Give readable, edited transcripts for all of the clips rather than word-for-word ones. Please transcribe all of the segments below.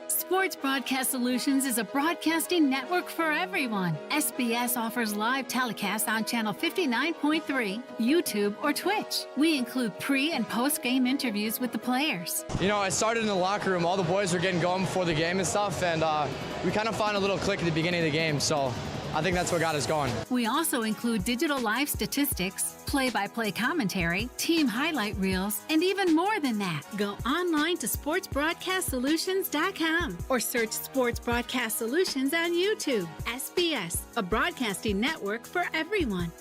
Sports Broadcast Solutions is a broadcasting network for everyone. SBS offers live telecasts on Channel 59.3, YouTube, or Twitch. We include pre- and post-game interviews with the players. You know, I started in the locker room. All the boys were getting going before the game and stuff, and we kind of found a little click at the beginning of the game, so I think that's what got us going. We also include digital live statistics, play-by-play commentary, team highlight reels, and even more than that. Go online to sportsbroadcastsolutions.com or search Sports Broadcast Solutions on YouTube. SBS, a broadcasting network for everyone.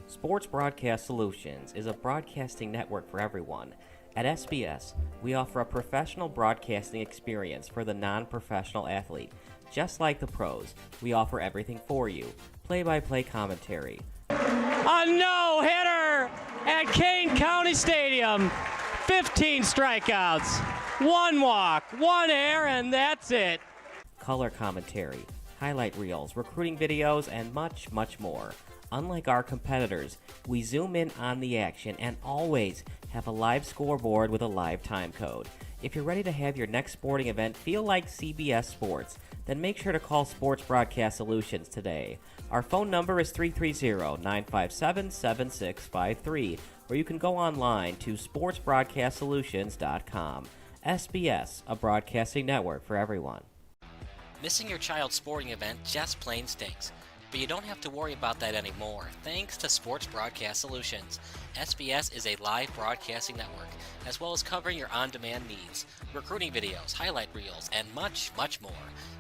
Sports Broadcast Solutions is a broadcasting network for everyone. At SBS, we offer a professional broadcasting experience for the non-professional athlete. Just like the pros, we offer everything for you. Play-by-play commentary. A no-hitter at Kane County Stadium. 15 strikeouts, 1 walk, 1 error, and that's it. Color commentary, highlight reels, recruiting videos, and much, much more. Unlike our competitors, we zoom in on the action and always have a live scoreboard with a live time code. If you're ready to have your next sporting event feel like CBS Sports, then make sure to call Sports Broadcast Solutions today. Our phone number is 330-957-7653, or you can go online to sportsbroadcastsolutions.com. SBS, a broadcasting network for everyone. Missing your child's sporting event just plain stinks. But you don't have to worry about that anymore, thanks to Sports Broadcast Solutions. SBS is a live broadcasting network, as well as covering your on-demand needs, recruiting videos, highlight reels, and much, much more.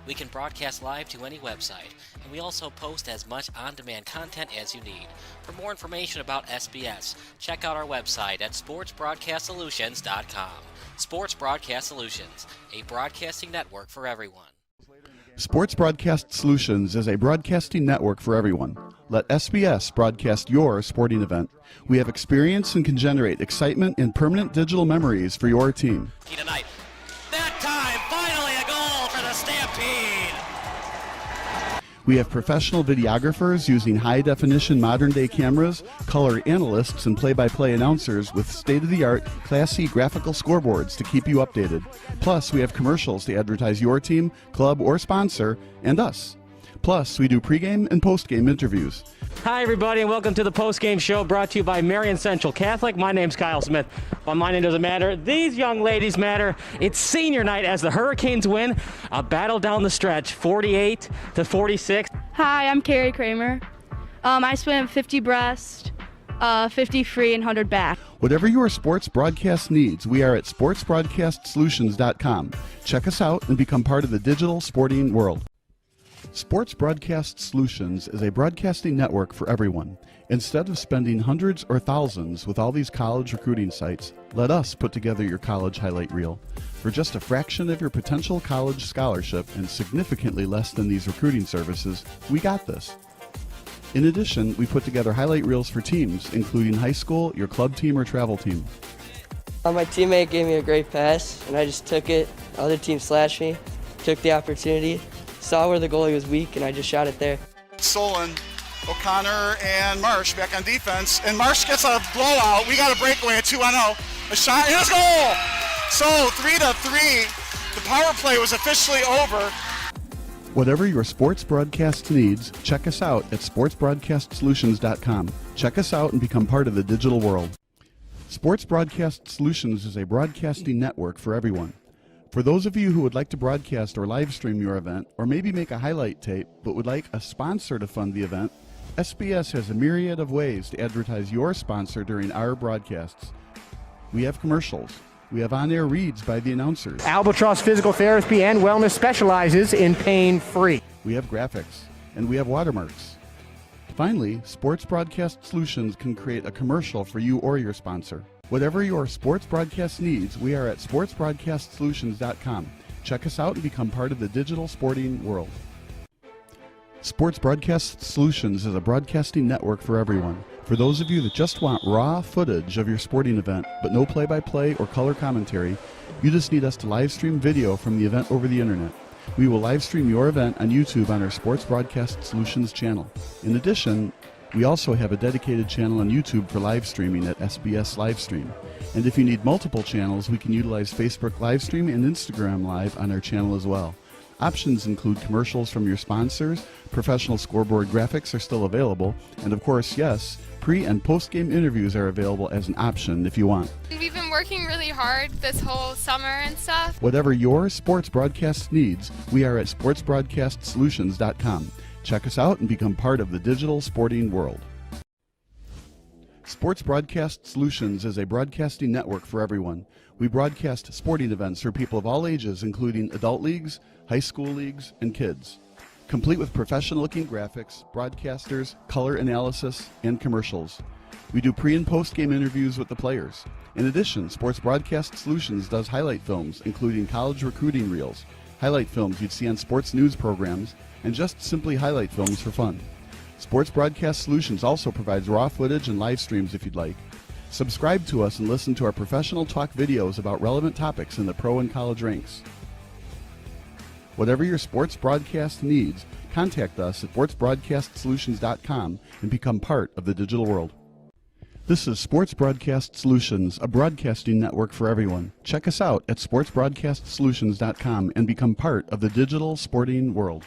We can broadcast live to any website, and we also post as much on-demand content as you need. For more information about SBS, check out our website at sportsbroadcastsolutions.com. Sports Broadcast Solutions, a broadcasting network for everyone. Sports Broadcast Solutions is a broadcasting network for everyone. Let SBS broadcast your sporting event. We have experience and can generate excitement and permanent digital memories for your team. Tonight. That time, finally a goal for the Stampede! We have professional videographers using high-definition modern-day cameras, color analysts, and play-by-play announcers with state-of-the-art, classy graphical scoreboards to keep you updated. Plus, we have commercials to advertise your team, club, or sponsor, and us. Plus, we do pregame and postgame interviews. Hi, everybody, and welcome to the post-game show brought to you by Marion Central Catholic. My name's Kyle Smith. Well, my name doesn't matter. These young ladies matter. It's senior night as the Hurricanes win a battle down the stretch, 48-46. Hi, I'm Carrie Kramer. I swim 50 breast, 50 free, and 100 back. Whatever your sports broadcast needs, we are at sportsbroadcastsolutions.com. Check us out and become part of the digital sporting world. Sports Broadcast Solutions is a broadcasting network for everyone. Instead of spending hundreds or thousands with all these college recruiting sites, let us put together your college highlight reel. For just a fraction of your potential college scholarship and significantly less than these recruiting services, we got this. In addition, we put together highlight reels for teams, including high school, your club team, or travel team. My teammate gave me a great pass, and I just took it. The other team slashed me, took the opportunity, saw where the goalie was weak, and I just shot it there. Solon, O'Connor, and Marsh back on defense, and Marsh gets a blowout. We got a breakaway at 2-0. A shot, and a goal! So 3-3. The power play was officially over. Whatever your sports broadcast needs, check us out at sportsbroadcastsolutions.com. Check us out and become part of the digital world. Sports Broadcast Solutions is a broadcasting network for everyone. For those of you who would like to broadcast or live stream your event, or maybe make a highlight tape, but would like a sponsor to fund the event, SBS has a myriad of ways to advertise your sponsor during our broadcasts. We have commercials. We have on-air reads by the announcers. Albatross Physical Therapy and Wellness specializes in pain-free. We have graphics, and we have watermarks. Finally, Sports Broadcast Solutions can create a commercial for you or your sponsor. Whatever your sports broadcast needs, we are at sportsbroadcastsolutions.com. Check us out and become part of the digital sporting world. Sports Broadcast Solutions is a broadcasting network for everyone. For those of you that just want raw footage of your sporting event, but no play-by-play or color commentary, you just need us to live stream video from the event over the internet. We will live stream your event on YouTube on our Sports Broadcast Solutions channel. In addition, We also have a dedicated channel on YouTube for live streaming at SBS Livestream. And if you need multiple channels, we can utilize Facebook Livestream and Instagram Live on our channel as well. Options include commercials from your sponsors, professional scoreboard graphics are still available, and of course, yes, pre- and post-game interviews are available as an option if you want. We've been working really hard this whole summer and stuff. Whatever your sports broadcast needs, we are at sportsbroadcastsolutions.com. Check us out and become part of the digital sporting world. Sports Broadcast Solutions is a broadcasting network for everyone. We broadcast sporting events for people of all ages, including adult leagues, high school leagues, and kids. Complete with professional-looking graphics, broadcasters, color analysis, and commercials. We do pre- and post-game interviews with the players. In addition, Sports Broadcast Solutions does highlight films, including college recruiting reels, highlight films you'd see on sports news programs, and just simply highlight films for fun. Sports Broadcast Solutions also provides raw footage and live streams if you'd like. Subscribe to us and listen to our professional talk videos about relevant topics in the pro and college ranks. Whatever your sports broadcast needs, contact us at sportsbroadcastsolutions.com and become part of the digital world. This is Sports Broadcast Solutions, a broadcasting network for everyone. Check us out at sportsbroadcastsolutions.com and become part of the digital sporting world.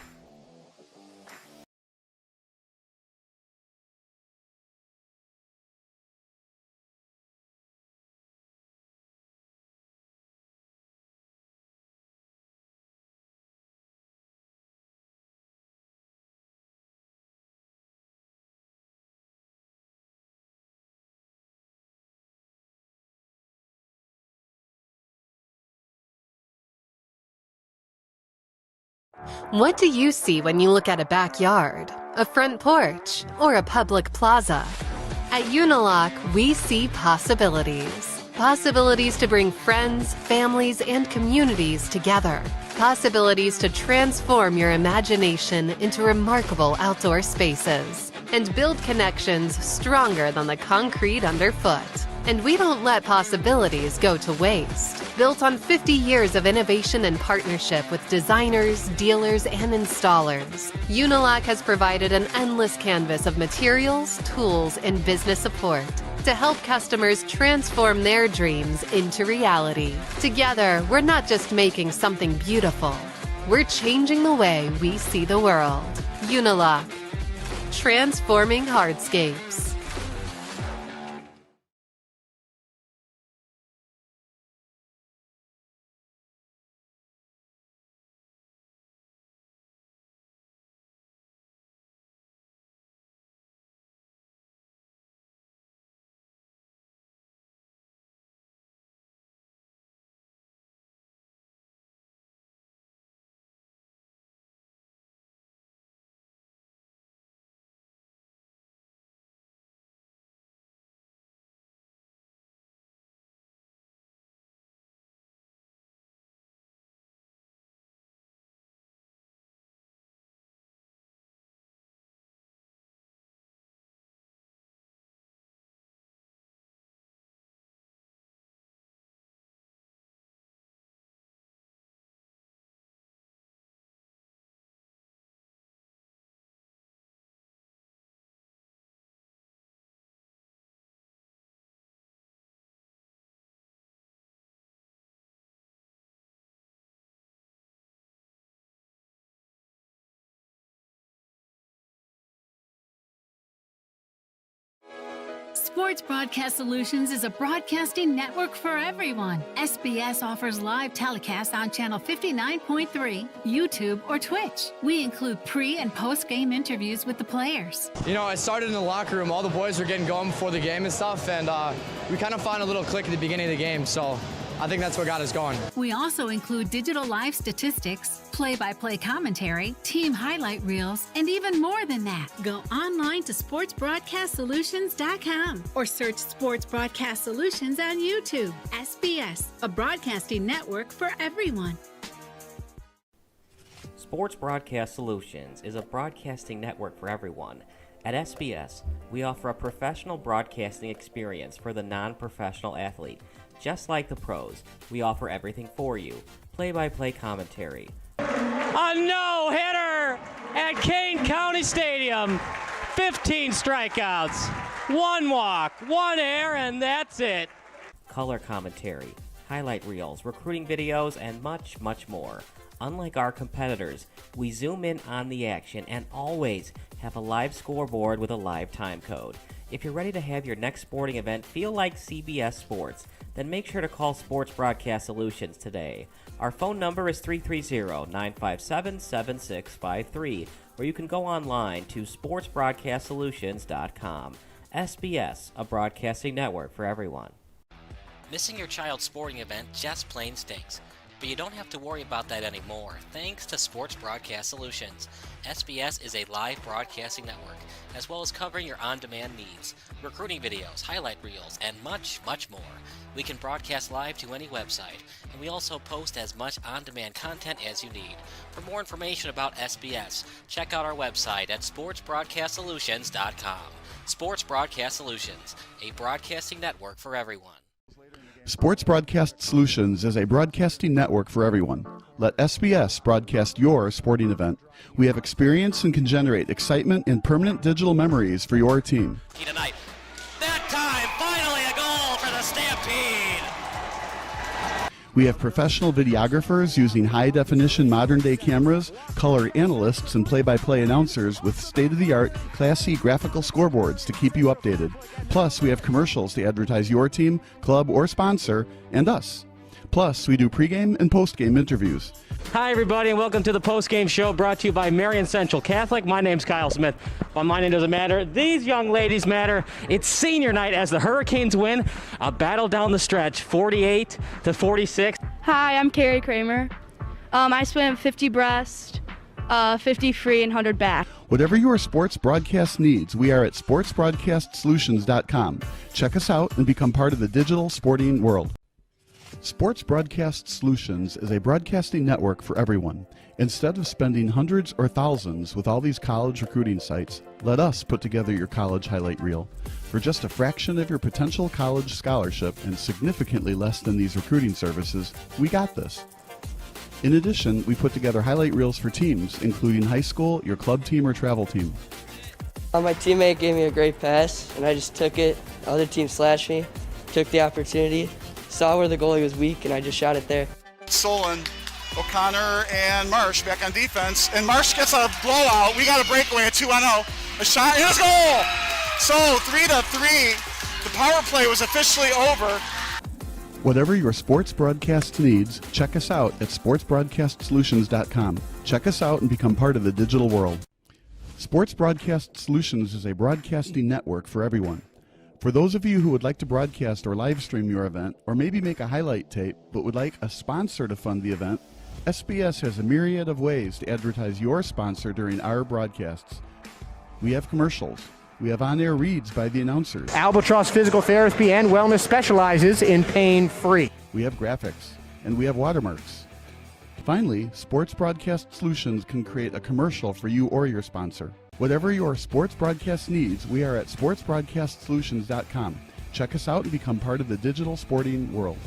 What do you see when you look at a backyard, a front porch, or a public plaza? At Unilock, we see possibilities. Possibilities to bring friends, families, and communities together. Possibilities to transform your imagination into remarkable outdoor spaces and build connections stronger than the concrete underfoot. And we don't let possibilities go to waste. Built on 50 years of innovation and partnership with designers, dealers, and installers, Unilock has provided an endless canvas of materials, tools, and business support to help customers transform their dreams into reality. Together, we're not just making something beautiful, we're changing the way we see the world. Unilock, transforming hardscapes. Sports Broadcast Solutions is a broadcasting network for everyone. SBS offers live telecasts on channel 59.3, YouTube, or Twitch. We include pre- and post-game interviews with the players. You know, I started in the locker room. All the boys were getting going before the game and stuff, and we kind of found a little click at the beginning of the game, so I think that's what got us going. We also include digital live statistics, play-by-play commentary, team highlight reels, and even more than that. Go online to sportsbroadcastsolutions.com or search Sports Broadcast Solutions on YouTube. SBS, a broadcasting network for everyone. Sports Broadcast Solutions is a broadcasting network for everyone. At SBS, we offer a professional broadcasting experience for the non-professional athlete. Just like the pros, we offer everything for you. Play-by-play commentary. A no-hitter at Kane County Stadium. 15 strikeouts, 1 walk, 1 error, and that's it. Color commentary, highlight reels, recruiting videos, and much, much more. Unlike our competitors, we zoom in on the action and always have a live scoreboard with a live time code. If you're ready to have your next sporting event feel like CBS Sports, then make sure to call Sports Broadcast Solutions today. Our phone number is 330-957-7653, or you can go online to sportsbroadcastsolutions.com. SBS, a broadcasting network for everyone. Missing your child's sporting event just plain stinks. But you don't have to worry about that anymore, thanks to Sports Broadcast Solutions. SBS is a live broadcasting network, as well as covering your on-demand needs, recruiting videos, highlight reels, and much, much more. We can broadcast live to any website, and we also post as much on-demand content as you need. For more information about SBS, check out our website at sportsbroadcastsolutions.com. Sports Broadcast Solutions, a broadcasting network for everyone. Sports Broadcast Solutions is a broadcasting network for everyone. Let SBS broadcast your sporting event. We have experience and can generate excitement and permanent digital memories for your team. Tonight. That time, finally a goal for the Stampede! We have professional videographers using high-definition modern-day cameras, color analysts, and play-by-play announcers with state-of-the-art, classy graphical scoreboards to keep you updated. Plus, we have commercials to advertise your team, club, or sponsor, and us. Plus, we do pregame and postgame interviews. Hi, everybody, and welcome to the postgame show brought to you by Marion Central Catholic. My name's Kyle Smith. But my name doesn't matter. These young ladies matter. It's senior night as the Hurricanes win a battle down the stretch, 48-46. Hi, I'm Carrie Kramer. I swim 50 breast, 50 free, and 100 back. Whatever your sports broadcast needs, we are at sportsbroadcastsolutions.com. Check us out and become part of the digital sporting world. Sports Broadcast Solutions is a broadcasting network for everyone. Instead of spending hundreds or thousands with all these college recruiting sites, let us put together your college highlight reel. For just a fraction of your potential college scholarship and significantly less than these recruiting services, we got this. In addition, we put together highlight reels for teams, including high school, your club team, or travel team. My teammate gave me a great pass, and I just took it. The other team slashed me, took the opportunity, saw where the goalie was weak, and I just shot it there. Solon, O'Connor, and Marsh back on defense. And Marsh gets a blowout. We got a breakaway at 2-0. A shot, and it's goal! So 3-3. The power play was officially over. Whatever your sports broadcast needs, check us out at sportsbroadcastsolutions.com. Check us out and become part of the digital world. Sports Broadcast Solutions is a broadcasting network for everyone. For those of you who would like to broadcast or live stream your event, or maybe make a highlight tape, but would like a sponsor to fund the event, SBS has a myriad of ways to advertise your sponsor during our broadcasts. We have commercials. We have on-air reads by the announcers. Albatross Physical Therapy and Wellness specializes in pain-free. We have graphics, and we have watermarks. Finally, Sports Broadcast Solutions can create a commercial for you or your sponsor. Whatever your sports broadcast needs, we are at sportsbroadcastsolutions.com. Check us out and become part of the digital sporting world.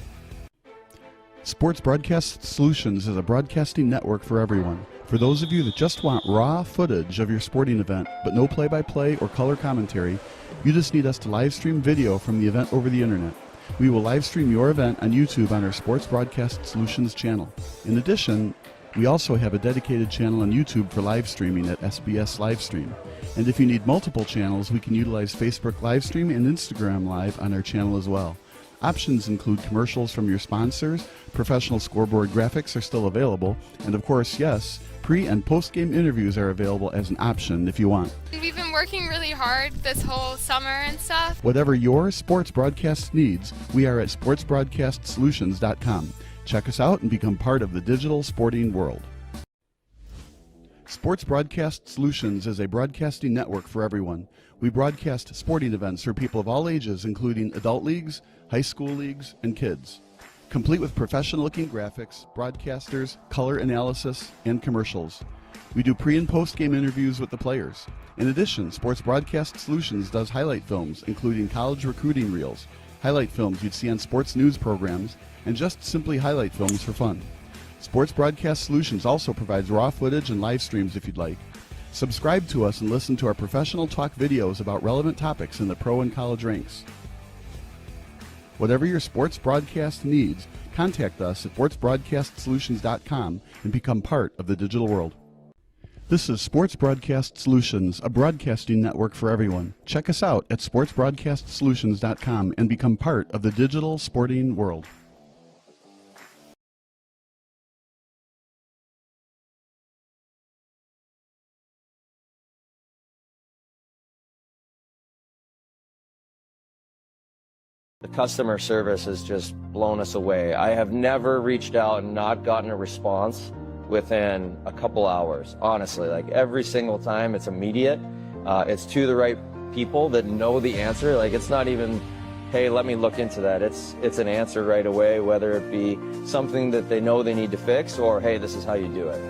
Sports Broadcast Solutions is a broadcasting network for everyone. For those of you that just want raw footage of your sporting event, but no play-by-play or color commentary, you just need us to live stream video from the event over the internet. We will live stream your event on YouTube on our Sports Broadcast Solutions channel. In addition, we also have a dedicated channel on YouTube for live streaming at SBS Livestream. And if you need multiple channels, we can utilize Facebook Livestream and Instagram Live on our channel as well. Options include commercials from your sponsors, professional scoreboard graphics are still available, and of course, yes, pre- and post-game interviews are available as an option if you want. We've been working really hard this whole summer and stuff. Whatever your sports broadcast needs, we are at sportsbroadcastsolutions.com. Check us out and become part of the digital sporting world. Sports Broadcast Solutions is a broadcasting network for everyone. We broadcast sporting events for people of all ages, including adult leagues, high school leagues, and kids. Complete with professional-looking graphics, broadcasters, color analysis, and commercials. We do pre- and post-game interviews with the players. In addition, Sports Broadcast Solutions does highlight films, including college recruiting reels, highlight films you'd see on sports news programs, and just simply highlight films for fun. Sports Broadcast Solutions also provides raw footage and live streams if you'd like. Subscribe to us and listen to our professional talk videos about relevant topics in the pro and college ranks. Whatever your sports broadcast needs, contact us at sportsbroadcastsolutions.com and become part of the digital world. This is Sports Broadcast Solutions, a broadcasting network for everyone. Check us out at sportsbroadcastsolutions.com and become part of the digital sporting world. The customer service has just blown us away. I have never reached out and not gotten a response within a couple hours. Honestly, like every single time it's immediate. It's to the right people that know the answer. Like it's not even, hey, let me look into that. It's an answer right away, whether it be something that they know they need to fix or, hey, this is how you do it.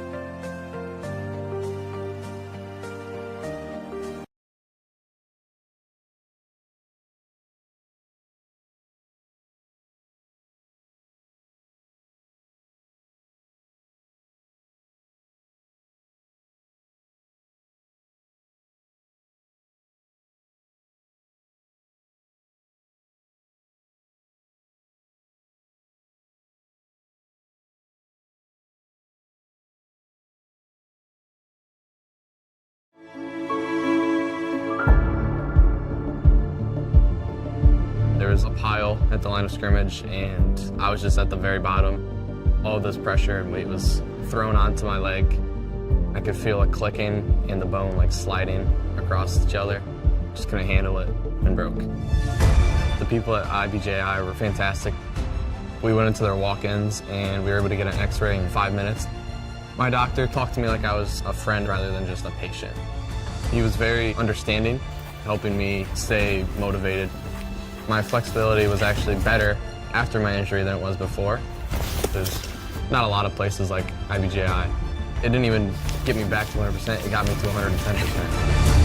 There was a pile at the line of scrimmage and I was just at the very bottom. All of this pressure and weight was thrown onto my leg. I could feel it clicking and the bone like sliding across each other. Just couldn't handle it and broke. The people at IBJI were fantastic. We went into their walk-ins and we were able to get an x-ray in 5 minutes. My doctor talked to me like I was a friend rather than just a patient. He was very understanding, helping me stay motivated. My flexibility was actually better after my injury than it was before. There's not a lot of places like IBJI. It didn't even get me back to 100%, it got me to 110%.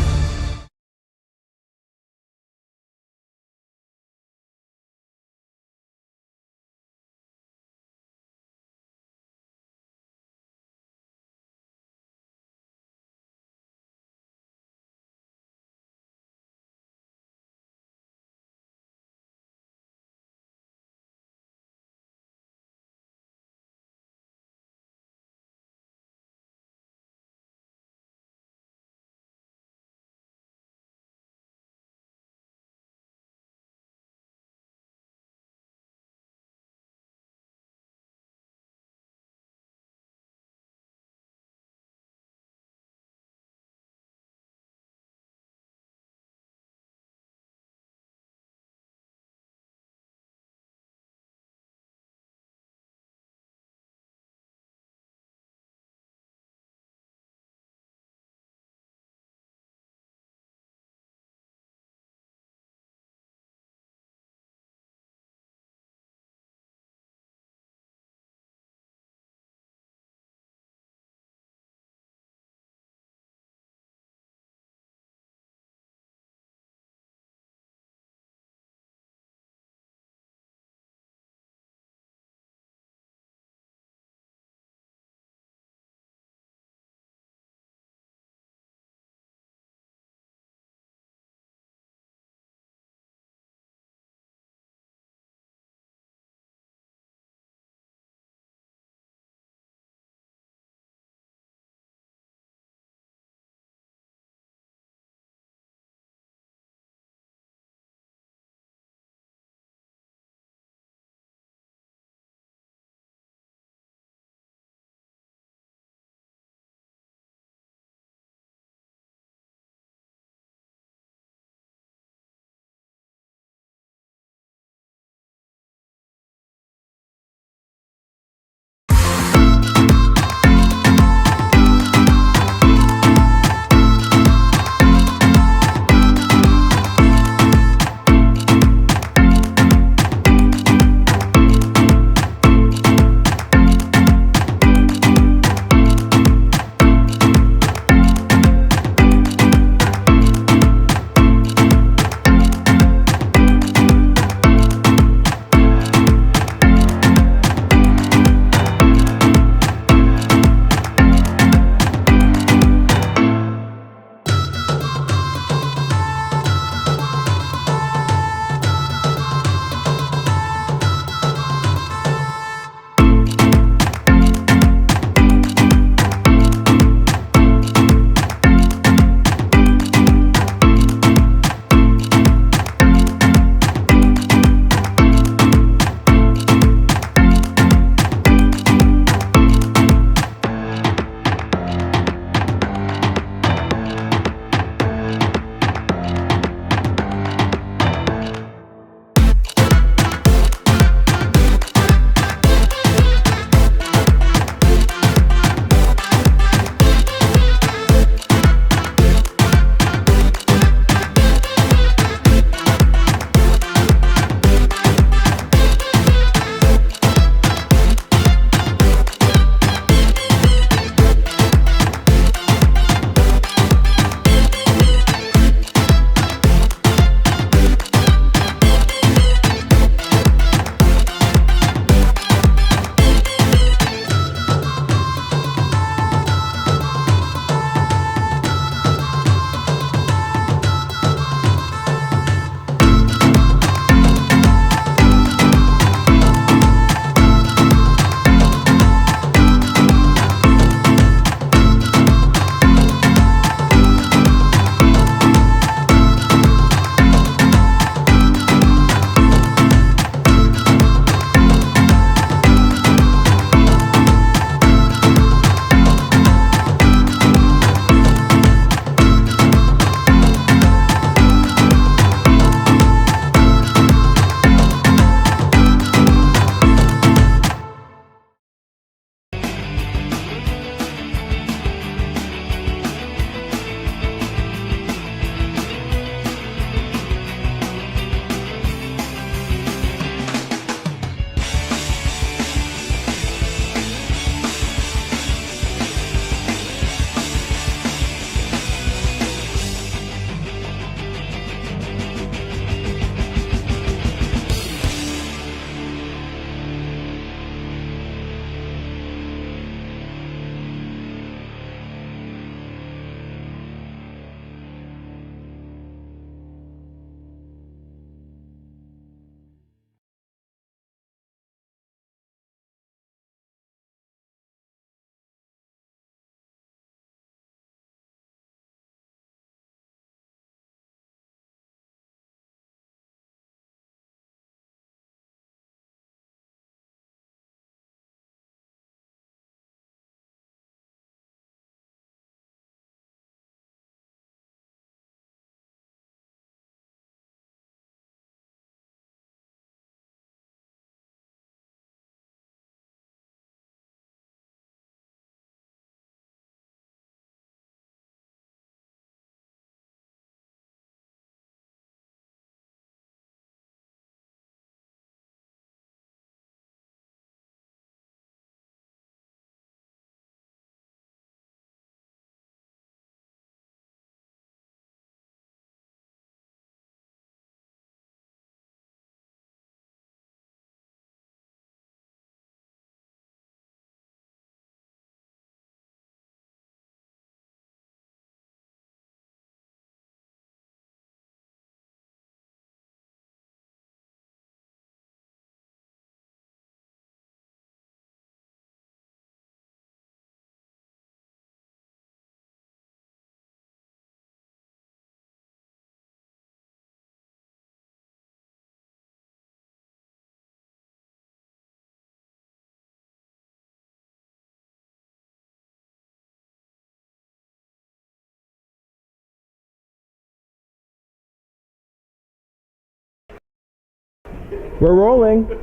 We're rolling. Good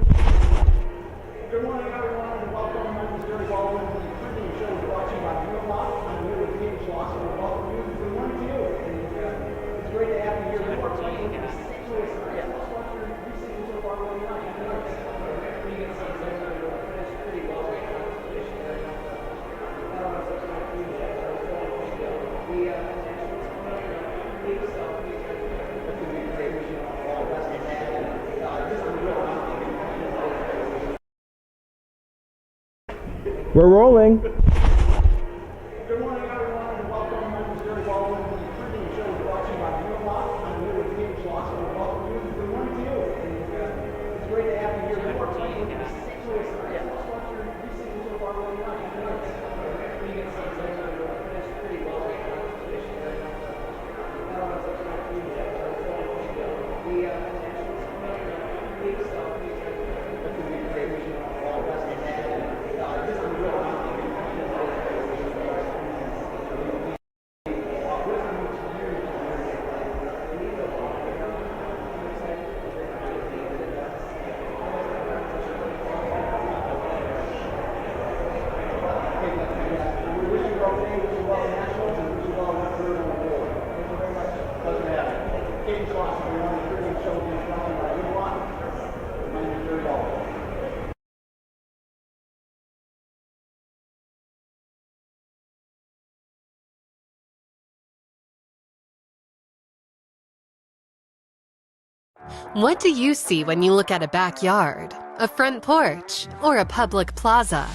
morning, everyone, and welcome. My name is Jerry Baldwin. The pregame show is brought to you by Unilock. I'm here with CSDHL 14U. Good morning to you. It's great to have you here. You are playing in St. Louis. Tell us what your season so far really like. We're rolling. Good morning, everyone, and welcome. My name is Jerry Baldwin. The pregame show is brought to you by Unilock. I'm here with CSDHL 14U. Good morning to you. It's great to have you here. You are playing in St. Louis. Tell us what your season so far really like. What do you see when you look at a backyard, a front porch, or a public plaza?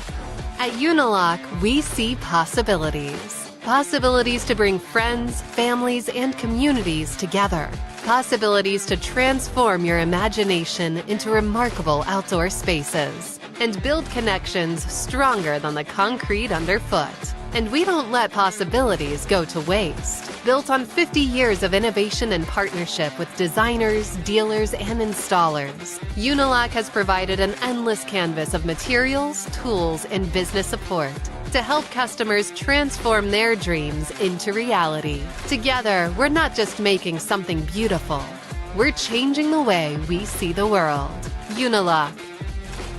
At Unilock, we see possibilities. Possibilities to bring friends, families, and communities together. Possibilities to transform your imagination into remarkable outdoor spaces and build connections stronger than the concrete underfoot. And we don't let possibilities go to waste. Built on 50 years of innovation and partnership with designers, dealers, and installers, Unilock has provided an endless canvas of materials, tools, and business support to help customers transform their dreams into reality. Together, we're not just making something beautiful, we're changing the way we see the world. Unilock,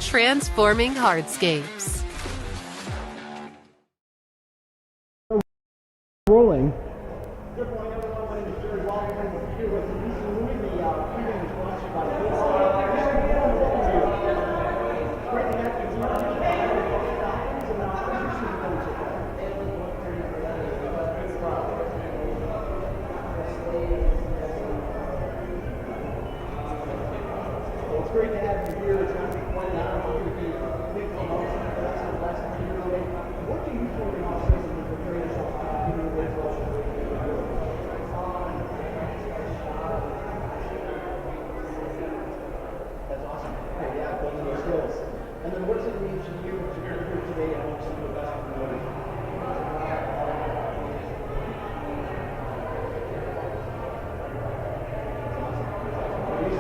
transforming hardscapes. Rolling. Good morning, everyone. My name is Jerry Baldwin. I'm here with Lisa Louie. The pregame is brought to you by Unilock. Great to have you here. It's great to have you here. It's going to be quite an honor for you to be big promotion. That's the last time you're here. What do you feel in all season to prepare yourself to do with Russia? That's awesome. Yeah, building those skills. And then what does it mean to you to be here today and hope to do the best of the morning?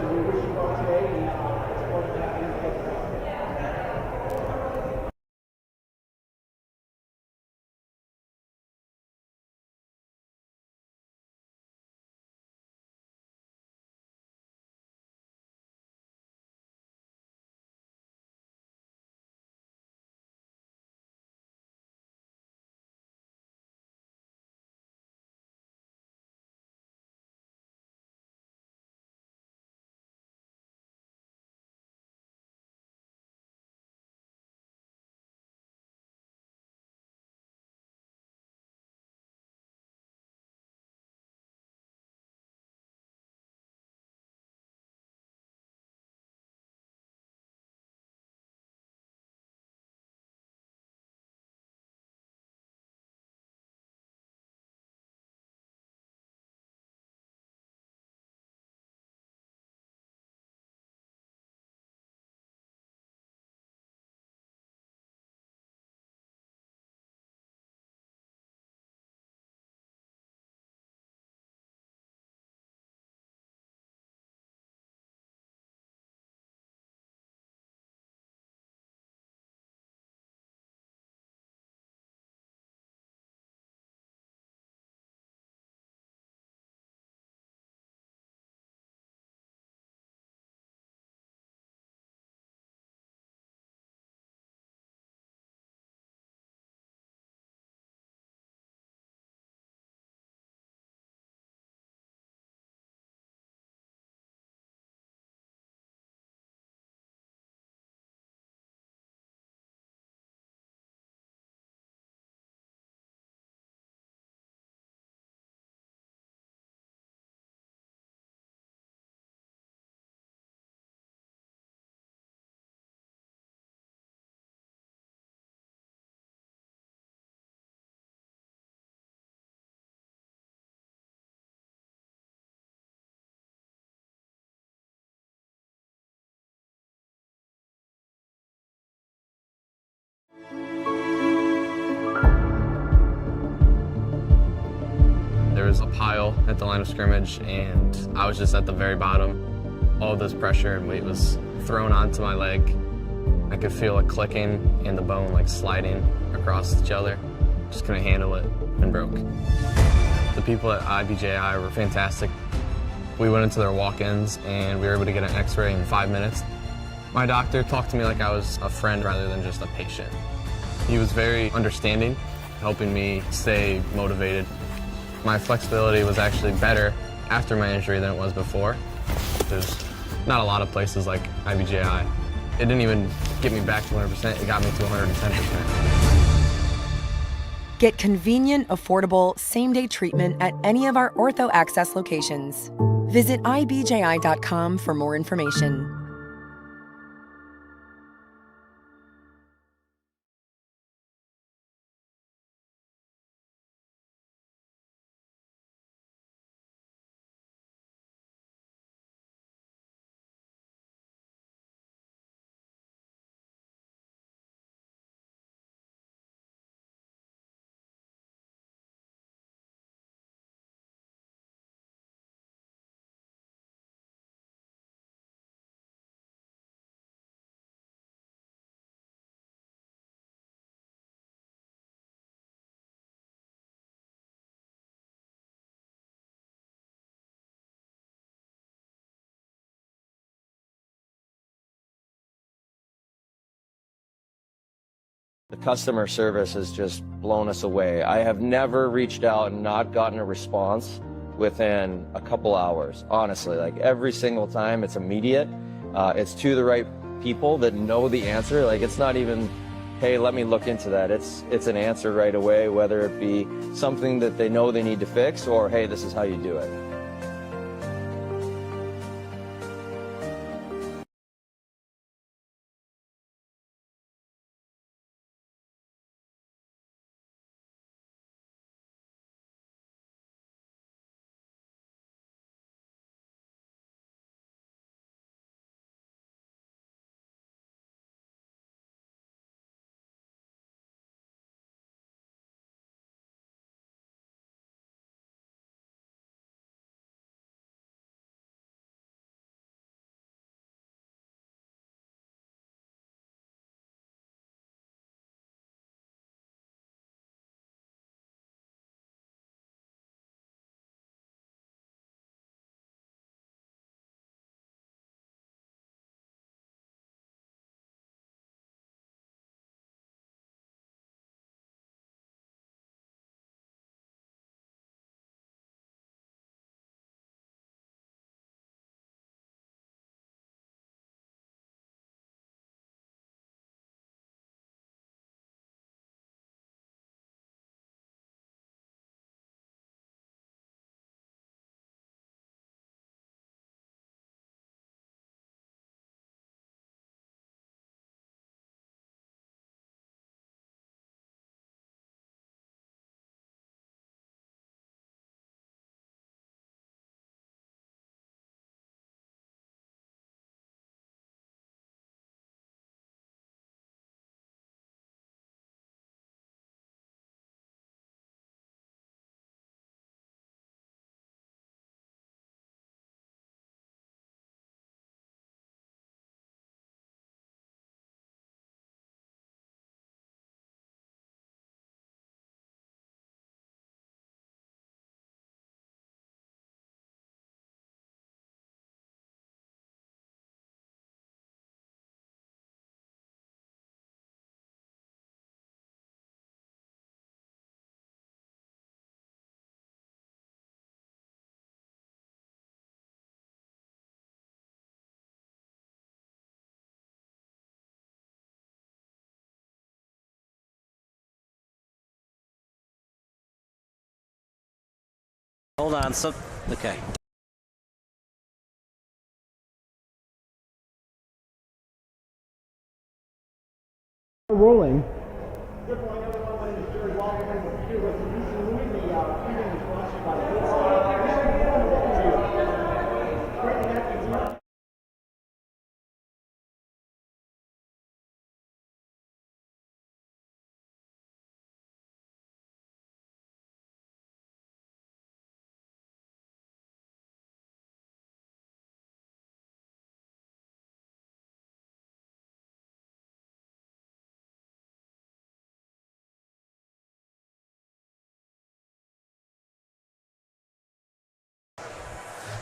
We wish you well today and it's important to have you. was a pile at the line of scrimmage, and I was just at the very bottom. All this pressure and weight was thrown onto my leg. I could feel it clicking and the bone like sliding across each other. Just couldn't handle it and broke. The people at IBJI were fantastic. We went into their walk-ins and we were able to get an x-ray in 5 minutes. My doctor talked to me like I was a friend rather than just a patient. He was very understanding, helping me stay motivated. My flexibility was actually better after my injury than it was before. There's not a lot of places like IBJI. It didn't even get me back to 100%, it got me to 110%. Get convenient, affordable, same-day treatment at any of our Ortho Access locations. Visit IBJI.com for more information. The customer service has just blown us away. I have never reached out and not gotten a response within a couple hours. Honestly, like every single time it's immediate. It's to the right people that know the answer. Like it's not even, hey, let me look into that. It's an answer right away, whether it be something that they know they need to fix or, hey, this is how you do it. Hold on, okay. Rolling.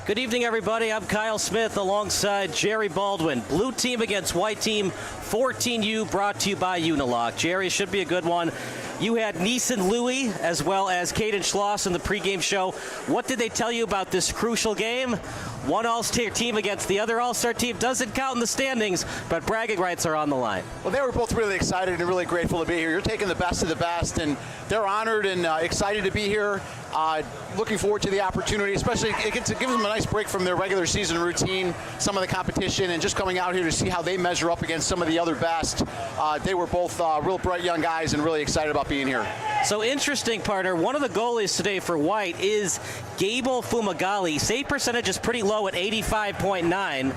Good evening, everybody. I'm Kyle Smith alongside Jerry Baldwin. Blue team against white team, 14U, brought to you by Unilock. Jerry, should be a good one. You had Neeson Louie as well as Caden Schloss in the pregame show. What did they tell you about this crucial game? One All-Star team against the other All-Star team doesn't count in the standings, but bragging rights are on the line. Well, they were both really excited and really grateful to be here. You're taking the best of the best, and they're honored and excited to be here. Looking forward to the opportunity, especially it gives them a nice break from their regular season routine, some of the competition, and just coming out here to see how they measure up against some of the other best. They were both real bright young guys and really excited about being here. So interesting, partner. One of the goalies today for White is Gable Fumagalli. Save percentage is pretty low at 85.9.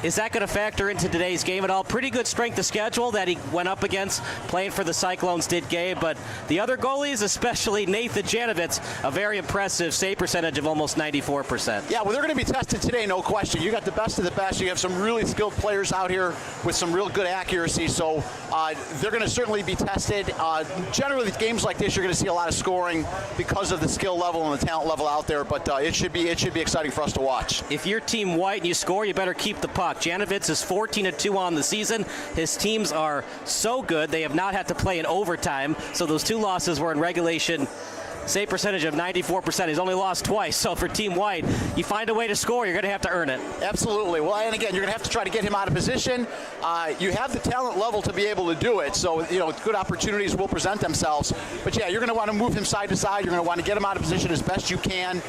Is that going to factor into today's game at all? Pretty good strength of schedule that he went up against playing for the Cyclones, did Gabe, but the other goalies, especially Nathan Janovitz, a very impressive save percentage of almost 94%. Yeah, well, they're going to be tested today, no question. You got the best of the best. You have some really skilled players out here with some real good accuracy, so they're going to certainly be tested. Generally, games like this, you're going to see a lot of scoring because of the skill level and the talent level out there, but it should be exciting for us to watch. If you're Team White and you score, you better keep the puck. Janovitz is 14-2 on the season. His teams are so good, they have not had to play in overtime, so those two losses were in regulation. Save percentage of 94%. He's only lost twice. So for Team White, you find a way to score, you're going to have to earn it. Absolutely. Well, and again, you're going to have to try to get him out of position. You have the talent level to be able to do it. So, good opportunities will present themselves. But yeah, you're going to want to move him side to side. You're going to want to get him out of position as best you can.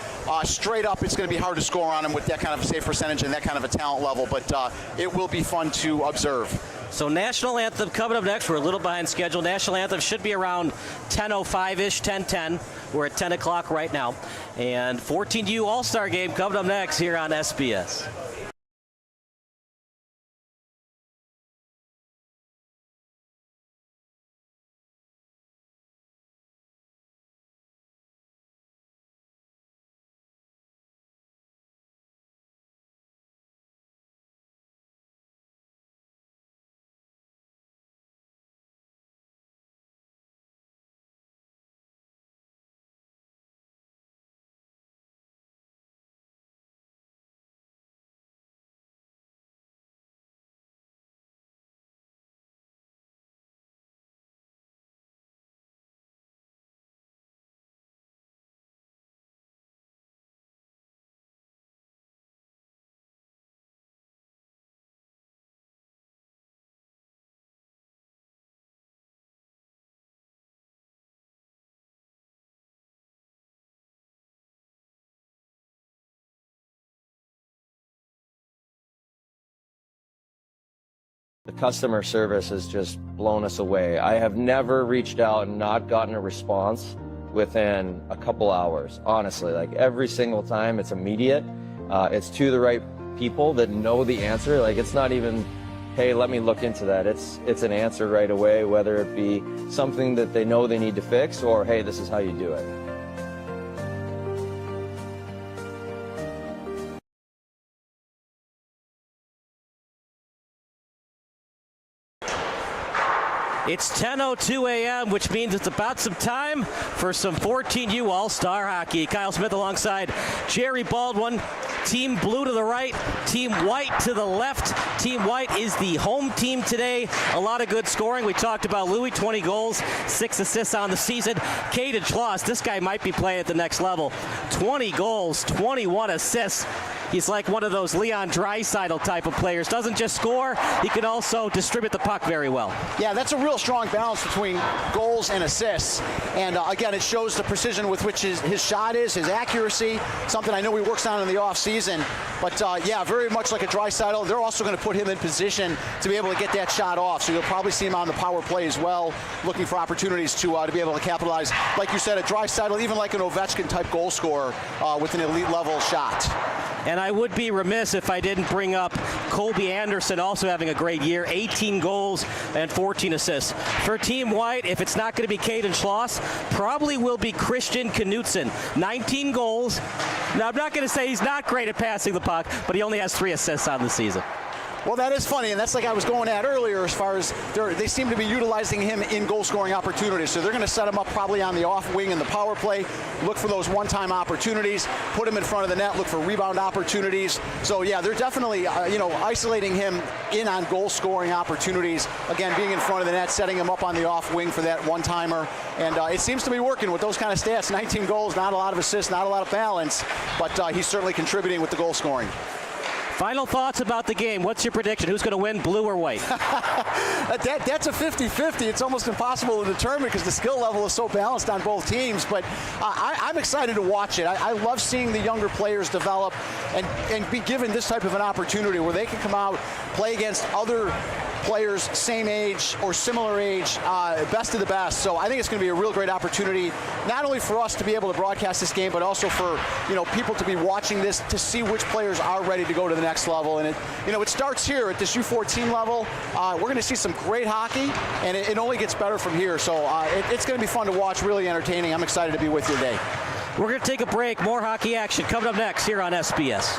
Straight up, it's going to be hard to score on him with that kind of a save percentage and that kind of a talent level. But it will be fun to observe. So National Anthem coming up next. We're a little behind schedule. National Anthem should be around 10:05-ish, 10:10. We're at 10 o'clock right now. And 14U All-Star Game coming up next here on SBS. The customer service has just blown us away. I have never reached out and not gotten a response within a couple hours, honestly. Like every single time, it's immediate. It's to the right people that know the answer. Like it's not even, hey, let me look into that. It's an answer right away, whether it be something that they know they need to fix or, hey, this is how you do it. It's 10:02 a.m., which means it's about some time for some 14U All-Star Hockey. Kyle Smith alongside Jerry Baldwin. Team Blue to the right, Team White to the left. Team White is the home team today. A lot of good scoring. We talked about Louis, 20 goals, 6 assists on the season. Caden Schloss, this guy might be playing at the next level. 20 goals, 21 assists. He's like one of those Leon Draisaitl type of players. Doesn't just score, he can also distribute the puck very well. Yeah, that's a real strong balance between goals and assists. And again, it shows the precision with which his shot is, his accuracy, something I know he works on in the offseason. But yeah, very much like a Draisaitl, they're also going to put him in position to be able to get that shot off. So you'll probably see him on the power play as well, looking for opportunities to be able to capitalize. Like you said, a Draisaitl, even like an Ovechkin type goal scorer with an elite level shot. And I would be remiss if I didn't bring up Colby Anderson also having a great year, 18 goals and 14 assists. For Team White, if it's not going to be Caden Schloss, probably will be Christian Knutson. 19 goals. Now, I'm not going to say he's not great at passing the puck, but he only has 3 assists on the season. Well, that is funny, and that's like I was going at earlier as far as they seem to be utilizing him in goal-scoring opportunities. So they're going to set him up probably on the off wing in the power play, look for those one-time opportunities, put him in front of the net, look for rebound opportunities. So, yeah, they're definitely, isolating him in on goal-scoring opportunities. Again, being in front of the net, setting him up on the off wing for that one-timer. And it seems to be working with those kind of stats. 19 goals, not a lot of assists, not a lot of balance, but he's certainly contributing with the goal scoring. Final thoughts about the game. What's your prediction? Who's going to win, blue or white? That's a 50-50. It's almost impossible to determine because the skill level is so balanced on both teams. But I'm excited to watch it. I love seeing the younger players develop and be given this type of an opportunity where they can come out, play against other players same age or similar age, best of the best. So I think it's going to be a real great opportunity, not only for us to be able to broadcast this game, but also for people to be watching this to see which players are ready to go to the next level. And it starts here at this U14 level. We're going to see some great hockey, and it only gets better from here. So it's going to be fun to watch, really entertaining. I'm excited to be with you today. We're going to take a break. More hockey action coming up next here on SBS.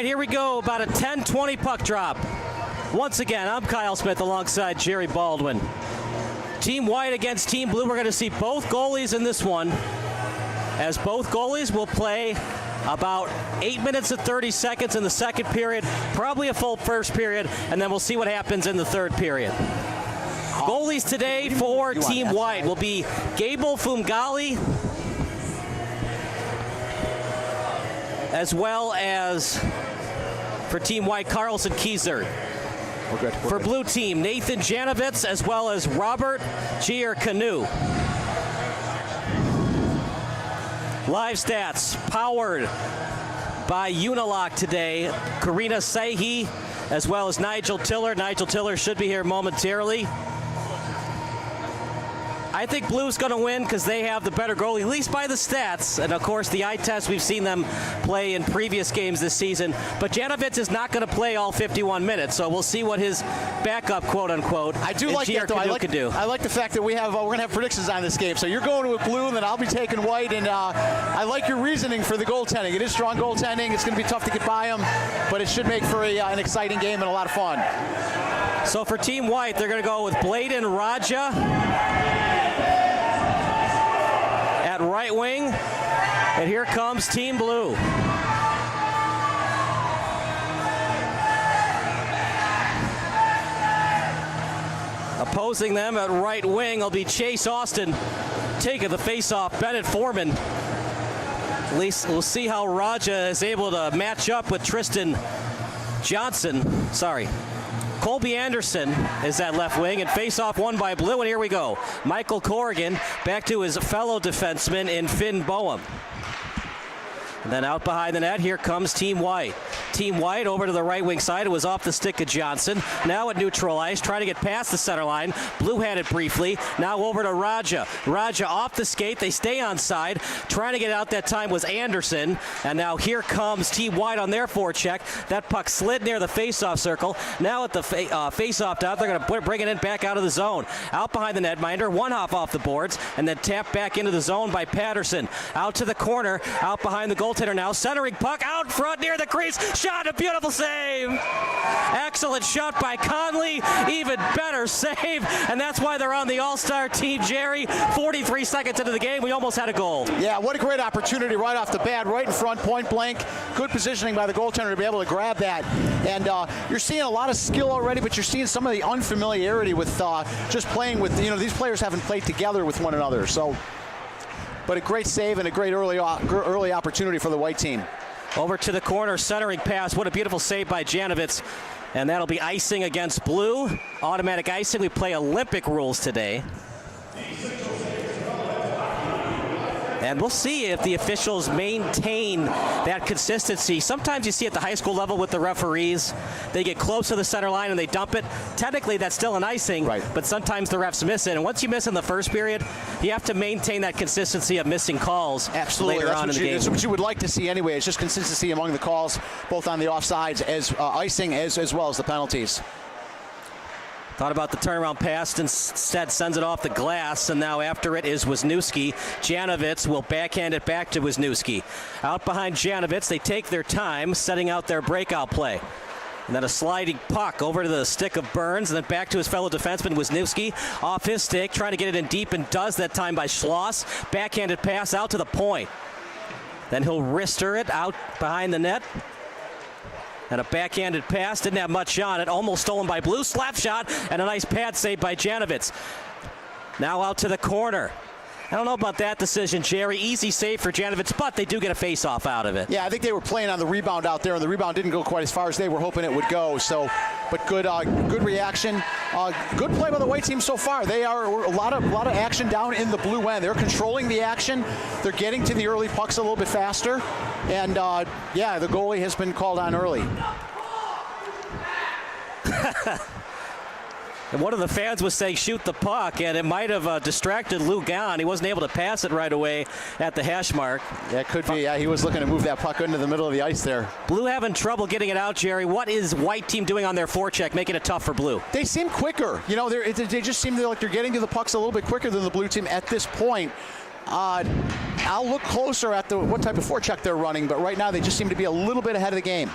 right, here we go. About a 10-20 puck drop. Once again, I'm Kyle Smith alongside Jerry Baldwin. Team White against Team Blue. We're going to see both goalies in this one, as both goalies will play about 8 minutes and 30 seconds in the second period, probably a full first period, and then we'll see what happens in the third period. Goalies today for Team White will be Gable Fungali, as well as for Team White, Carlson Kieser. For Blue Team, Nathan Janovitz, as well as Robert Gier-Canu. Live stats powered by Unilock today. Karina Sahi, as well as Nigel Tiller. Nigel Tiller should be here momentarily. I think Blue's going to win because they have the better goalie, at least by the stats. And, of course, the eye test, we've seen them play in previous games this season. But Janovitz is not going to play all 51 minutes, so we'll see what his backup, quote-unquote, I do like that, though. I like the fact that we're going to have predictions on this game. So you're going with Blue, and then I'll be taking White. And I like your reasoning for the goaltending. It is strong goaltending. It's going to be tough to get by them, but it should make for an exciting game and a lot of fun. So for Team White, they're going to go with Bladen Raja at right wing, and here comes Team Blue. Opposing them at right wing will be Chase Austin taking the face-off. Bennett Foreman. At least we'll see how Raja is able to match up with Tristan Johnson. Colby Anderson is that left wing, and face-off won by Blue, and here we go. Michael Corrigan back to his fellow defenseman in Finn Boehm. And then out behind the net, here comes Team White. Team White over to the right wing side. It was off the stick of Johnson. Now at neutral ice, trying to get past the center line. Blue had it briefly. Now over to Raja. Raja off the skate. They stay on side. Trying to get out that time was Anderson. And now here comes Team White on their forecheck. That puck slid near the face-off circle. Now at the face-off dot, they're going to bring it in back out of the zone. Out behind the netminder, one hop off the boards, and then tapped back into the zone by Patterson. Out to the corner, out behind the goaltender now, centering puck out front near the crease. Shot, a beautiful save. Excellent shot by Conley. Even better save, and that's why they're on the All-Star team, Jerry. 43 seconds into the game, we almost had a goal. Yeah, what a great opportunity right off the bat, right in front, point blank. Good positioning by the goaltender to be able to grab that. And you're seeing a lot of skill already, but you're seeing some of the unfamiliarity with just playing with, these players haven't played together with one another. So, but a great save and a great early opportunity for the White team. Over to the corner, centering pass. What a beautiful save by Janovitz. And that'll be icing against Blue. Automatic icing. We play Olympic rules today. And we'll see if the officials maintain that consistency. Sometimes you see at the high school level with the referees, they get close to the center line and they dump it. Technically, that's still an icing, right, but sometimes the refs miss it. And once you miss in the first period, you have to maintain that consistency of missing calls. Absolutely. Later on in the game. That's what you would like to see anyway. It's just consistency among the calls, both on the offsides as icing as well as the penalties. Thought about the turnaround pass, instead sends it off the glass, and now after it is Wisniewski. Janovitz will backhand it back to Wisniewski. Out behind Janovitz, they take their time, setting out their breakout play. And then a sliding puck over to the stick of Burns, and then back to his fellow defenseman, Wisniewski. Off his stick, trying to get it in deep, and does that time by Schloss. Backhanded pass out to the point. Then he'll wrister it out behind the net. And a backhanded pass, didn't have much on it, almost stolen by Blue. Slap shot, and a nice pad save by Janovitz. Now out to the corner. I don't know about that decision, Jerry. Easy save for Janovitz, but they do get a face-off out of it. Yeah, I think they were playing on the rebound out there, and the rebound didn't go quite as far as they were hoping it would go. So, but good reaction. Good play by the White team so far. They are a lot of action down in the blue end. They're controlling the action. They're getting to the early pucks a little bit faster. And, yeah, the goalie has been called on early. And one of the fans was saying shoot the puck, and it might have distracted Lou Gahn. He wasn't able to pass it right away at the hash mark. That could be. Yeah, he was looking to move that puck into the middle of the ice there. Blue having trouble getting it out, Jerry. What is White team doing on their forecheck, making it tough for Blue? They seem quicker. They just seem like they're getting to the pucks a little bit quicker than the Blue team at this point. I'll look closer at what type of forecheck they're running, but right now they just seem to be a little bit ahead of the game.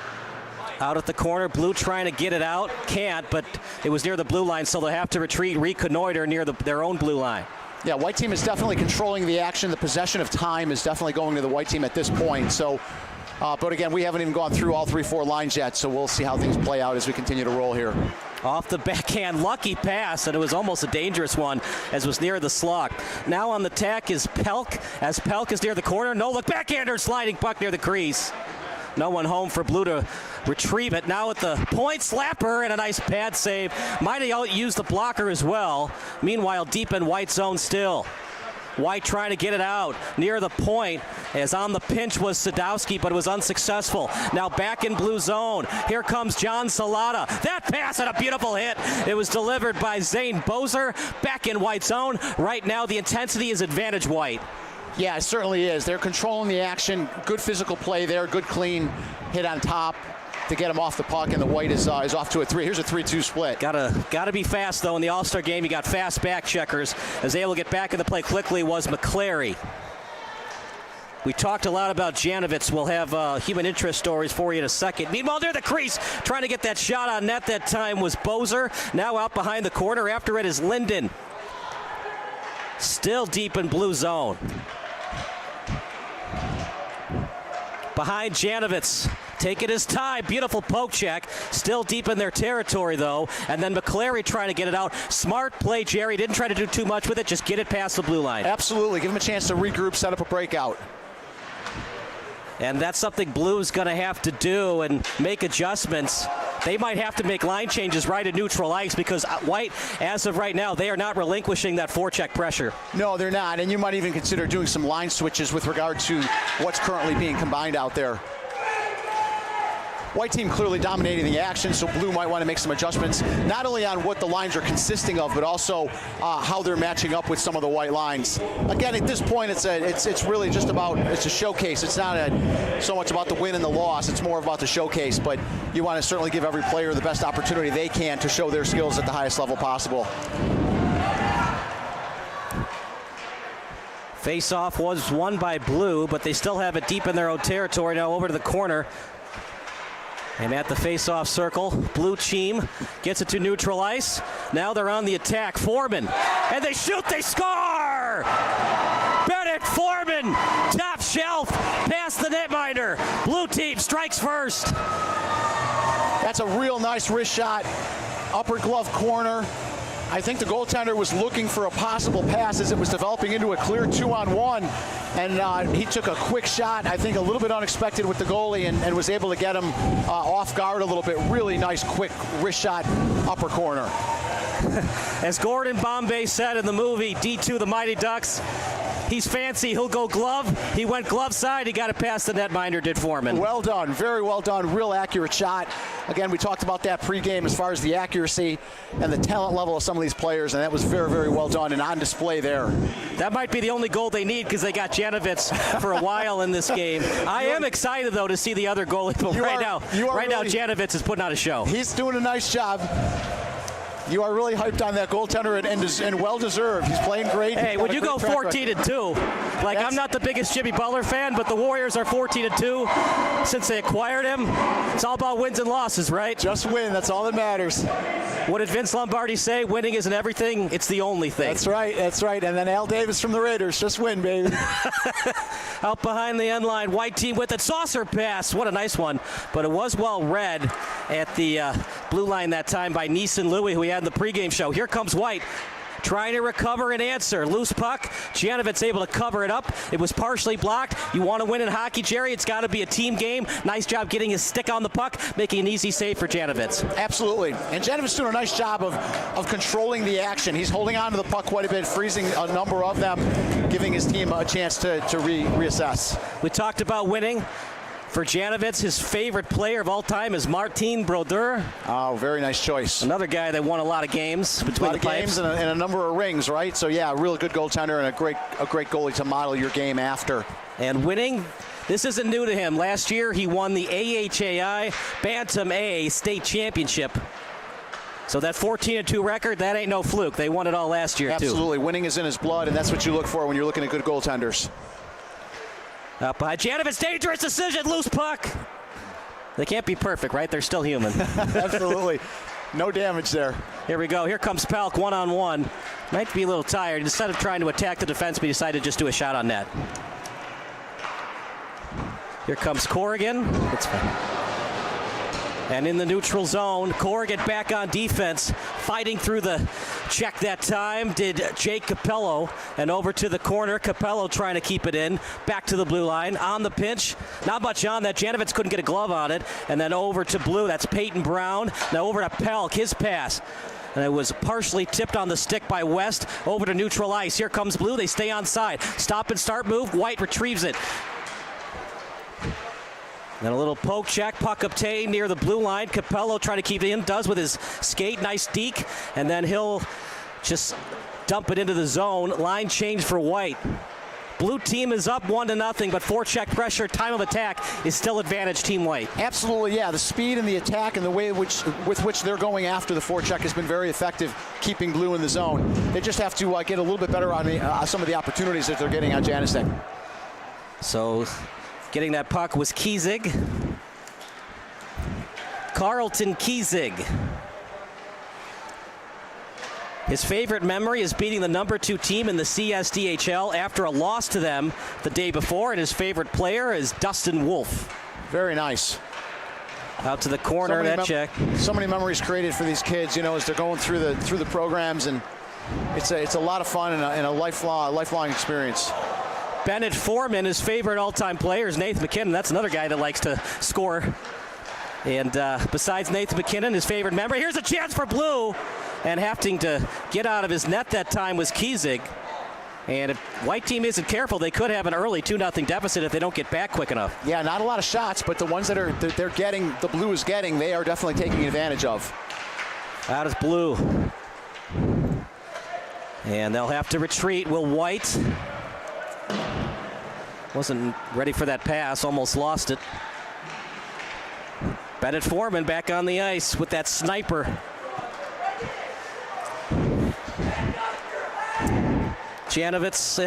Out at the corner, blue trying to get it out. Can't, but it was near the blue line, so they'll have to retreat, reconnoiter near their own blue line. Yeah, white team is definitely controlling the action. The possession of time is definitely going to the white team at this point. So, but again, we haven't even gone through all 3-4 lines yet, so we'll see how things play out as we continue to roll here. Off the backhand, lucky pass, and it was almost a dangerous one as was near the slot. Now on the tack is Pelk, as Pelk is near the corner. No look, backhander, sliding puck near the crease. No one home for blue to retrieve it. Now at the point, slapper and a nice pad save. Might have used the blocker as well. Meanwhile, deep in white zone still. White trying to get it out near the point, as on the pinch was Sadowski, but it was unsuccessful. Now back in blue zone. Here comes John Salata. That pass and a beautiful hit. It was delivered by Zane Bozer. Back in white zone. Right now the intensity is advantage white. Yeah, it certainly is. They're controlling the action. Good physical play there. Good clean hit on top to get him off the puck, and the white is off to a 3. Here's a 3-2 split. Gotta be fast, though. In the All-Star game, you got fast back checkers. As able to get back in the play quickly was McClary. We talked a lot about Janovitz. We'll have human interest stories for you in a second. Meanwhile, near the crease, trying to get that shot on net that time was Bozer. Now out behind the corner. After it is Linden. Still deep in blue zone. Behind Janovitz. Taking his time. Beautiful poke check. Still deep in their territory, though. And then McClary trying to get it out. Smart play, Jerry. Didn't try to do too much with it. Just get it past the blue line. Absolutely. Give him a chance to regroup, set up a breakout. And that's something Blue's going to have to do and make adjustments. They might have to make line changes right at neutral ice, because White, as of right now, they are not relinquishing that forecheck pressure. No, they're not. And you might even consider doing some line switches with regard to what's currently being combined out there. White team clearly dominating the action, so blue might want to make some adjustments, not only on what the lines are consisting of, but also how they're matching up with some of the white lines. Again, at this point, it's really just about, it's a showcase. It's not so much about the win and the loss. It's more about the showcase, but you want to certainly give every player the best opportunity they can to show their skills at the highest level possible. Face-off was won by blue, but they still have it deep in their own territory. Now over to the corner. And at the face-off circle, blue team gets it to neutral ice. Now they're on the attack. Foreman, and they shoot, they score! Bennett Foreman, top shelf, past the netminder. Blue team strikes first. That's a real nice wrist shot, upper glove corner. I think the goaltender was looking for a possible pass as it was developing into a clear 2-on-1, and he took a quick shot, I think a little bit unexpected with the goalie, and was able to get him off guard a little bit. Really nice, quick wrist shot, upper corner. As Gordon Bombay said in the movie D2 The Mighty Ducks, he's fancy, he'll go glove. He went glove side, he got it past the netminder, did Foreman. Well done, very well done, real accurate shot. Again, we talked about that pregame as far as the accuracy and the talent level of some of these players, and that was very, very well done and on display there. That might be the only goal they need, because they got Janovitz for a while in this game. I am excited, though, to see the other goalie, but right now Janovitz is putting on a show. He's doing a nice job. You are really hyped on that goaltender, and well-deserved. He's playing great. Hey, when you go 14-2, like, I'm not the biggest Jimmy Butler fan, but the Warriors are 14-2 since they acquired him. It's all about wins and losses, right? Just win. That's all that matters. What did Vince Lombardi say? Winning isn't everything. It's the only thing. That's right. That's right. And then Al Davis from the Raiders. Just win, baby. Out behind the end line, white team with it. Saucer pass. What a nice one. But it was well read at the blue line that time by Neeson Louie, who we had in the pregame show. Here comes White, trying to recover and answer. Loose puck. Janovitz able to cover it up. It was partially blocked. You want to win in hockey, Jerry, it's got to be a team game. Nice job getting his stick on the puck, making an easy save for Janovitz. Absolutely. And Janovitz doing a nice job of controlling the action. He's holding on to the puck quite a bit, freezing a number of them, giving his team a chance to reassess. We talked about winning. For Janovitz, his favorite player of all time is Martin Brodeur. Oh, very nice choice. Another guy that won a lot of games between the pipes. And a number of rings, right? So yeah, a really good goaltender and a great goalie to model your game after. And winning, this isn't new to him. Last year, he won the IBJI Bantam A state championship. So that 14-2 record, that ain't no fluke. They won it all last year, too. Absolutely. Winning is in his blood, and that's what you look for when you're looking at good goaltenders. Up by Janovitz, dangerous decision, loose puck. They can't be perfect, right? They're still human. Absolutely. No damage there. Here we go. Here comes Pelk, one-on-one. Might be a little tired. Instead of trying to attack the defenseman, he decided to just do a shot on net. Here comes Corrigan. It's fine. And in the neutral zone, Corrigan back on defense, fighting through the check that time did Jake Capello. And over to the corner, Capello trying to keep it in. Back to the blue line, on the pinch. Not much on that. Janovitz couldn't get a glove on it. And then over to blue, that's Peyton Brown. Now over to Pelk, his pass. And it was partially tipped on the stick by West. Over to neutral ice. Here comes blue, they stay on side. Stop and start move, White retrieves it. Then a little poke check, puck obtained near the blue line. Capello trying to keep it in, does with his skate, nice deke. And then he'll just dump it into the zone. Line change for White. Blue team is up 1-0, but forecheck pressure, time of attack is still advantage Team White. Absolutely, yeah. The speed and the attack and the way with which they're going after the forecheck has been very effective, keeping blue in the zone. They just have to get a little bit better on some of the opportunities that they're getting on Janicek. So getting that puck was Kiesig. Carlton Kiesig. His favorite memory is beating the #2 team in the CSDHL after a loss to them the day before, and his favorite player is Dustin Wolf. Very nice. Out to the corner, that check. So many memories created for these kids, you know, as they're going through the programs, and it's a lot of fun and a lifelong experience. Bennett Foreman, his favorite all-time player is Nathan McKinnon. That's another guy that likes to score. And besides Nathan McKinnon, his favorite member, here's a chance for blue. And having to get out of his net that time was Kiesig. And if White team isn't careful, they could have an early 2-0 deficit if they don't get back quick enough. Yeah, not a lot of shots, but the ones that they're getting, the blue is getting, they are definitely taking advantage of. Out is blue. And they'll have to retreat. Will White? Wasn't ready for that pass, almost lost it. Bennett Foreman back on the ice with that sniper. Janovitz,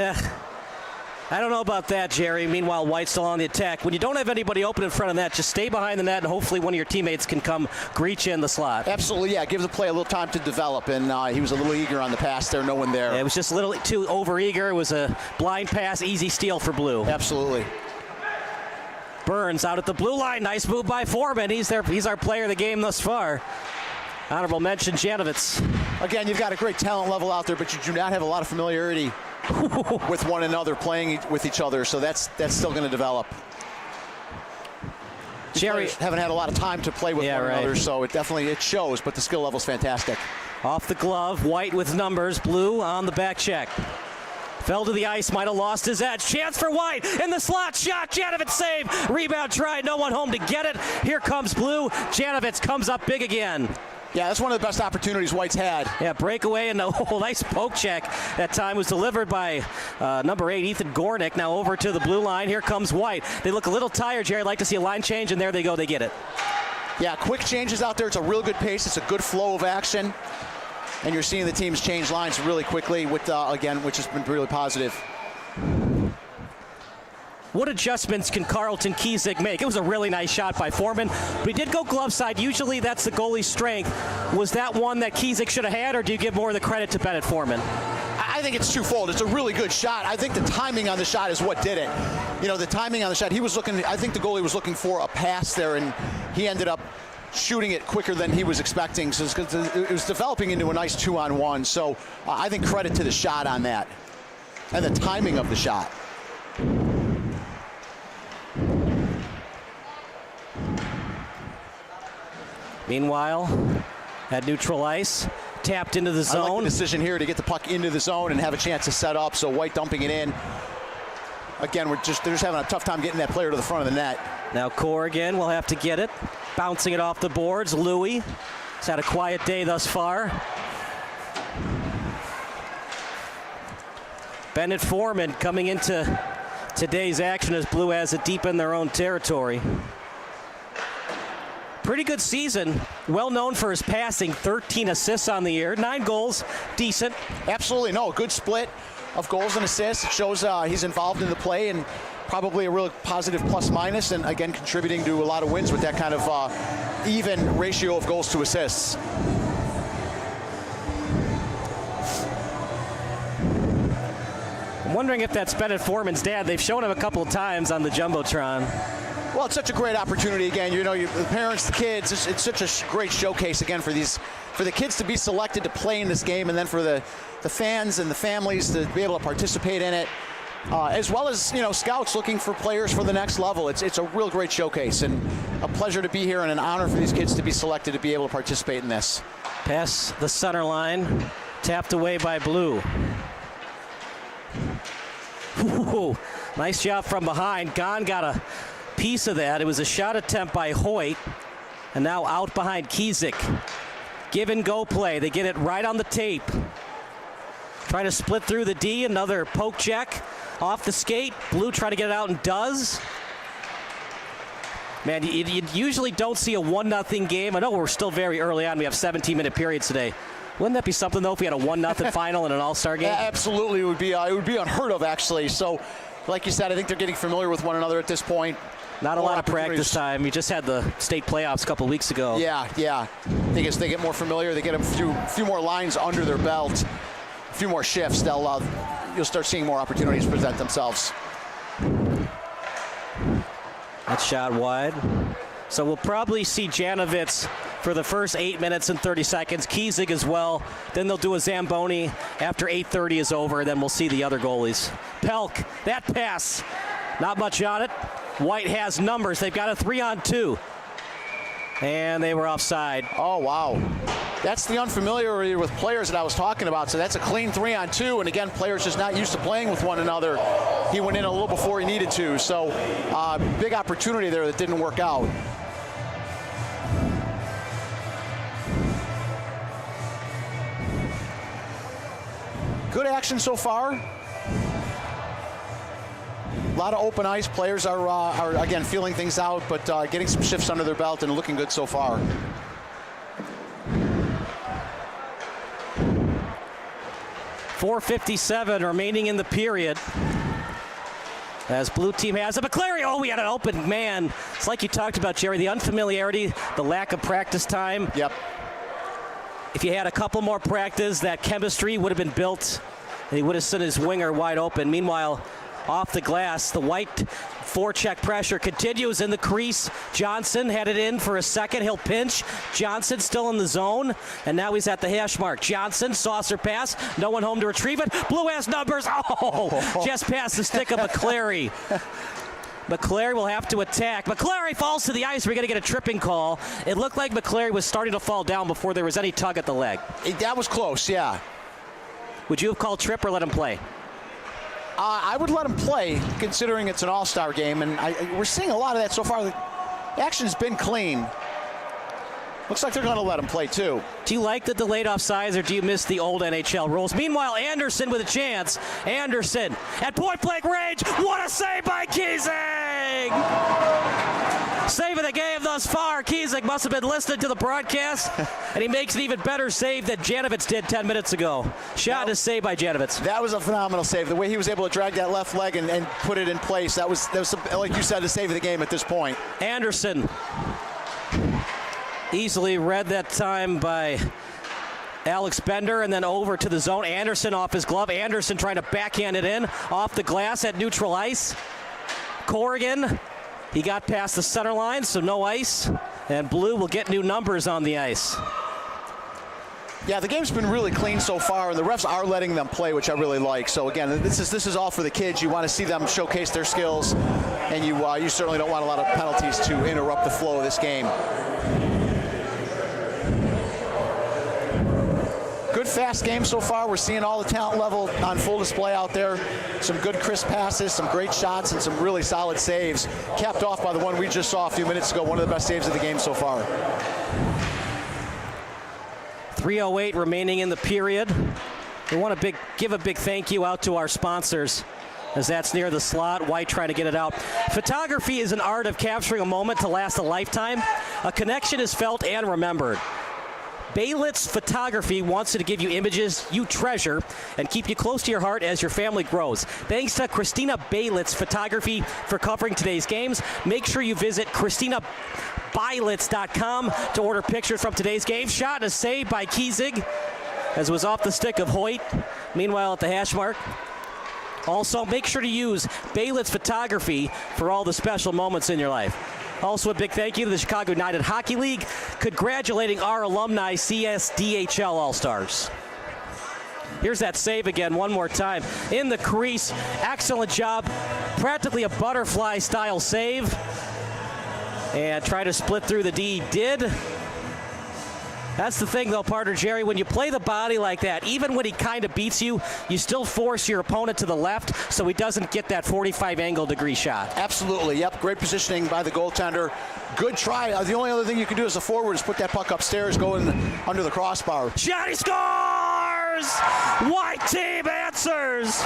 I don't know about that, Jerry. Meanwhile, White's still on the attack. When you don't have anybody open in front of that, just stay behind the net and hopefully one of your teammates can come greet you in the slot. Absolutely, yeah. Give the play a little time to develop, and he was a little eager on the pass there, no one there. Yeah, it was just a little too over-eager. It was a blind pass, easy steal for blue. Absolutely. Burns out at the blue line. Nice move by Foreman. He's our player of the game thus far. Honorable mention, Janovitz. Again, you've got a great talent level out there, but you do not have a lot of familiarity with one another, playing with each other, so that's still going to develop. Jerry haven't had a lot of time to play with one another, so it shows, but the skill level's fantastic. Off the glove, White with numbers, blue on the back check. Fell to the ice, might have lost his edge. Chance for White in the slot, shot, Janovitz save. Rebound tried, no one home to get it. Here comes blue, Janovitz comes up big again. Yeah, that's one of the best opportunities White's had. Yeah, breakaway and a nice poke check. That time was delivered by number 8, Ethan Gornick. Now over to the blue line. Here comes White. They look a little tired, Jerry. I'd like to see a line change, and there they go. They get it. Yeah, quick changes out there. It's a real good pace. It's a good flow of action. And you're seeing the teams change lines really quickly, with again, which has been really positive. What adjustments can Carlton Kiesig make? It was a really nice shot by Foreman, but he did go glove side. Usually that's the goalie's strength. Was that one that Kiesig should have had, or do you give more of the credit to Bennett Foreman? I think it's twofold. It's a really good shot. I think the timing on the shot is what did it. You know, the timing on the shot, I think the goalie was looking for a pass there, and he ended up shooting it quicker than he was expecting. So it was developing into a nice 2-on-1. So I think credit to the shot on that and the timing of the shot. Meanwhile, at neutral ice, tapped into the zone. I like the decision here to get the puck into the zone and have a chance to set up. So White dumping it in. Again, they're just having a tough time getting that player to the front of the net. Now Corrigan will have to get it. Bouncing it off the boards. Louis has had a quiet day thus far. Bennett Foreman coming into today's action as Blue has it deep in their own territory. Pretty good season. Well known for his passing. 13 assists on the year. 9 goals. Decent. Absolutely. No, good split. of goals and assists. It shows he's involved in the play and probably a real positive plus-minus, and again contributing to a lot of wins with that kind of even ratio of goals to assists. I'm wondering if that's Bennett Foreman's dad. They've shown him a couple of times on the Jumbotron. Well, it's such a great opportunity again. You know, the parents, the kids, it's such a great showcase again for the kids to be selected to play in this game, and then for the fans and the families to be able to participate in it, as well as, you know, scouts looking for players for the next level. It's a real great showcase, and a pleasure to be here, and an honor for these kids to be selected to be able to participate in this. Pass the center line, tapped away by Blue. Ooh, nice job from behind. Gahn got a piece of that. It was a shot attempt by Hoyt, and now out behind Kizik. Give and go play. They get it right on the tape. Trying to split through the D. Another poke check off the skate. Blue trying to get it out and does. Man, you usually don't see a 1-0 game. I know we're still very early on. We have 17-minute periods today. Wouldn't that be something, though, if we had a 1-0 final in an all-star game? Yeah, absolutely. It would be unheard of, actually. So, like you said, I think they're getting familiar with one another at this point. Not a lot of practice time. You just had the state playoffs a couple weeks ago. Yeah. I think as they get more familiar, they get a few more lines under their belt, a few more shifts, you'll start seeing more opportunities present themselves. That shot wide. So we'll probably see Janovitz for the first 8 minutes and 30 seconds. Kizik as well. Then they'll do a Zamboni after 8:30 is over. Then we'll see the other goalies. Pelk, that pass. Not much on it. White has numbers. They've got a 3-on-2. And they were offside. Oh, wow. That's the unfamiliarity with players that I was talking about. So that's a clean 3-on-2. And again, players just not used to playing with one another. He went in a little before he needed to. So big opportunity there that didn't work out. Good action so far. A lot of open ice. Players are again feeling things out, but getting some shifts under their belt and looking good so far. .457 remaining in the period. As blue team has it. McClary, oh, we had an open man. It's like you talked about, Jerry, the unfamiliarity, the lack of practice time. Yep. If you had a couple more practice, that chemistry would have been built, and he would have sent his winger wide open. Meanwhile, off the glass, the White forecheck pressure continues in the crease. Johnson had it in for a second. He'll pinch. Johnson still in the zone, and now he's at the hash mark. Johnson, saucer pass. No one home to retrieve it. Blue has numbers. Oh, just past the stick of McClary. McClary will have to attack. McClary falls to the ice. We're going to get a tripping call. It looked like McClary was starting to fall down before there was any tug at the leg. That was close, yeah. Would you have called trip or let him play? I would let him play, considering it's an all-star game, and we're seeing a lot of that so far. The action's been clean. Looks like they're going to let him play, too. Do you like the delayed offsides, or do you miss the old NHL rules? Meanwhile, Anderson with a chance. Anderson at point-blank range. What a save by Kizik! Save of the game thus far. Kizik must have been listening to the broadcast, and he makes an even better save than Janovitz did 10 minutes ago. Shot is saved by Janovitz. That was a phenomenal save. The way he was able to drag that left leg and put it in place, that was like you said, the save of the game at this point. Anderson easily read that time by Alex Bender, and then over to the zone. Anderson off his glove. Anderson trying to backhand it in off the glass at neutral ice. Corrigan, he got past the center line, so no ice. And Blue will get new numbers on the ice. Yeah, the game's been really clean so far, and the refs are letting them play, which I really like. So again, this is all for the kids. You want to see them showcase their skills, and you certainly don't want a lot of penalties to interrupt the flow of this game. Good fast game so far. We're seeing all the talent level on full display out there. Some good crisp passes, some great shots, and some really solid saves. Capped off by the one we just saw a few minutes ago, one of the best saves of the game so far. 3:08 remaining in the period. We want to give a big thank you out to our sponsors, as that's near the slot. White trying to get it out. Photography is an art of capturing a moment to last a lifetime. A connection is felt and remembered. Baylitz Photography wants to give you images you treasure and keep you close to your heart as your family grows. Thanks to Christina Baylitz Photography for covering today's games. Make sure you visit ChristinaBaylitz.com to order pictures from today's game. Shot and a save by Kiesig, as it was off the stick of Hoyt. Meanwhile, at the hash mark. Also, make sure to use Baylitz Photography for all the special moments in your life. Also, a big thank you to the Chicago United Hockey League, congratulating our alumni CSDHL All-Stars. Here's that save again one more time. In the crease, excellent job. Practically a butterfly-style save. And try to split through the D, did. That's the thing, though, partner Jerry. When you play the body like that, even when he kind of beats you, you still force your opponent to the left so he doesn't get that 45 angle degree shot. Absolutely, yep. Great positioning by the goaltender. Good try. The only other thing you can do as a forward is put that puck upstairs, going under the crossbar. Shot, he scores! White team answers!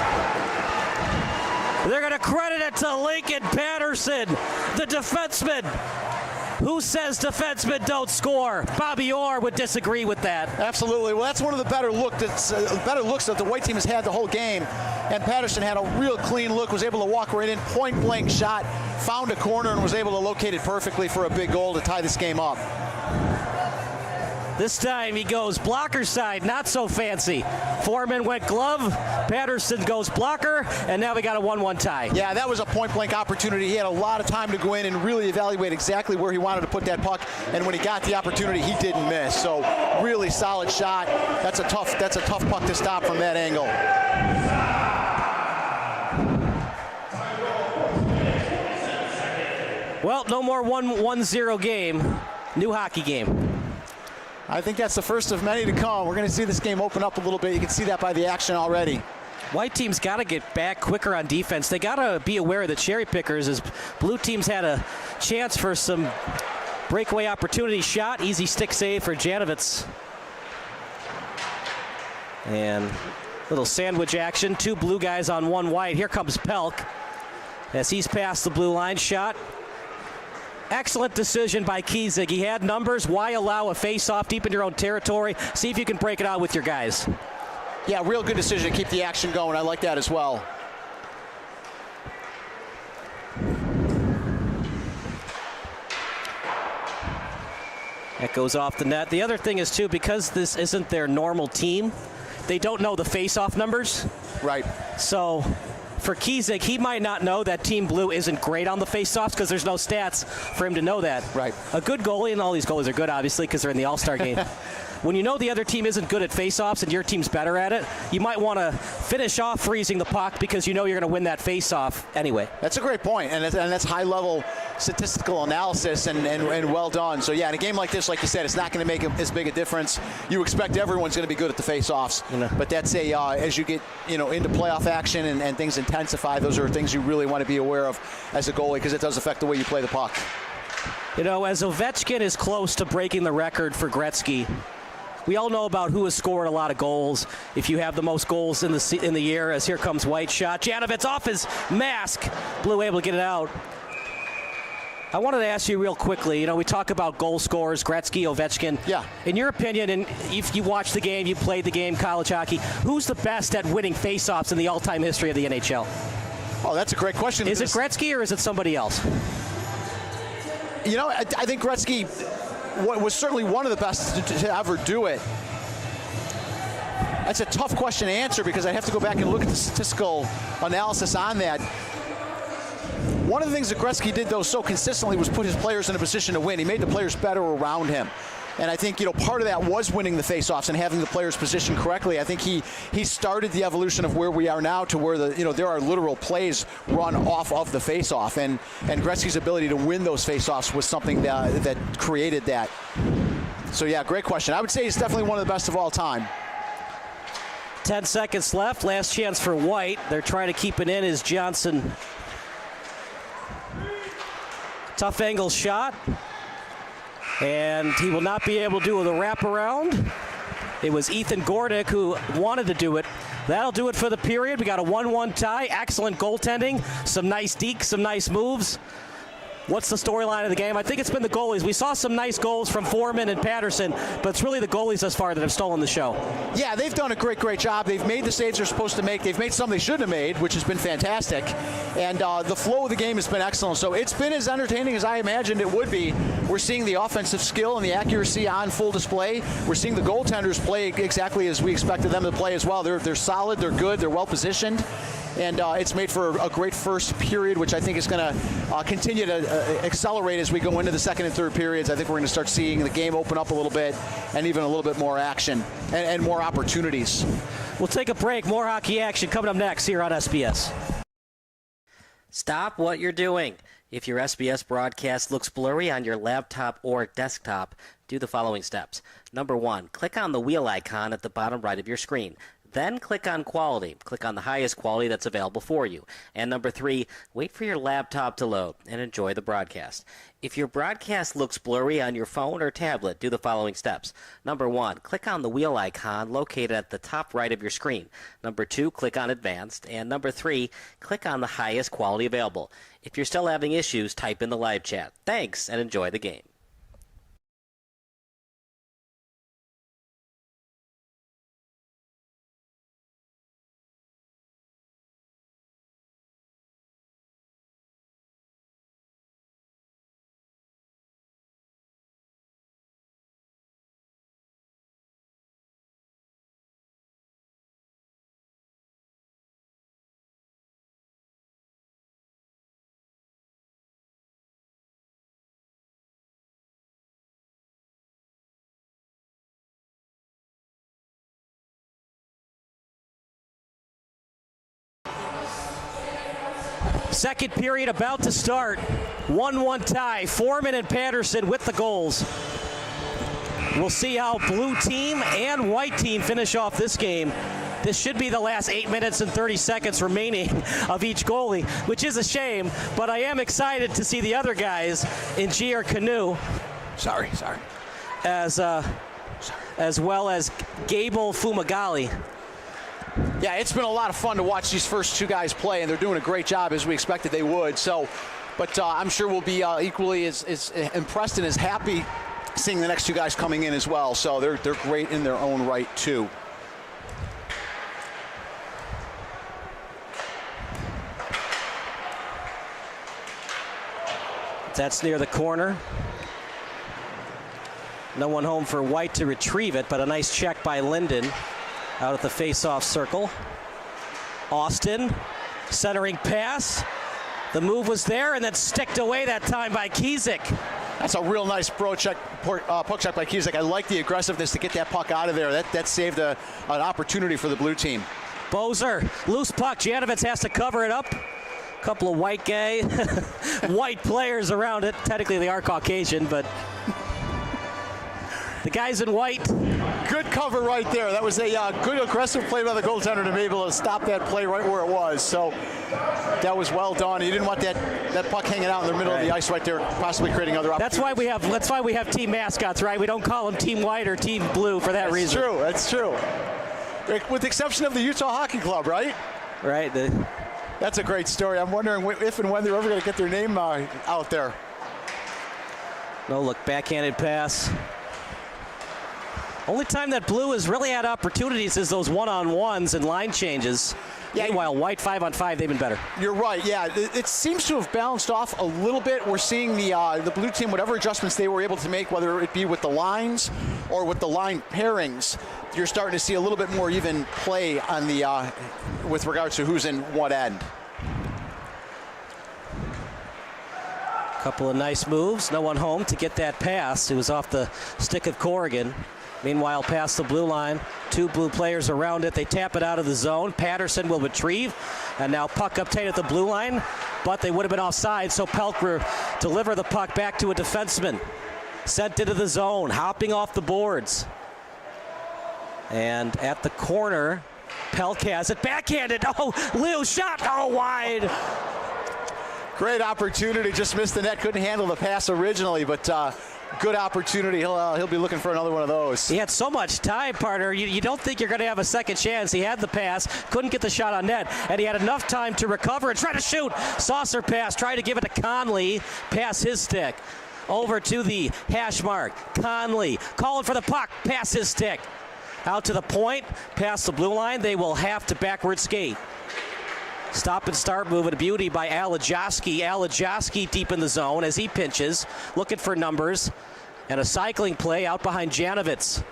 They're going to credit it to Lincoln Patterson, the defenseman. Who says defensemen don't score? Bobby Orr would disagree with that. Absolutely. Well, that's one of the better looks that the white team has had the whole game. And Patterson had a real clean look, was able to walk right in, point-blank shot, found a corner, and was able to locate it perfectly for a big goal to tie this game up. This time he goes blocker side, not so fancy. Foreman went glove, Patterson goes blocker, and now we got a 1-1 tie. Yeah, that was a point-blank opportunity. He had a lot of time to go in and really evaluate exactly where he wanted to put that puck, and when he got the opportunity, he didn't miss. So really solid shot. That's a tough puck to stop from that angle. Well, no more 1-0 game. New hockey game. I think that's the first of many to come. We're going to see this game open up a little bit. You can see that by the action already. White team's got to get back quicker on defense. They got to be aware of the cherry pickers, as blue team's had a chance for some breakaway opportunity. Shot, easy stick save for Janovitz. And little sandwich action. Two blue guys on one white. Here comes Pelk as he's past the blue line. Shot. Excellent decision by Kiesig. He had numbers. Why allow a face-off deep in your own territory? See if you can break it out with your guys. Yeah, real good decision to keep the action going. I like that as well. That goes off the net. The other thing is, too, because this isn't their normal team, they don't know the face-off numbers. Right. So for Kiesig, he might not know that Team Blue isn't great on the face-offs because there's no stats for him to know that. Right. A good goalie, and all these goalies are good, obviously, because they're in the All-Star game. When you know the other team isn't good at face-offs and your team's better at it, you might want to finish off freezing the puck because you know you're going to win that face-off anyway. That's a great point, and that's high-level statistical analysis and well done. So, yeah, in a game like this, like you said, it's not going to make as big a difference. You expect everyone's going to be good at the face-offs, but that's as you get into playoff action and things intensify, those are things you really want to be aware of as a goalie because it does affect the way you play the puck. As Ovechkin is close to breaking the record for Gretzky, we all know about who has scored a lot of goals. If you have the most goals in the year, as here comes White shot. Janovitz off his mask. Blue able to get it out. I wanted to ask you real quickly, we talk about goal scorers, Gretzky, Ovechkin. Yeah. In your opinion, and if you watched the game, you played the game, college hockey, who's the best at winning faceoffs in the all-time history of the NHL? Oh, that's a great question. Is it Gretzky or is it somebody else? I think Gretzky was certainly one of the best to ever do it. That's a tough question to answer because I have to go back and look at the statistical analysis on that. One of the things that Gretzky did, though, so consistently was put his players in a position to win. He made the players better around him. And I think, part of that was winning the faceoffs and having the players positioned correctly. I think he started the evolution of where we are now to where there are literal plays run off of the faceoff. And Gretzky's ability to win those faceoffs was something that created that. So, yeah, great question. I would say he's definitely one of the best of all time. 10 seconds left. Last chance for White. They're trying to keep it in as Johnson. Tough angle shot. And he will not be able to do the wraparound. It was Ethan Gordick who wanted to do it. That'll do it for the period. We got a 1-1 tie. Excellent goaltending. Some nice dekes, some nice moves. What's the storyline of the game? I think it's been the goalies. We saw some nice goals from Foreman and Patterson, but it's really the goalies thus far that have stolen the show. Yeah, they've done a great job. They've made the saves they're supposed to make. They've made some they shouldn't have made, which has been fantastic. And the flow of the game has been excellent. So it's been as entertaining as I imagined it would be. We're seeing the offensive skill and the accuracy on full display. We're seeing the goaltenders play exactly as we expected them to play as well. They're solid, they're good, they're well positioned. And it's made for a great first period, which I think is going to continue to accelerate as we go into the second and third periods. I think we're going to start seeing the game open up a little bit and even a little bit more action and more opportunities. We'll take a break. More hockey action coming up next here on SBS. Stop what you're doing. If your SBS broadcast looks blurry on your laptop or desktop, do the following steps. Number 1, click on the wheel icon at the bottom right of your screen. Then click on quality. Click on the highest quality that's available for you. And number 3, wait for your laptop to load and enjoy the broadcast. If your broadcast looks blurry on your phone or tablet, do the following steps. Number 1, click on the wheel icon located at the top right of your screen. Number 2, click on advanced. And number 3, click on the highest quality available. If you're still having issues, type in the live chat. Thanks and enjoy the game. Second period about to start. 1-1 tie. Foreman and Patterson with the goals. We'll see how blue team and white team finish off this game. This should be the last 8 minutes and 30 seconds remaining of each goalie, which is a shame, but I am excited to see the other guys in G.R. Canoe. Sorry. As well as Gable Fumagalli. Yeah, it's been a lot of fun to watch these first two guys play, and they're doing a great job as we expected they would. So, but I'm sure we'll be equally as impressed and as happy seeing the next two guys coming in as well. So they're great in their own right too. That's near the corner. No one home for White to retrieve it, but a nice check by Linden out at the face-off circle. Austin, centering pass. The move was there and then sticked away that time by Kizik. That's a real nice puck check by Kizik. I like the aggressiveness to get that puck out of there. That saved an opportunity for the blue team. Bozer, loose puck. Janovitz has to cover it up. Couple of white white players around it. Technically they are Caucasian, but the guys in white. Good cover right there. That was a good aggressive play by the goaltender to be able to stop that play right where it was. So that was well done. You didn't want that puck hanging out in the middle of the ice right there, possibly creating other opportunities. That's why we have team mascots, right? We don't call them Team White or Team Blue for that reason. That's true. With the exception of the Utah Hockey Club, right? Right. That's a great story. I'm wondering if and when they're ever going to get their name out there. No look, backhanded pass. Only time that Blue has really had opportunities is those one-on-ones and line changes. Yeah, meanwhile, White 5-on-5, they've been better. You're right, yeah. It seems to have balanced off a little bit. We're seeing the blue team, whatever adjustments they were able to make, whether it be with the lines or with the line pairings, you're starting to see a little bit more even play on the with regards to who's in what end. Couple of nice moves. No one home to get that pass. It was off the stick of Corrigan. Meanwhile, past the blue line, two blue players around it. They tap it out of the zone. Patterson will retrieve, and now puck obtained at the blue line, but they would have been offside, so Pelk will deliver the puck back to a defenseman. Sent into the zone, hopping off the boards. And at the corner, Pelk has it backhanded. Oh, Leo shot, wide. Great opportunity, just missed the net, couldn't handle the pass originally, but good opportunity. He'll be looking for another one of those. He had so much time, partner. You don't think you're going to have a second chance. He had the pass, couldn't get the shot on net, and he had enough time to recover and try to shoot. Saucer pass, try to give it to Conley, pass his stick. Over to the hash mark. Conley calling for the puck, pass his stick. Out to the point, past the blue line. They will have to backward skate. Stop and start move, a beauty by Alajoski. Alajoski deep in the zone as he pinches, looking for numbers. And a cycling play out behind Janovitz.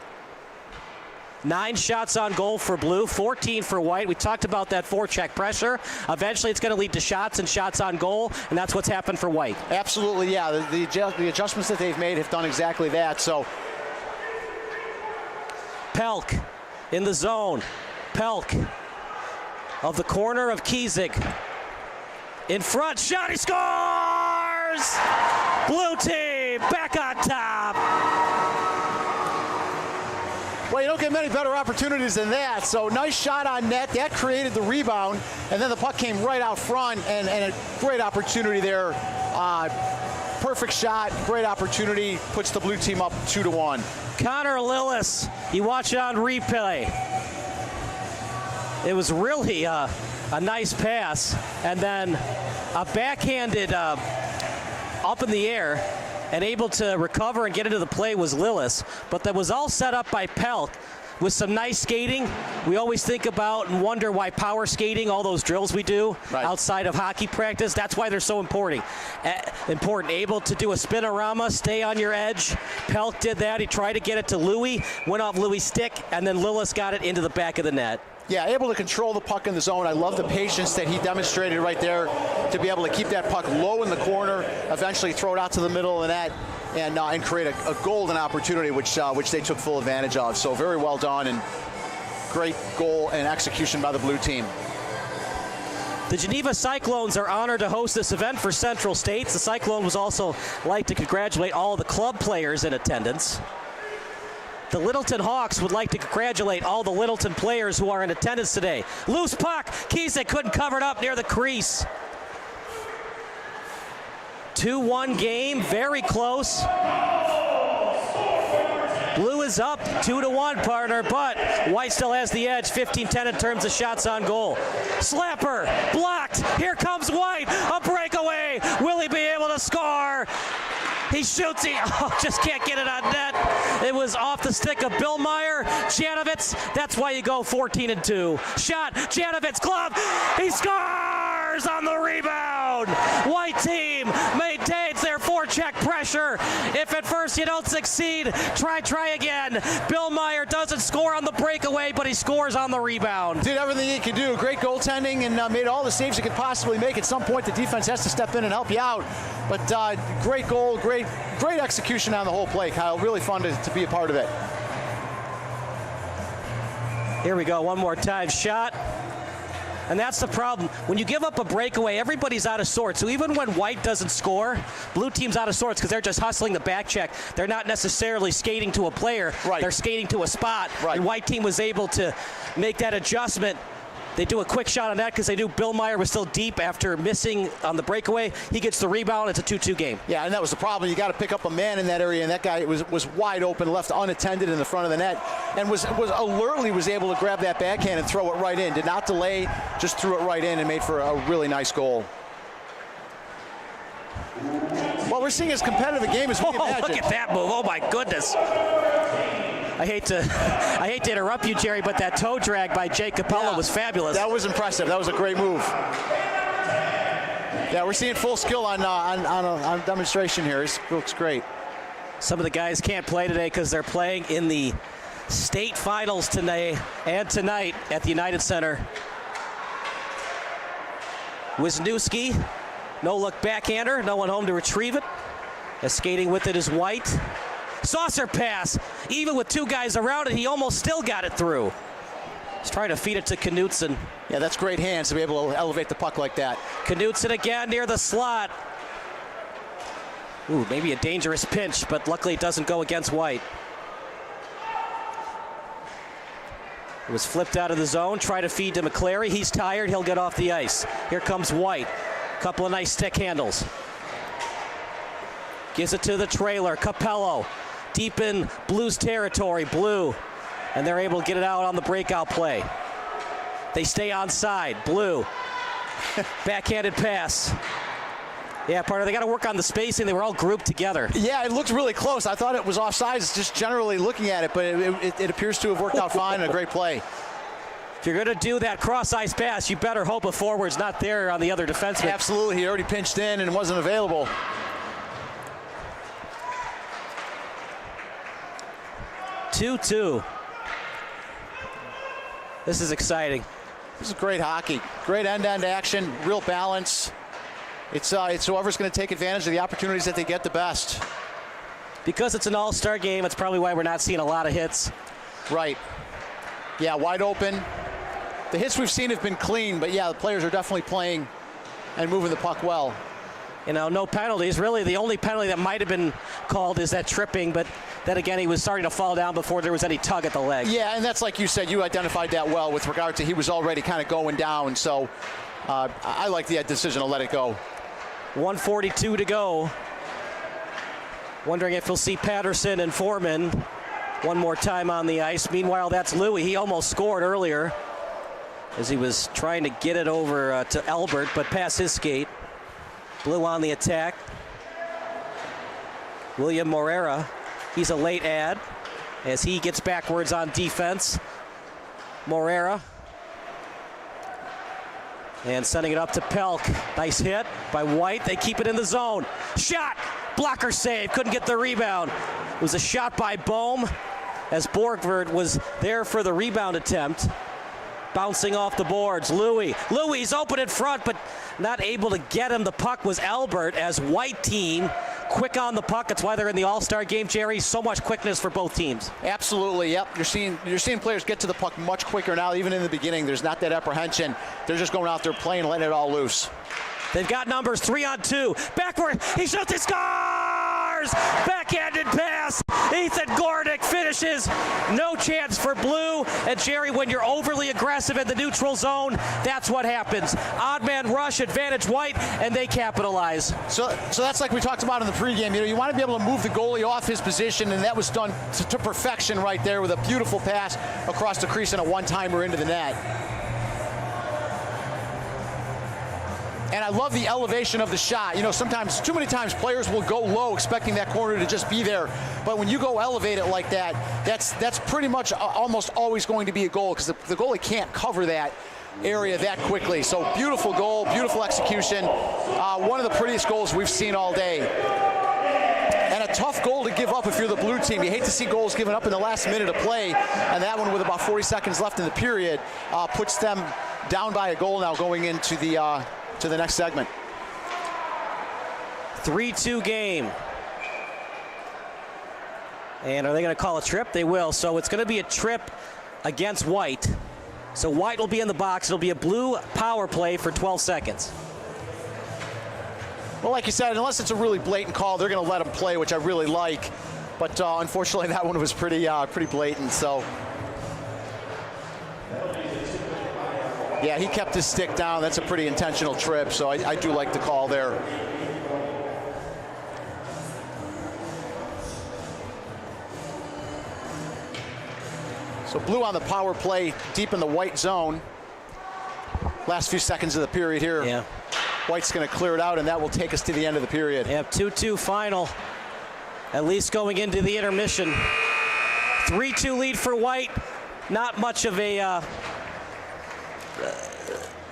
9 shots on goal for Blue, 14 for White. We talked about that forecheck pressure. Eventually it's going to lead to shots and shots on goal, and that's what's happened for White. Absolutely, yeah. The adjustments that they've made have done exactly that. So Pelk in the zone. Pelk of the corner of Kiesig. In front, shot, he scores! Blue team back on top. Well, you don't get many better opportunities than that. So nice shot on net. That created the rebound. And then the puck came right out front, and a great opportunity there. Perfect shot, great opportunity. Puts the blue team up 2-1. Connor Lillis, you watch it on replay. It was really a nice pass. And then a backhanded up in the air. And able to recover and get into the play was Lillis. But that was all set up by Pelk with some nice skating. We always think about and wonder why power skating, all those drills we do outside of hockey practice, that's why they're so important. Able to do a spinorama, stay on your edge. Pelk did that. He tried to get it to Louis, went off Louis' stick, and then Lillis got it into the back of the net. Yeah, able to control the puck in the zone. I love the patience that he demonstrated right there to be able to keep that puck low in the corner, eventually throw it out to the middle of the net, and create a golden opportunity, which they took full advantage of. So very well done, and great goal and execution by the blue team. The Geneva Cyclones are honored to host this event for Central States. The Cyclone was also like to congratulate all the club players in attendance. The Littleton Hawks would like to congratulate all the Littleton players who are in attendance today. Loose puck. Kiesek couldn't cover it up near the crease. 2-1 game, very close. Blue is up 2-1, partner, but White still has the edge, 15-10 in terms of shots on goal. Slapper, blocked. Here comes White, a breakaway. Will he be able to score? He shoots, just can't get it on net. It was off the stick of Bill Meyer. Janovitz, that's why you go 14-2. Shot, Janovitz, glove, he scores on the rebound. White team maintains their forecheck pressure. If at first you don't succeed, try again. Bill Meyer doesn't score on the breakaway, but he scores on the rebound. Did everything he could do. Great goaltending and made all the saves he could possibly make. At some point, the defense has to step in and help you out. But great goal, great execution on the whole play, Kyle. Really fun to be a part of it. Here we go, one more time. Shot. And that's the problem. When you give up a breakaway, everybody's out of sorts. So even when White doesn't score, blue team's out of sorts because they're just hustling the back check. They're not necessarily skating to a player. They're skating to a spot. And White team was able to make that adjustment. They do a quick shot on that because they knew Bill Meyer was still deep after missing on the breakaway. He gets the rebound. It's a 2-2 game. Yeah, and that was the problem. You got to pick up a man in that area, and that guy was wide open, left unattended in the front of the net, and was alertly able to grab that backhand and throw it right in. Did not delay, just threw it right in and made for a really nice goal. Well, we're seeing as competitive a game as we can imagine. Look at that move. Oh, my goodness. I hate to interrupt you, Jerry, but that toe drag by Jake Capella was fabulous. That was impressive. That was a great move. Yeah, we're seeing full skill on demonstration here. It looks great. Some of the guys can't play today because they're playing in the state finals today and tonight at the United Center. Wisniewski, no look backhander, no one home to retrieve it. As skating with it is White. Saucer pass, even with two guys around it, he almost still got it through. He's trying to feed it to Knutson. Yeah, that's great hands to be able to elevate the puck like that. Knutson again near the slot. Ooh, maybe a dangerous pinch, but luckily it doesn't go against White. It was flipped out of the zone, try to feed to McClary. He's tired, he'll get off the ice. Here comes White. Couple of nice stick handles. Gives it to the trailer. Capello deep in Blues territory. Blue. And they're able to get it out on the breakout play. They stay onside. Blue. Backhanded pass. Yeah, partner, they got to work on the spacing. They were all grouped together. Yeah, it looked really close. I thought it was offsides just generally looking at it, but it appears to have worked out fine and a great play. If you're going to do that cross-ice pass, you better hope a forward's not there on the other defenseman. Absolutely. He already pinched in and wasn't available. Two. This is exciting. This is great hockey. Great end-to-end action, real balance. It's whoever's going to take advantage of the opportunities that they get the best. Because it's an all-star game, that's probably why we're not seeing a lot of hits. Right. Yeah, wide open. The hits we've seen have been clean, but yeah, the players are definitely playing and moving the puck well. You know, no penalties. Really, the only penalty that might have been called is that tripping, but then again, he was starting to fall down before there was any tug at the leg. Yeah, and that's like you said, you identified that well with regard to he was already kind of going down, so I like the decision to let it go. 1:42 to go. Wondering if we'll see Patterson and Foreman one more time on the ice. Meanwhile, that's Louis. He almost scored earlier as he was trying to get it over to Albert, but past his skate. Blue on the attack. William Morera, he's a late ad as he gets backwards on defense. Morera. And sending it up to Pelk. Nice hit by White. They keep it in the zone. Shot! Blocker save. Couldn't get the rebound. It was a shot by Bohm as Borgvard was there for the rebound attempt. Bouncing off the boards. Louis open in front, but not able to get him. The puck was Albert as White team quick on the puck. That's why they're in the All-Star game, Jerry. So much quickness for both teams. Absolutely, yep. You're seeing players get to the puck much quicker now. Even in the beginning, there's not that apprehension. They're just going out there playing, letting it all loose. They've got numbers 3-on-2. Backward. He shoots. He scores! Backhanded pass. Ethan Gordick finishes. No chance for Blue. And Jerry, when you're overly aggressive in the neutral zone, that's what happens. Odd man rush, advantage White, and they capitalize. So that's like we talked about in the pregame. You know, you want to be able to move the goalie off his position, and that was done to perfection right there with a beautiful pass across the crease and a one-timer into the net. And I love the elevation of the shot. You know, sometimes, too many times, players will go low expecting that corner to just be there. But when you go elevate it like that, that's pretty much almost always going to be a goal because the goalie can't cover that area that quickly. So beautiful goal, beautiful execution. One of the prettiest goals we've seen all day. And a tough goal to give up if you're the blue team. You hate to see goals given up in the last minute of play. And that one with about 40 seconds left in the period puts them down by a goal now going into the next segment. 3-2 game. And are they going to call a trip? They will. So it's going to be a trip against White. So White will be in the box. It'll be a Blue power play for 12 seconds. Well, like you said, unless it's a really blatant call, they're going to let him play, which I really like. But unfortunately, that one was pretty blatant. So, yeah, he kept his stick down. That's a pretty intentional trip. So I do like the call there. So Blue on the power play, deep in the White zone. Last few seconds of the period here. Yeah. White's going to clear it out, and that will take us to the end of the period. Yeah, 2-2 final, at least going into the intermission. 3-2 lead for White. Not much of a,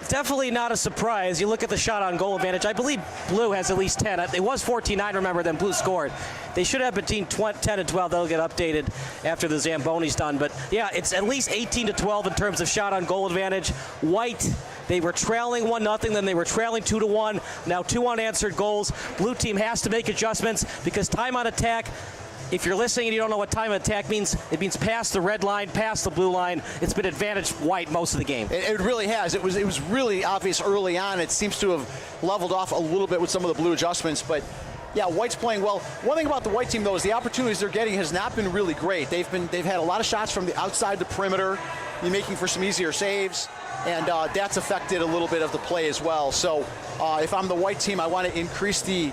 definitely not a surprise. You look at the shot on goal advantage. I believe Blue has at least 10. It was 14-9, remember, then Blue scored. They should have between 10 and 12. They'll get updated after the Zamboni's done. But, yeah, it's at least 18-12 in terms of shot on goal advantage. White, they were trailing 1-0, then they were trailing 2-1. Now 2 unanswered goals. Blue team has to make adjustments because time on attack, if you're listening and you don't know what time on attack means, it means past the red line, past the blue line. It's been advantage White most of the game. It really has. It was really obvious early on. It seems to have leveled off a little bit with some of the Blue adjustments, but yeah, White's playing well. One thing about the White team, though, is the opportunities they're getting has not been really great. They've had a lot of shots from the outside the perimeter, making for some easier saves, and that's affected a little bit of the play as well. So if I'm the White team, I want to increase the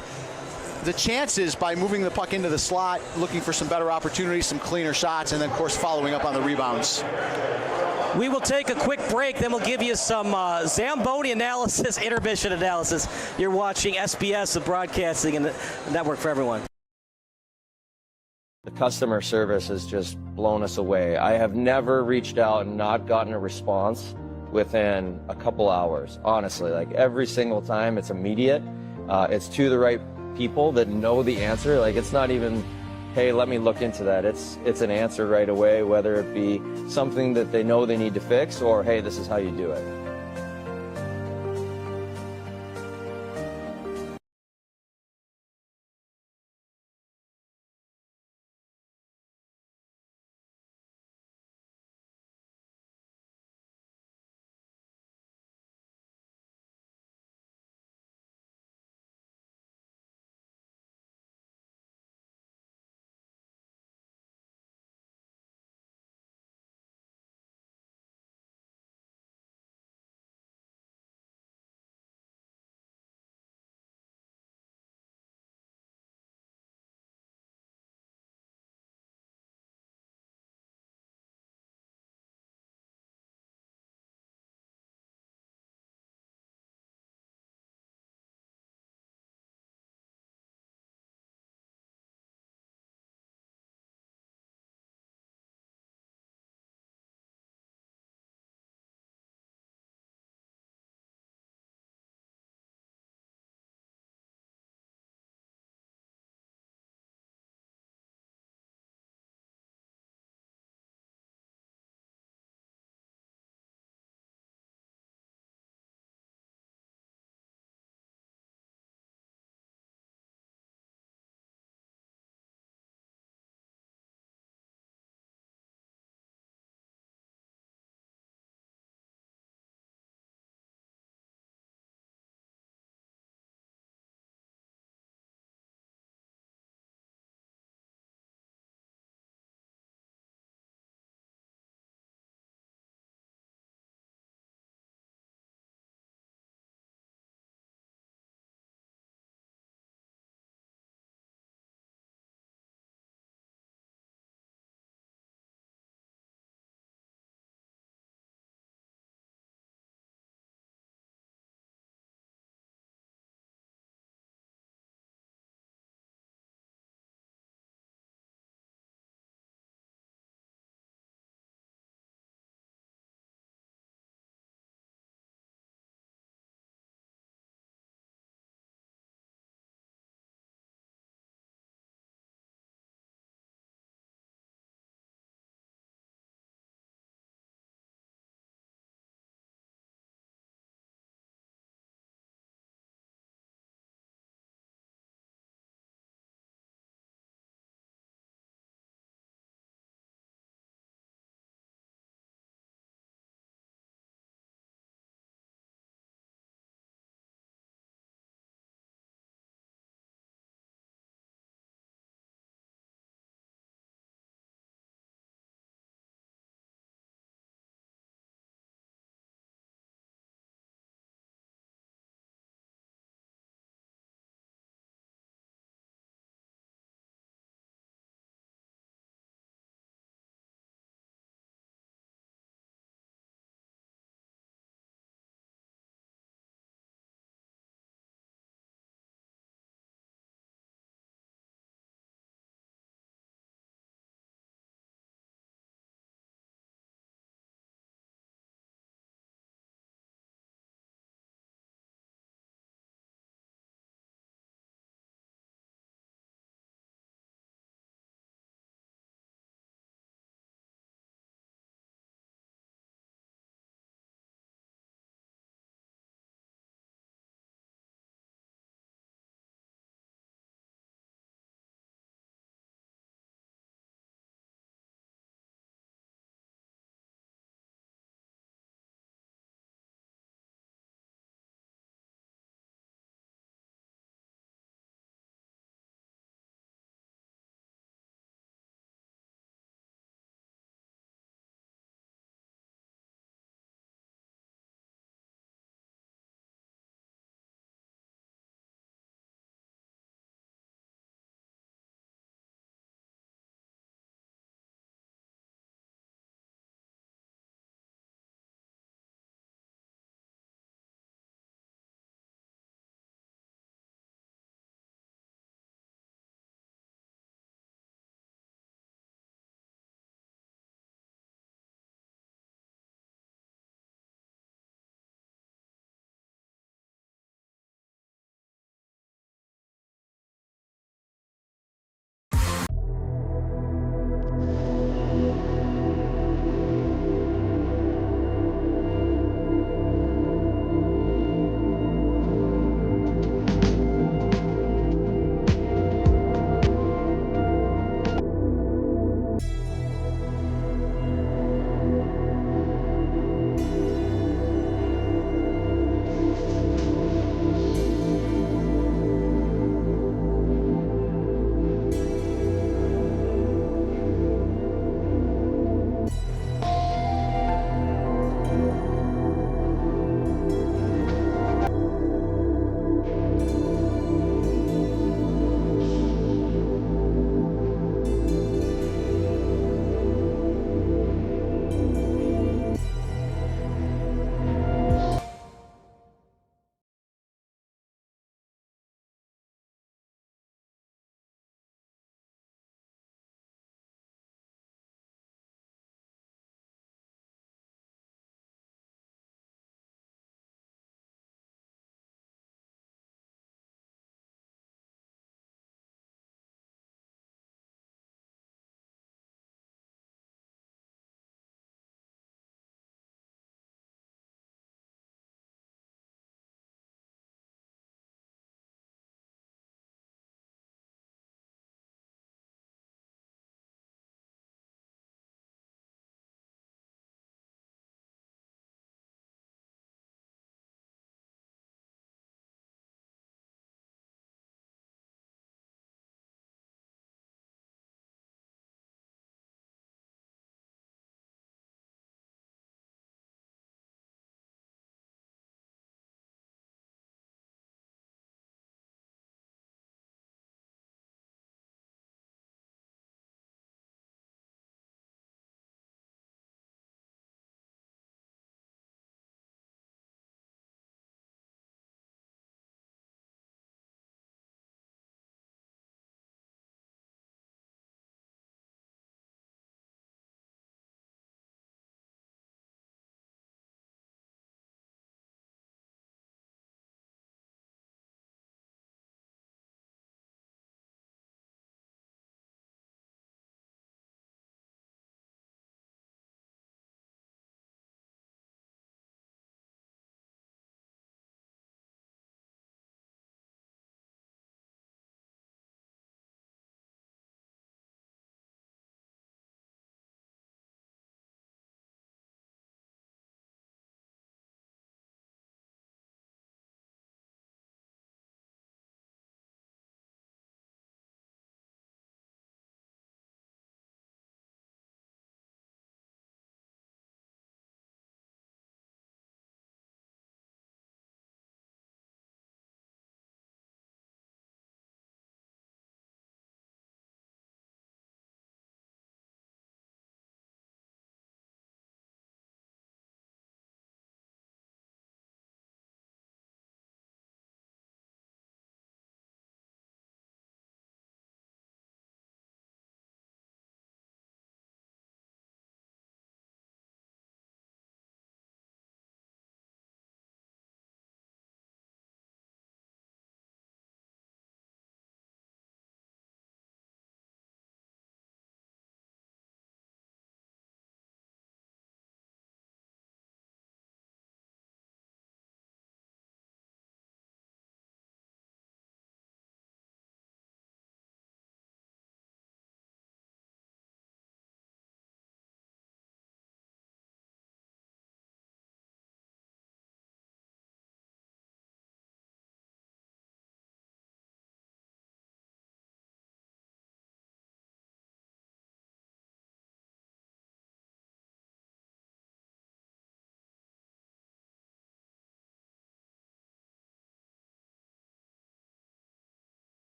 the chances by moving the puck into the slot, looking for some better opportunities, some cleaner shots, and then, of course, following up on the rebounds. We will take a quick break, then we'll give you some Zamboni analysis, intermission analysis. You're watching SBS, the broadcasting and the network for everyone. The customer service has just blown us away. I have never reached out and not gotten a response within a couple hours. Honestly, like every single time, it's immediate. It's to the right people that know the answer. Like it's not even, hey, let me look into that. It's an answer right away, whether it be something that they know they need to fix or, hey, this is how you do it.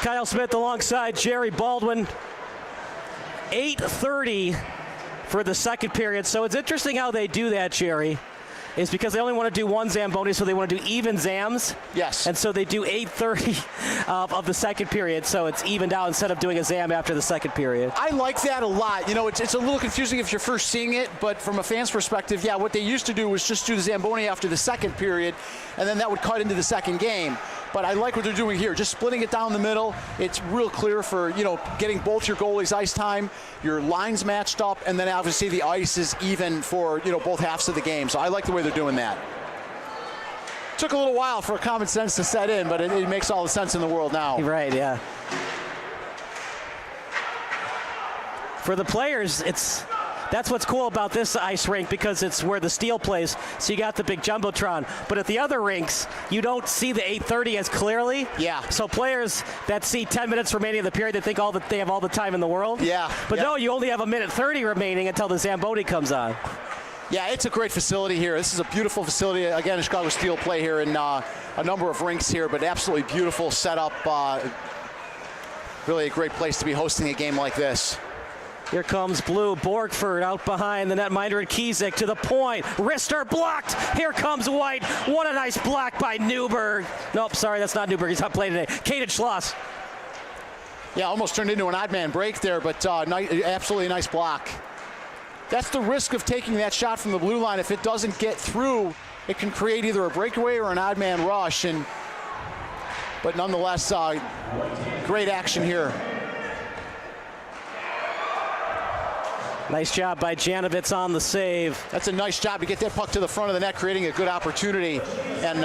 Kyle Smith alongside Jerry Baldwin. 8:30 for the second period. So it's interesting how they do that, Jerry. Is because they only want to do one Zamboni, so they want to do even Zams. Yes. And so they do 8:30 of the second period, so it's evened out instead of doing a Zam after the second period. I like that a lot. You know, it's a little confusing if you're first seeing it, but from a fan's perspective, yeah, what they used to do was just do the Zamboni after the second period, and then that would cut into the second game. But I like what they're doing here, just splitting it down the middle. It's real clear for, you know, getting both your goalies ice time, your lines matched up, and then obviously the ice is even for, you know, both halves of the game. So I like the way they're doing that. Took a little while for common sense to set in, but it makes all the sense in the world now. Right, yeah. For the players, that's what's cool about this ice rink, because it's where the steel plays, so you got the big jumbotron. But at the other rinks, you don't see the 8:30 as clearly. Yeah. So players that see 10 minutes remaining in the period, they think they have all the time in the world. Yeah. But no, you only have 1:30 remaining until the Zamboni comes on. Yeah, it's a great facility here. This is a beautiful facility. Again, Chicago Steel play here in a number of rinks here, but absolutely beautiful setup. Really a great place to be hosting a game like this. Here comes Blue. Borgford out behind the netminder and Kiesek to the point. Wrister blocked. Here comes White. What a nice block by Newberg. Nope, sorry, that's not Newberg. He's not playing today. Caden Schloss. Yeah, almost turned into an odd man break there, but absolutely a nice block. That's the risk of taking that shot from the blue line. If it doesn't get through, it can create either a breakaway or an odd man rush. But nonetheless, great action here. Nice job by Janovitz on the save. That's a nice job to get that puck to the front of the net, creating a good opportunity, and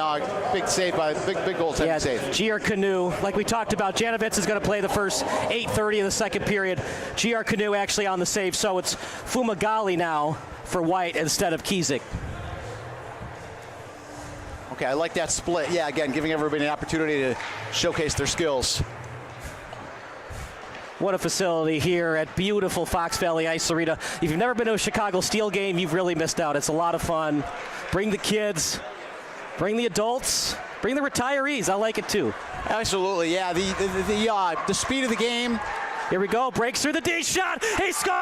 big save by big goaltending save. GR Canoe, like we talked about, Janovitz is going to play the first 8:30 of the second period. GR Canoe actually on the save, so it's Fumagalli now for White instead of Kiesek. Okay, I like that split. Yeah, again, giving everybody an opportunity to showcase their skills. What a facility here at beautiful Fox Valley Ice Arena. If you've never been to a Chicago Steel game, you've really missed out. It's a lot of fun. Bring the kids, bring the adults, bring the retirees. I like it too. Absolutely, yeah. The speed of the game. Here we go. Breaks through the D shot. He scores!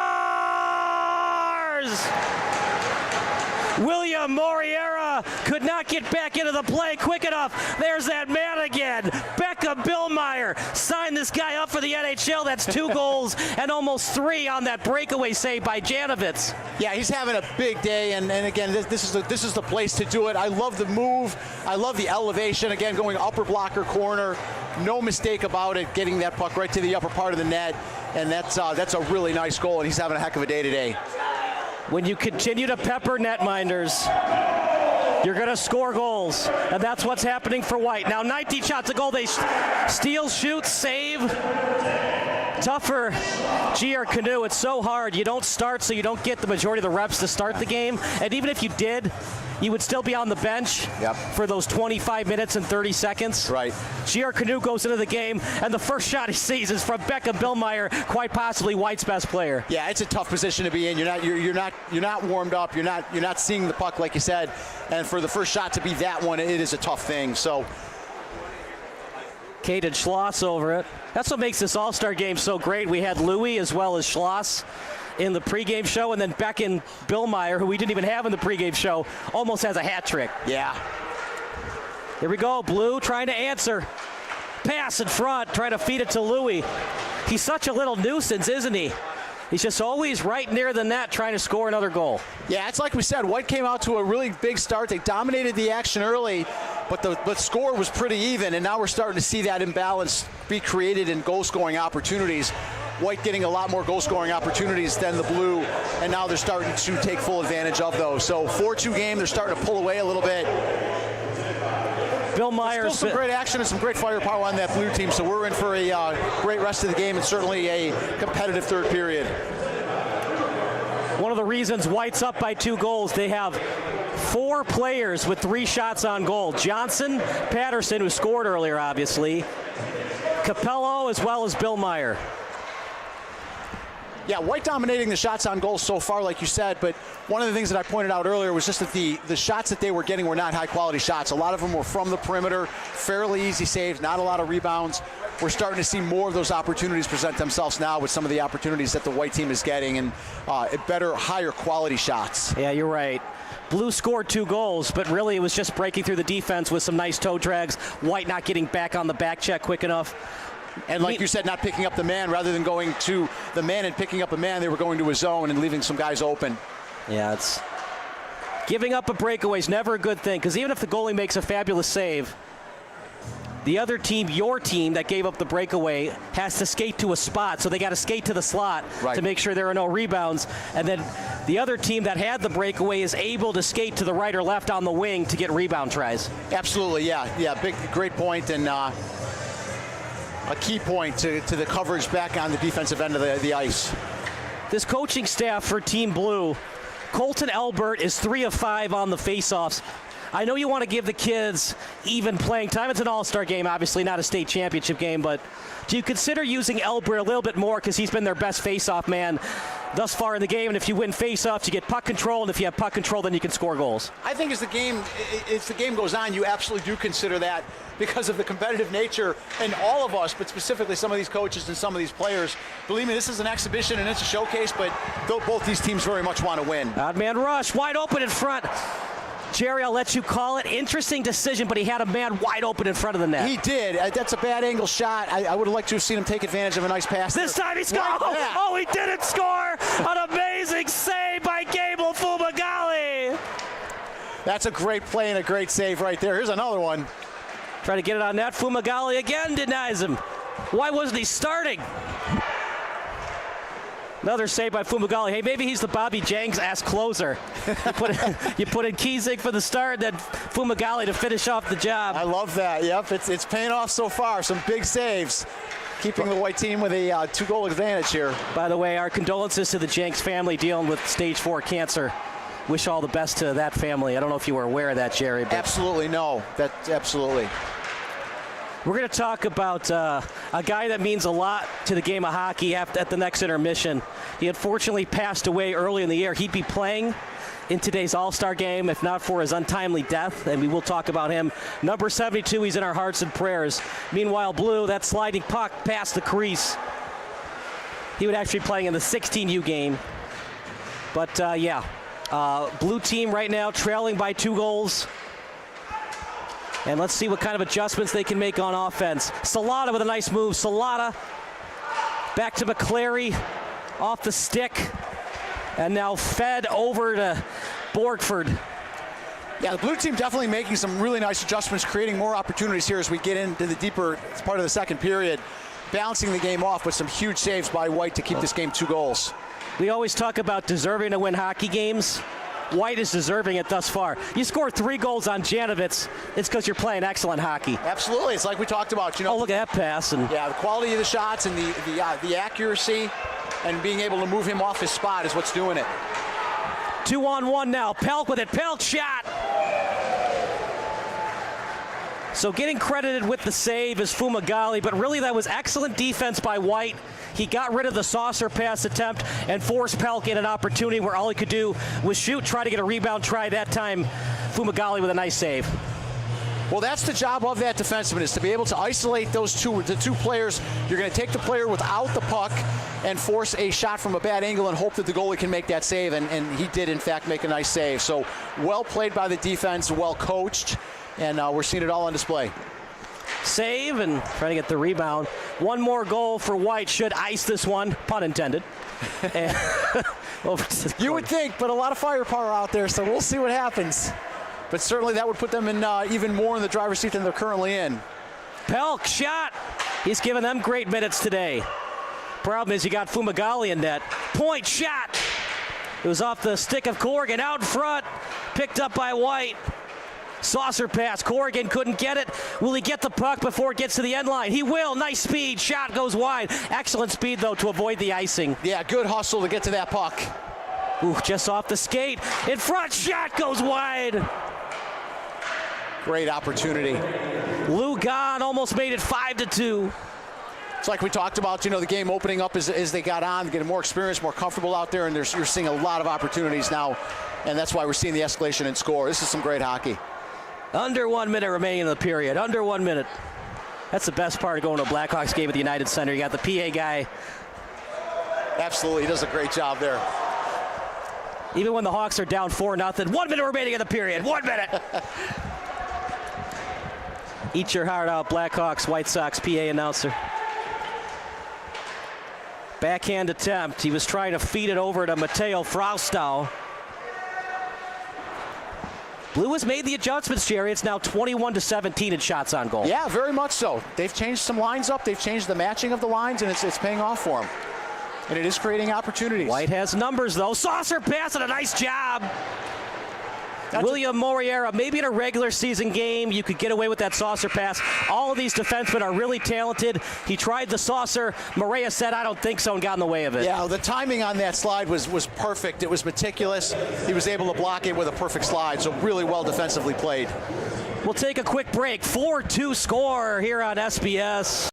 William Moriera could not get back into the play quick enough. There's that man again. Becca Billmeyer signed this guy up for the NHL. That's 2 goals and almost 3 on that breakaway save by Janovitz. Yeah, he's having a big day, and again, this is the place to do it. I love the move. I love the elevation. Again, going upper blocker corner. No mistake about it, getting that puck right to the upper part of the net, and that's a really nice goal, and he's having a heck of a day today. When you continue to pepper netminders, you're going to score goals, and that's what's happening for White. Now 19 shots a goal. They steal, shoot, save. Tougher GR Canoe. It's so hard. You don't start, so you don't get the majority of the reps to start the game. And even if you did, you would still be on the bench for those 25 minutes and 30 seconds. Right. GR Canoe goes into the game, and the first shot he sees is from Becca Billmeyer, quite possibly White's best player. Yeah, it's a tough position to be in. You're not warmed up. You're not seeing the puck like you said. And for the first shot to be that one, it is a tough thing. So. Caden Schloss over it. That's what makes this All-Star game so great. We had Louis as well as Schloss in the pregame show, and then Beck and Billmeyer, who we didn't even have in the pregame show, almost has a hat trick. Yeah. Here we go. Blue trying to answer. Pass in front, trying to feed it to Louis. He's such a little nuisance, isn't he? He's just always right near the net trying to score another goal. Yeah, it's like we said, White came out to a really big start. They dominated the action early, but the score was pretty even, and now we're starting to see that imbalance be created in goal-scoring opportunities. White getting a lot more goal-scoring opportunities than the Blue, and now they're starting to take full advantage of those. So 4-2 game, they're starting to pull away a little bit. Billmeyer. Still some great action and some great firepower on that Blue team, so we're in for a great rest of the game and certainly a competitive third period. One of the reasons White's up by 2 goals, they have 4 players with 3 shots on goal. Johnson, Patterson, who scored earlier, obviously, Capello, as well as Billmeyer. Yeah, White dominating the shots on goal so far, like you said, but one of the things that I pointed out earlier was just that the shots that they were getting were not high-quality shots. A lot of them were from the perimeter, fairly easy saves, not a lot of rebounds. we're starting to see more of those opportunities present themselves now with some of the opportunities that the white team is getting and better, higher quality shots. Yeah, you're right. Blue scored 2 goals, but really it was just breaking through the defense with some nice toe drags. White not getting back on the back check quick enough. And like you said, not picking up the man. Rather than going to the man and picking up a man, they were going to a zone and leaving some guys open. Yeah, it's giving up a breakaway is never a good thing, because even if the goalie makes a fabulous save, the other team, your team that gave up the breakaway, has to skate to a spot. So they got to skate to the slot to make sure there are no rebounds. And then the other team that had the breakaway is able to skate to the right or left on the wing to get rebound tries. Absolutely, yeah. Great point, and a key point to the coverage back on the defensive end of the ice. This coaching staff for Team Blue, Colton Elbert is 3 of 5 on the faceoffs. I know you want to give the kids even playing time. It's an all-star game, obviously not a state championship game, but do you consider using Elbert a little bit more because he's been their best face-off man thus far in the game? And if you win face-offs, you get puck control, and if you have puck control, then you can score goals. I think as the game goes on, you absolutely do consider that because of the competitive nature, and all of us, but specifically some of these coaches and some of these players. Believe me, this is an exhibition and it's a showcase, but both these teams very much want to win. Odd man rush, wide open in front. Jerry, I'll let you call it. Interesting decision, but he had a man wide open in front of the net. He did. That's a bad angle shot. I would have liked to have seen him take advantage of a nice pass. This time he scored. Oh, he didn't score. An amazing save by Gable Fumagalli. That's a great play and a great save right there. Here's another one. Try to get it on net. Fumagalli again denies him. Why wasn't he starting? Another save by Fumagalli. Hey, maybe he's the Bobby Jangs-ass closer. You put in Kiesig for the start, then Fumagalli to finish off the job. I love that. Yep, it's paying off so far. Some big saves, keeping the white team with a 2-goal advantage here. By the way, our condolences to the Janks family dealing with stage 4 cancer. Wish all the best to that family. I don't know if you were aware of that, Jerry. But absolutely no. Absolutely. We're going to talk about a guy that means a lot to the game of hockey at the next intermission. He unfortunately passed away early in the year. He'd be playing in today's All-Star game if not for his untimely death, and we will talk about him. Number 72, he's in our hearts and prayers. Meanwhile, Blue, that sliding puck past the crease. He would actually be playing in the 16U game. But, Blue team right now trailing by 2 goals. And let's see what kind of adjustments they can make on offense. Salata with a nice move. Salata back to McClary off the stick. And now fed over to Borgford. Yeah, the Blue team definitely making some really nice adjustments, creating more opportunities here as we get into the deeper part of the second period. Balancing the game off with some huge saves by White to keep this game 2 goals. We always talk about deserving to win hockey games. White is deserving it thus far. You score 3 goals on Janovitz, it's because you're playing excellent hockey. Absolutely, it's like we talked about. Oh, look at that pass. And yeah, the quality of the shots and the accuracy and being able to move him off his spot is what's doing it. 2-on-1 now. Pelk with it. Pelk shot. So getting credited with the save is Fumagalli, but really that was excellent defense by White. He got rid of the saucer pass attempt and forced Pelk in an opportunity where all he could do was shoot, try to get a rebound try. That time, Fumagalli with a nice save. Well, that's the job of that defenseman, is to be able to isolate the two players. You're going to take the player without the puck and force a shot from a bad angle and hope that the goalie can make that save, and he did, in fact, make a nice save. So well played by the defense, well coached, and we're seeing it all on display. Save and trying to get the rebound. One more goal for White should ice this one, pun intended. You would think, but a lot of firepower out there, so we'll see what happens. But certainly that would put them in even more in the driver's seat than they're currently in. Pelk shot. He's given them great minutes today. Problem is you got Fumagalli in net. Point shot. It was off the stick of Corrigan out in front. Picked up by White. Saucer pass. Corrigan couldn't get it. Will he get the puck before it gets to the end line? He will. Nice speed. Shot goes wide. Excellent speed, though, to avoid the icing. Yeah, good hustle to get to that puck. Ooh, just off the skate. In front. Shot goes wide. Great opportunity. Lugan almost made it 5-2. It's like we talked about, the game opening up as they got on, getting more experience, more comfortable out there, and you're seeing a lot of opportunities now, and that's why we're seeing the escalation in score. This is some great hockey. Under 1 minute remaining in the period. Under 1 minute. That's the best part of going to a Blackhawks game at the United Center. You got the PA guy. Absolutely, he does a great job there. Even when the Hawks are down 4-0, 1 minute remaining in the period. 1 minute. Eat your heart out, Blackhawks, White Sox, PA announcer. Backhand attempt. He was trying to feed it over to Mateo Fraustow. Blue has made the adjustments, Jerry. It's now 21-17 in shots on goal. Yeah, very much so. They've changed some lines up. They've changed the matching of the lines, and it's paying off for them. And it is creating opportunities. White has numbers, though. Saucer pass and a nice job. William Moriera, maybe in a regular season game, you could get away with that saucer pass. All of these defensemen are really talented. He tried the saucer. Moriera said, I don't think so, and got in the way of it. Yeah, the timing on that slide was perfect. It was meticulous. He was able to block it with a perfect slide, so really well defensively played. We'll take a quick break. 4-2 score here on SBS.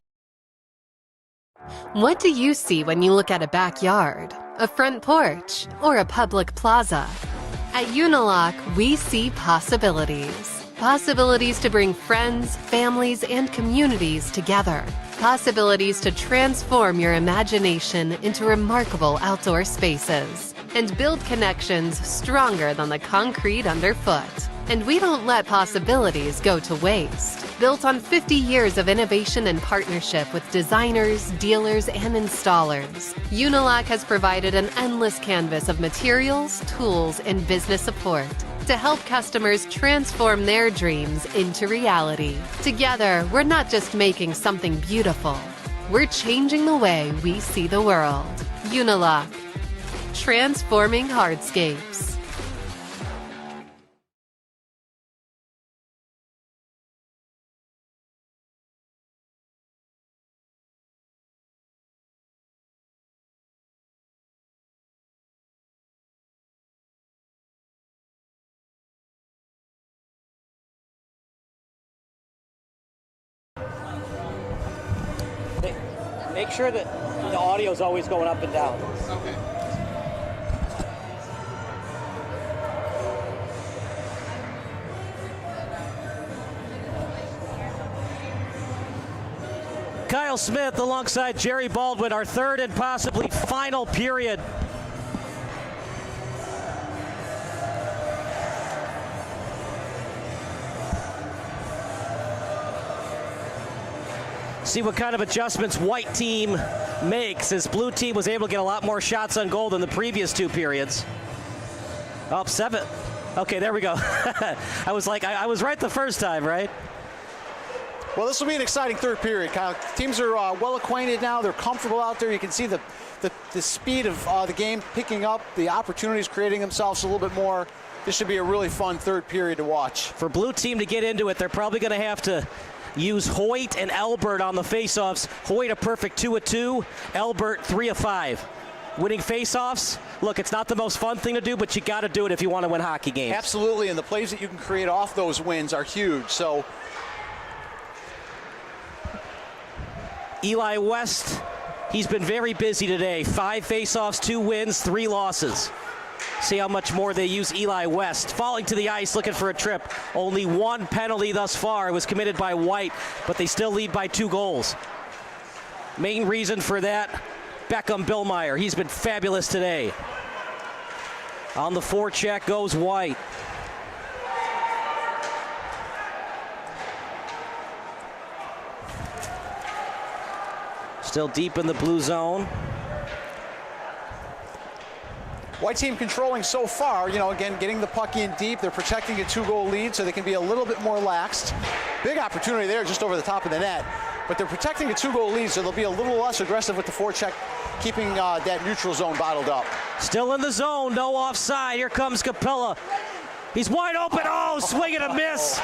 What do you see when you look at a backyard, a front porch, or a public plaza? At Unilock, we see possibilities. Possibilities to bring friends, families, and communities together. Possibilities to transform your imagination into remarkable outdoor spaces. And build connections stronger than the concrete underfoot. And we don't let possibilities go to waste. Built on 50 years of innovation and partnership with designers, dealers, and installers, Unilock has provided an endless canvas of materials, tools, and business support to help customers transform their dreams into reality. Together, we're not just making something beautiful, we're changing the way we see the world. Unilock, transforming hardscapes. Make sure that the audio is always going up and down. Okay. Kyle Smith alongside Jerry Baldwin, our third and possibly final period. See what kind of adjustments white team makes, as blue team was able to get a lot more shots on goal than the previous two periods. Up 7. Okay, there we go. I was like, I was right the first time, right? Well, this will be an exciting third period, Kyle. Teams are well acquainted now. They're comfortable out there. You can see the speed of the game picking up, the opportunities creating themselves a little bit more. This should be a really fun third period to watch. For blue team to get into it, they're probably going to have to use Hoyt and Albert on the faceoffs. Hoyt a perfect 2 of 2, Albert 3 of 5. Winning faceoffs, look, it's not the most fun thing to do, but you got to do it if you want to win hockey games. Absolutely, and the plays that you can create off those wins are huge. So Eli West, he's been very busy today. 5 faceoffs, 2 wins, 3 losses. See how much more they use Eli West. Falling to the ice, looking for a trip. Only 1 penalty thus far. It was committed by White, but they still lead by 2 goals. Main reason for that, Beckham Billmeyer. He's been fabulous today. On the forecheck goes White. Still deep in the blue zone. White team controlling so far, again, getting the puck in deep. They're protecting a 2-goal lead so they can be a little bit more laxed. Big opportunity there just over the top of the net. But they're protecting a 2-goal lead, so they'll be a little less aggressive with the forecheck, keeping that neutral zone bottled up. Still in the zone, no offside. Here comes Capella. He's wide open. Oh, swing and a miss.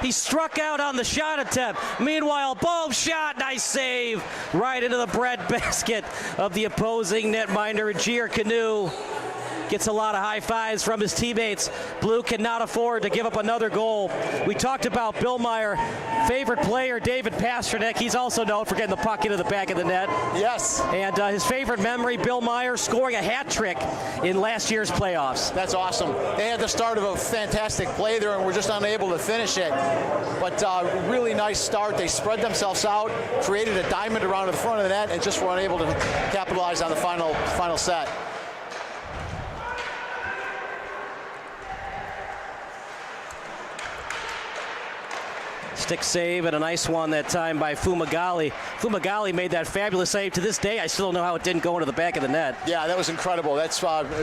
He struck out on the shot attempt. Meanwhile, boom, shot, nice save. Right into the bread basket of the opposing netminder, Ajir Canoe. gets a lot of high fives from his teammates. Blue cannot afford to give up another goal. We talked about Bill Meyer, favorite player David Pasternak. He's also known for getting the puck into the back of the net. Yes. And his favorite memory, Bill Meyer scoring a hat trick in last year's playoffs. That's awesome. They had the start of a fantastic play there and were just unable to finish it. But really nice start. They spread themselves out, created a diamond around the front of the net, and just were unable to capitalize on the final set. Stick save and a nice one that time by Fumagalli. Fumagalli made that fabulous save. To this day, I still don't know how it didn't go into the back of the net. Yeah, that was incredible. That's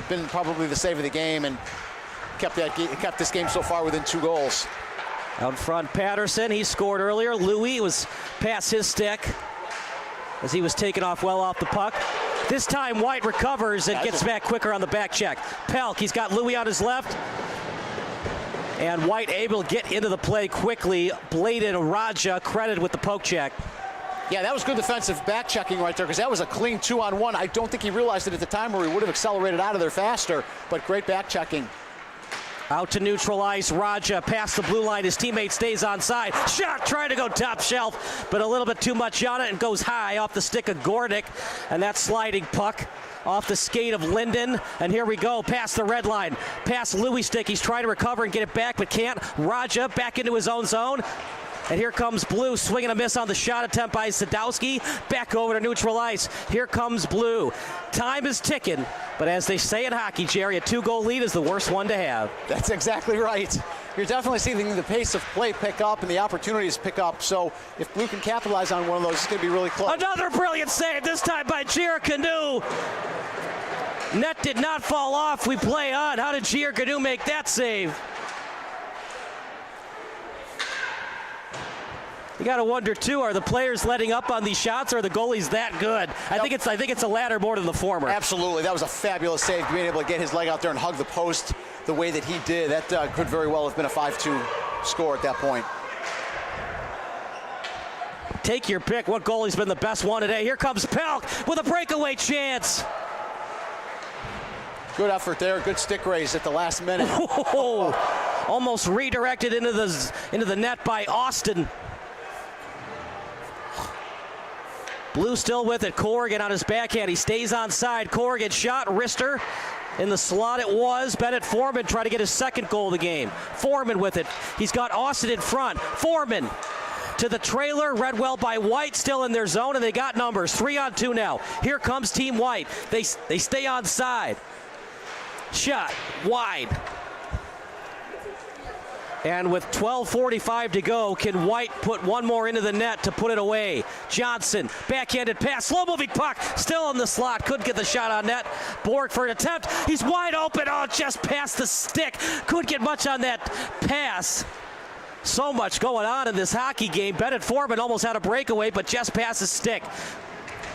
been probably the save of the game and kept this game so far within 2 goals. Out front, Patterson, he scored earlier. Louis was past his stick as he was taken off well off the puck. This time, White recovers and gets back quicker on the back check. Pelk, he's got Louis on his left. And White able to get into the play quickly. Bladen Raja credited with the poke check. Yeah, that was good defensive back checking right there because that was a clean 2-on-1. I don't think he realized it at the time or he would have accelerated out of there faster, but great back checking. Out to neutralize Raja, past the blue line. His teammate stays onside. Shot trying to go top shelf, but a little bit too much on it and goes high off the stick of Gordick. And that sliding puck off the skate of Linden. And here we go, past the red line, past Louis' stick. He's trying to recover and get it back, but can't. Raja back into his own zone. And here comes Blue, swing and a miss on the shot attempt by Sadowski. Back over to neutral ice. Here comes Blue. Time is ticking, but as they say in hockey, Jerry, a 2-goal lead is the worst one to have. That's exactly right. You're definitely seeing the pace of play pick up and the opportunities pick up. So if Blue can capitalize on one of those, it's going to be really close. Another brilliant save, this time by Giroux. Net did not fall off. We play on. How did Giroux make that save? You got to wonder too, are the players letting up on these shots or are the goalies that good? I think it's the latter more than the former. Absolutely. That was a fabulous save, being able to get his leg out there and hug the post the way that he did. That could very well have been a 5-2 score at that point. Take your pick. What goalie's been the best one today? Here comes Pelk with a breakaway chance. Good effort there. Good stick raise at the last minute. Almost redirected into the net by Austin. Blue still with it. Corrigan on his backhand. He stays onside. Corrigan shot. Wrister in the slot it was. Bennett Foreman trying to get his second goal of the game. Foreman with it. He's got Austin in front. Foreman to the trailer. Read well by White, still in their zone, and they got numbers. 3-on-2 now. Here comes Team White. They stay onside. Shot wide. And with 12:45 to go, can White put one more into the net to put it away? Johnson, backhanded pass, slow-moving puck, still in the slot, couldn't get the shot on net. Borg for an attempt, he's wide open, just past the stick. Couldn't get much on that pass. So much going on in this hockey game. Bennett Foreman almost had a breakaway, but just past the stick.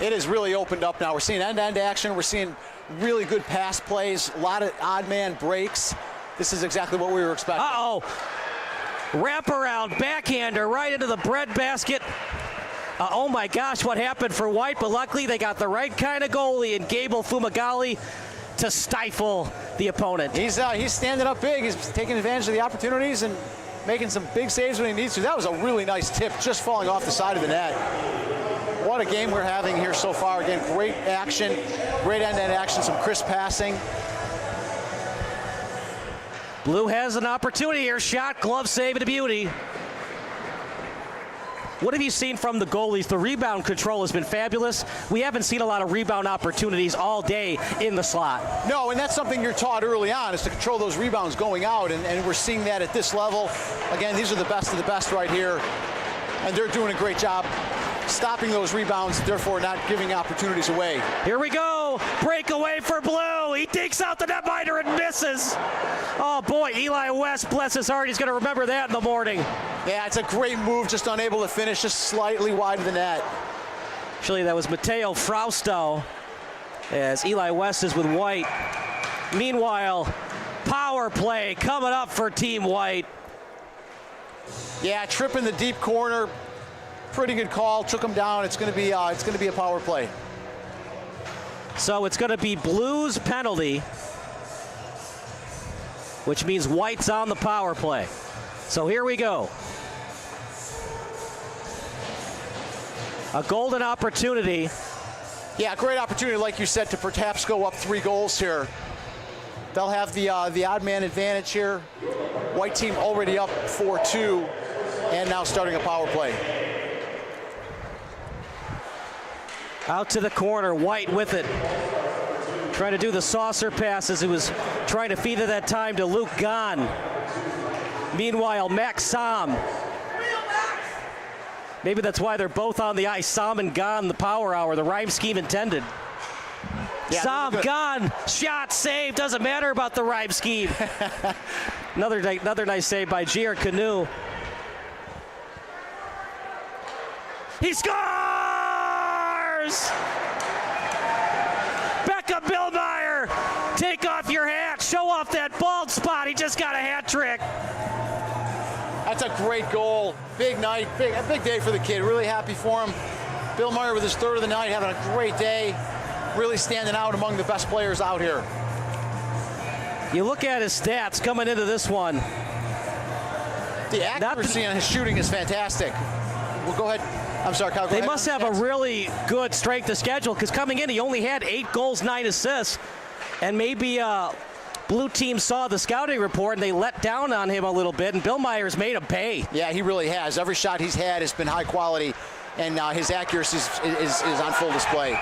It has really opened up now. We're seeing end-to-end action. We're seeing really good pass plays, a lot of odd man breaks. This is exactly what we were expecting. Wraparound backhander right into the bread basket. Oh my gosh, what happened for White? But luckily they got the right kind of goalie in Gable Fumagalli to stifle the opponent. He's standing up big. He's taking advantage of the opportunities and making some big saves when he needs to. That was a really nice tip, just falling off the side of the net. What a game we're having here so far. Again, great action, great end-to-end action, some crisp passing. Blue has an opportunity here. Shot, glove save, and a beauty. What have you seen from the goalies? The rebound control has been fabulous. We haven't seen a lot of rebound opportunities all day in the slot. No, and that's something you're taught early on, is to control those rebounds going out, and we're seeing that at this level. Again, these are the best of the best right here, and they're doing a great job stopping those rebounds, therefore not giving opportunities away. Here we go. Breakaway for Blue. He takes out the netminder and misses. Oh boy, Eli West, bless his heart, he's going to remember that in the morning. Yeah, it's a great move, just unable to finish, just slightly wide of the net. Actually, that was Mateo Frausto as Eli West is with White. Meanwhile, power play coming up for Team White. Yeah, trip in the deep corner. Pretty good call, took him down. It's going to be a power play. So it's going to be Blues penalty. which means White's on the power play. So here we go. A golden opportunity. Yeah, great opportunity, like you said, to perhaps go up 3 goals here. They'll have the odd man advantage here. White team already up 4-2, and now starting a power play. Out to the corner, White with it. Trying to do the saucer pass as he was trying to feed it that time to Luke Gahn. Meanwhile, Max Sam. Maybe that's why they're both on the ice. Sam and Gahn, the power hour, the rhyme scheme intended. Yeah, Sam, Gahn, shot, save, doesn't matter about the rhyme scheme. Another nice save by Gier Canoe. He scores! Becca Billmeyer, take off your hat, show off that bald spot. He just got a hat trick. That's a great goal. Big night, a big day for the kid. Really happy for him. Billmeyer with his 3rd of the night, having a great day. Really standing out among the best players out here. You look at his stats coming into this one. The accuracy on his shooting is fantastic. Well, go ahead. I'm sorry, Kyle. They must have a really good strength of schedule, because coming in, he only had 8 goals, 9 assists. And maybe blue team saw the scouting report and they let down on him a little bit, and Billmeyer's made him pay. Yeah, he really has. Every shot he's had has been high quality, and his accuracy is on full display.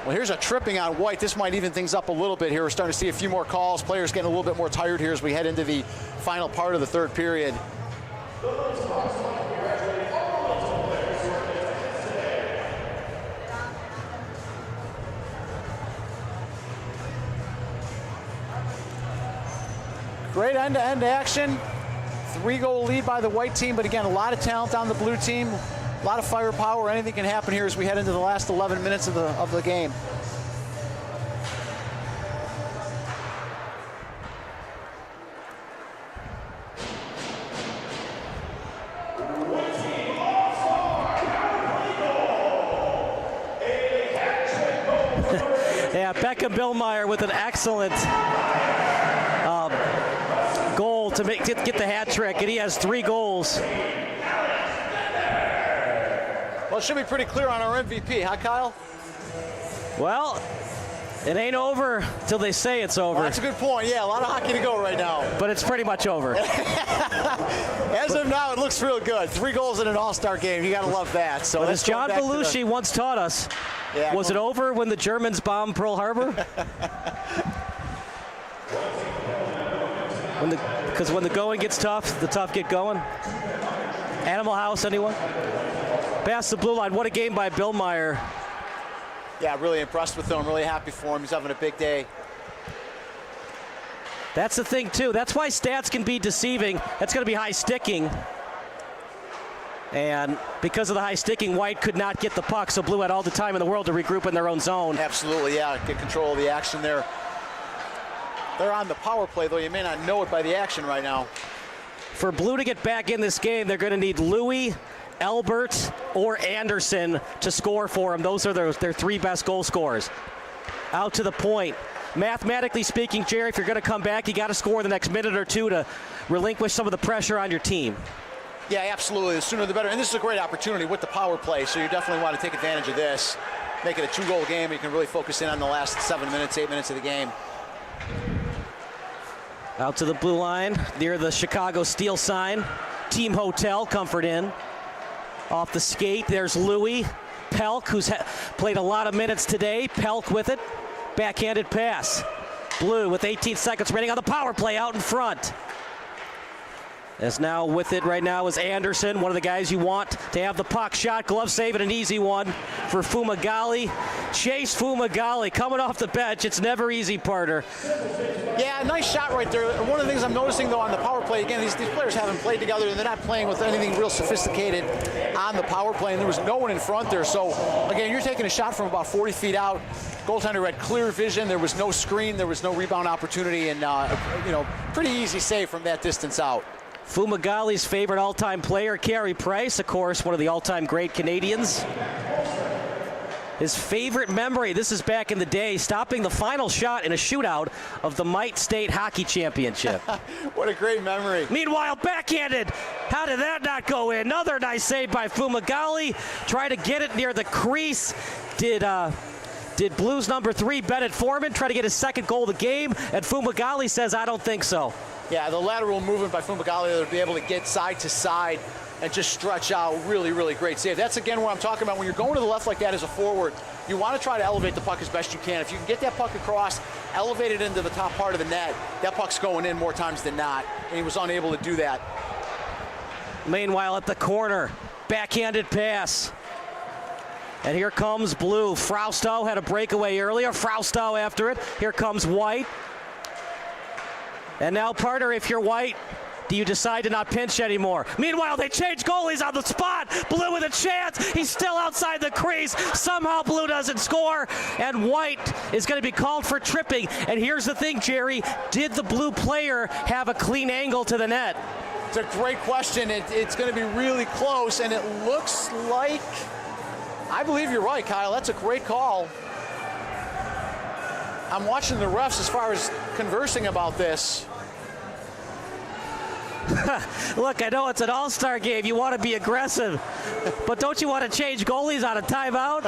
Well, here's a tripping on White. This might even things up a little bit here. We're starting to see a few more calls. Players getting a little bit more tired here as we head into the final part of the 3rd period. Great end-to-end action. 3-goal lead by the White team, but again, a lot of talent on the blue team. A lot of firepower. Anything can happen here as we head into the last 11 minutes of the game. Yeah, Becca Billmeyer with an excellent goal to get the hat trick, and he has 3 goals. Well, it should be pretty clear on our MVP, huh, Kyle? Well, it ain't over till they say it's over. Well, that's a good point. Yeah, a lot of hockey to go right now. But it's pretty much over. As of now, it looks real good. 3 goals in an all-star game. You got to love that. So as John Belushi once taught us, was it over when the Germans bombed Pearl Harbor? Because when the going gets tough, the tough get going. Animal House, anyone? Past the blue line. What a game by Billmeyer. Yeah, really impressed with him. Really happy for him. He's having a big day. That's the thing, too. That's why stats can be deceiving. That's going to be high sticking. And because of the high sticking, White could not get the puck, so Blue had all the time in the world to regroup in their own zone. Absolutely, yeah. Get control of the action there. They're on the power play, though. You may not know it by the action right now. For Blue to get back in this game, they're going to need Louis, Elbert, or Anderson to score for them. Those are their 3 best goal scorers. Out to the point. Mathematically speaking, Jerry, if you're going to come back, you got to score in the next minute or 2 to relinquish some of the pressure on your team. Yeah, absolutely. The sooner the better. And this is a great opportunity with the power play, so you definitely want to take advantage of this. Make it a 2-goal game. You can really focus in on the last 7 minutes, 8 minutes of the game. Out to the blue line, near the Chicago Steel sign. Team Hotel, Comfort Inn. Off the skate, there's Louis. Pelk, who's played a lot of minutes today. Pelk with it. Backhanded pass. Blue with 18 seconds remaining on the power play out in front. As now with it right now is Anderson, one of the guys you want to have the puck shot. Glove save and an easy one for Fumagalli. Chase Fumagalli coming off the bench. It's never easy, partner. Yeah, nice shot right there. One of the things I'm noticing, though, on the power play, again, these players haven't played together, and they're not playing with anything real sophisticated on the power play, and there was no one in front there. So, again, you're taking a shot from about 40 feet out. Goaltender had clear vision. There was no screen. There was no rebound opportunity, and, pretty easy save from that distance out. Fumagalli's favorite all-time player, Carey Price, of course, one of the all-time great Canadians. his favorite memory. This is back in the day, stopping the final shot in a shootout of the Mite State Hockey Championship. What a great memory. Meanwhile, backhanded. How did that not go in? Another nice save by Fumagalli. Try to get it near the crease. Did Blues number 3, Bennett Foreman, try to get his second goal of the game? And Fumagalli says, I don't think so. Yeah, the lateral movement by Fumagalli to be able to get side to side and just stretch out. Really, really great save. That's, again, what I'm talking about. When you're going to the left like that as a forward, you want to try to elevate the puck as best you can. If you can get that puck across, elevate it into the top part of the net, that puck's going in more times than not, and he was unable to do that. Meanwhile, at the corner, backhanded pass. And here comes Blue. Fraustow had a breakaway earlier. Fraustow after it. Here comes White. And now, partner, if you're White, do you decide to not pinch anymore? Meanwhile, they change goalies on the spot. Blue with a chance. He's still outside the crease. Somehow Blue doesn't score. And White is going to be called for tripping. And here's the thing, Jerry. Did the Blue player have a clean angle to the net? It's a great question. It's going to be really close, and it looks like, I believe you're right, Kyle. That's a great call. I'm watching the refs as far as conversing about this. Look, I know it's an all-star game. You want to be aggressive. But don't you want to change goalies on a timeout?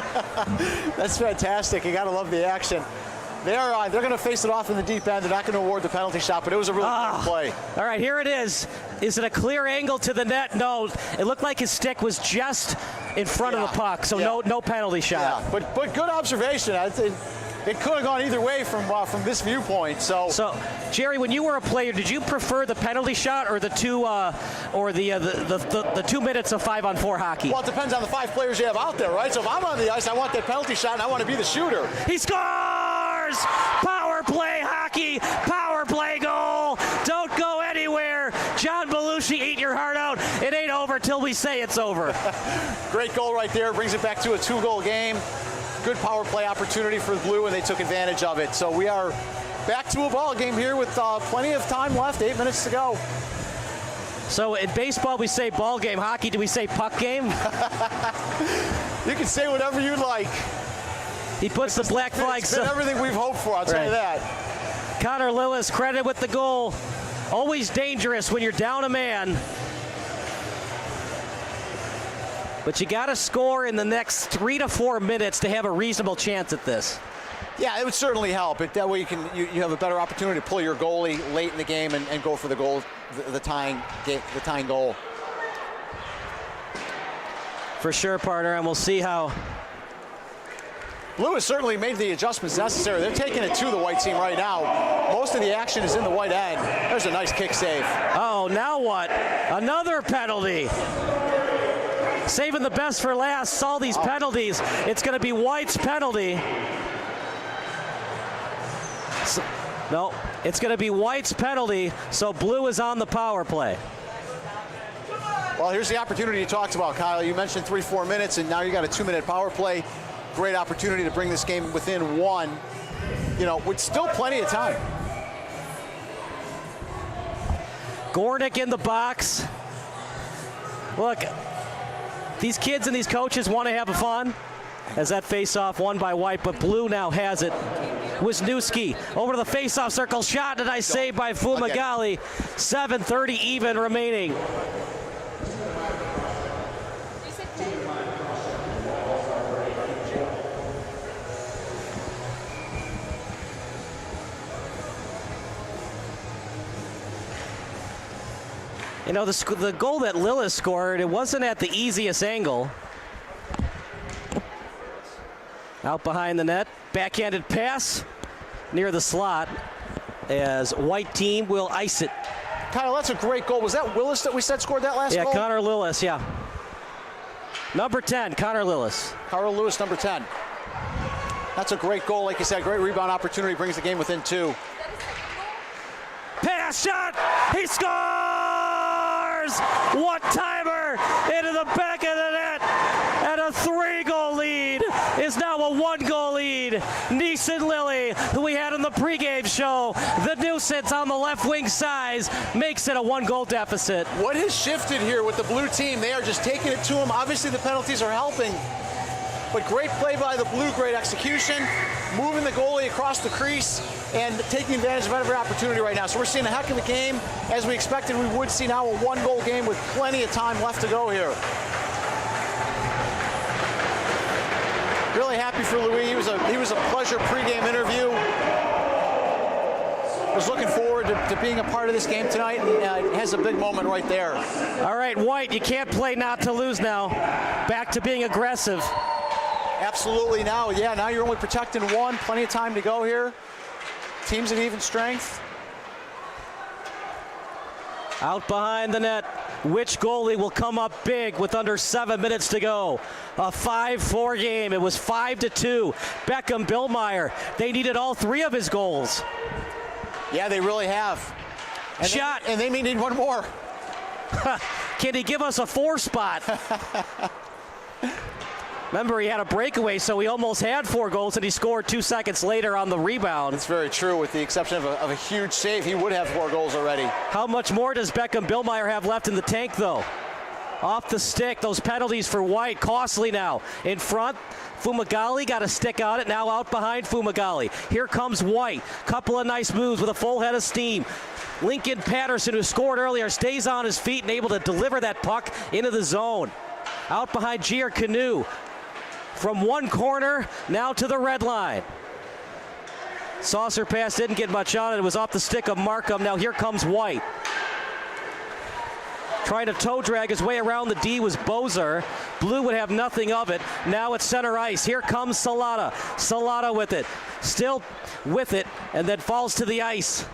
That's fantastic. You got to love the action. They're going to face it off in the deep end. They're not going to award the penalty shot, but it was a really good play. All right, here it is. Is it a clear angle to the net? No. It looked like his stick was just in front of the puck, so no penalty shot. Yeah, but good observation. It could have gone either way from this viewpoint. So, Jerry, when you were a player, did you prefer the penalty shot or the 2 minutes of 5-on-4 hockey? Well, it depends on the 5 players you have out there, right? So if I'm on the ice, I want that penalty shot, and I want to be the shooter. He scores! Power play hockey, power play goal. Don't go anywhere. John Belushi, eat your heart out. It ain't over till we say it's over. Great goal right there. Brings it back to a 2-goal game. Good power play opportunity for the Blue, and they took advantage of it. So we are back to a ball game here with plenty of time left, 8 minutes to go. So in baseball, we say ball game. Hockey, do we say puck game? You can say whatever you like. He puts the black flag. It's been everything we've hoped for, I'll tell you that. Connor Lewis, credit with the goal. Always dangerous when you're down a man. But you got to score in the next 3 to 4 minutes to have a reasonable chance at this. Yeah, it would certainly help. That way you have a better opportunity to pull your goalie late in the game and go for the goal, the tying goal. For sure, partner, and we'll see how. Blue has certainly made the adjustments necessary. They're taking it to the White team right now. Most of the action is in the White end. There's a nice kick save. Oh, now what? Another penalty. Saving the best for last. All these penalties. It's going to be White's penalty. No, it's going to be White's penalty, so Blue is on the power play. Well, here's the opportunity you talked about, Kyle. You mentioned 3-4 minutes, and now you got a 2-minute power play. Great opportunity to bring this game within 1, with still plenty of time. Gornick in the box. Look, these kids and these coaches want to have fun as that face-off won by White, but Blue now has it. Wisniewski over to the face-off circle. Shot, and I saved by Fumagalli. 7:30 even remaining. You know, the goal that Lillis scored, it wasn't at the easiest angle. Out behind the net, backhanded pass near the slot as White team will ice it. Kyle, that's a great goal. Was that Willis that we said scored that last goal? Yeah, Connor Lewis, yeah. Number 10, Connor Lewis. Connor Lewis, number 10. That's a great goal, like you said. Great rebound opportunity, brings the game within 2. Pass shot, he scores! One-timer into the back of the net, and a 3-goal lead is now a 1-goal lead. Neeson Lilly, who we had on the pregame show, the nuisance on the left wing side, makes it a 1-goal deficit. What has shifted here with the Blue team? They are just taking it to him. Obviously, the penalties are helping. but great play by the Blue, great execution, moving the goalie across the crease and taking advantage of every opportunity right now. So we're seeing a heck of a game. As we expected, we would see now a one-goal game with plenty of time left to go here. Really happy for Louis. He was a pleasure pregame interview. Was looking forward to being a part of this game tonight, and has a big moment right there. All right, White, you can't play not to lose now. Back to being aggressive. Absolutely now, yeah, now you're only protecting one. Plenty of time to go here. Teams of even strength. Out behind the net. Which goalie will come up big with under 7 minutes to go? A 5-4 game. It was 5-2. Beckham, Billmeyer. They needed all three of his goals. Yeah, they really have. And Shot. And they may need one more. Can he give us a 4 spot? Remember, he had a breakaway, so he almost had 4 goals, and he scored 2 seconds later on the rebound. It's very true. With the exception of a huge save, he would have 4 goals already. How much more does Beckham Billmeyer have left in the tank, though? Off the stick, those penalties for White, costly now. In front, Fumagalli got a stick on it, now out behind Fumagalli. Here comes White, couple of nice moves with a full head of steam. Lincoln Patterson, who scored earlier, stays on his feet and able to deliver that puck into the zone. Out behind Gier Canoe. From one corner, now to the red line. Saucer pass didn't get much on it. It was off the stick of Markham. Now here comes White. Trying to toe drag his way around the D was Bozer. Blue would have nothing of it. Now it's center ice. Here comes Salata. Salata with it. Still with it, and then falls to the ice.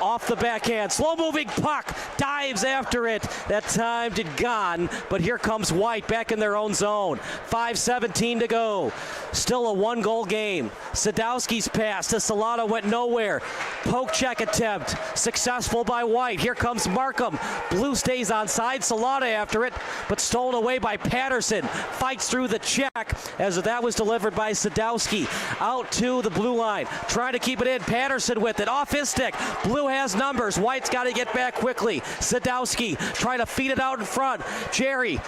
Off the backhand, slow-moving puck, dives after it. That time did gone, but here comes White back in their own zone. 5:17 to go. Still a 1-goal game. Sadowski's pass to Salata went nowhere. Poke check attempt, successful by White. Here comes Markham. Blue stays onside, Salata after it, but stolen away by Patterson. Fights through the check as that was delivered by Sadowski. Out to the blue line, trying to keep it in. Patterson with it, off his stick. Blue has numbers. White's got to get back quickly. Sadowski trying to feed it out in front. Jerry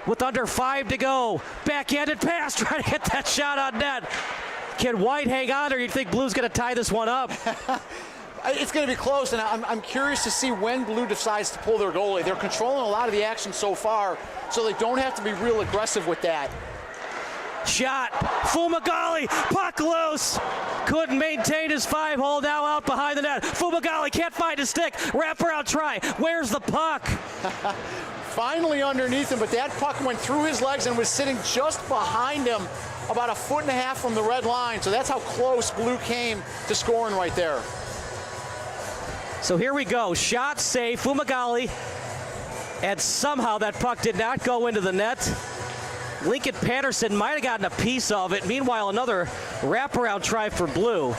with under 5 to go. Backhanded pass, trying to get that shot on net. Can White hang on, or do you think Blue's going to tie this one up? It's going to be close, and I'm curious to see when Blue decides to pull their goalie. They're controlling a lot of the action so far, so they don't have to be real aggressive with that. Shot, Fumagalli, puck loose. Couldn't maintain his 5-hole, now out behind the net. Fumagalli can't find his stick, wraparound try. Where's the puck? Finally underneath him, but that puck went through his legs and was sitting just behind him, about 1.5 feet from the red line. So that's how close Blue came to scoring right there. So here we go, shot save, Fumagalli, and somehow that puck did not go into the net. Lincoln Patterson might have gotten a piece of it. Meanwhile, another wraparound try for Blue.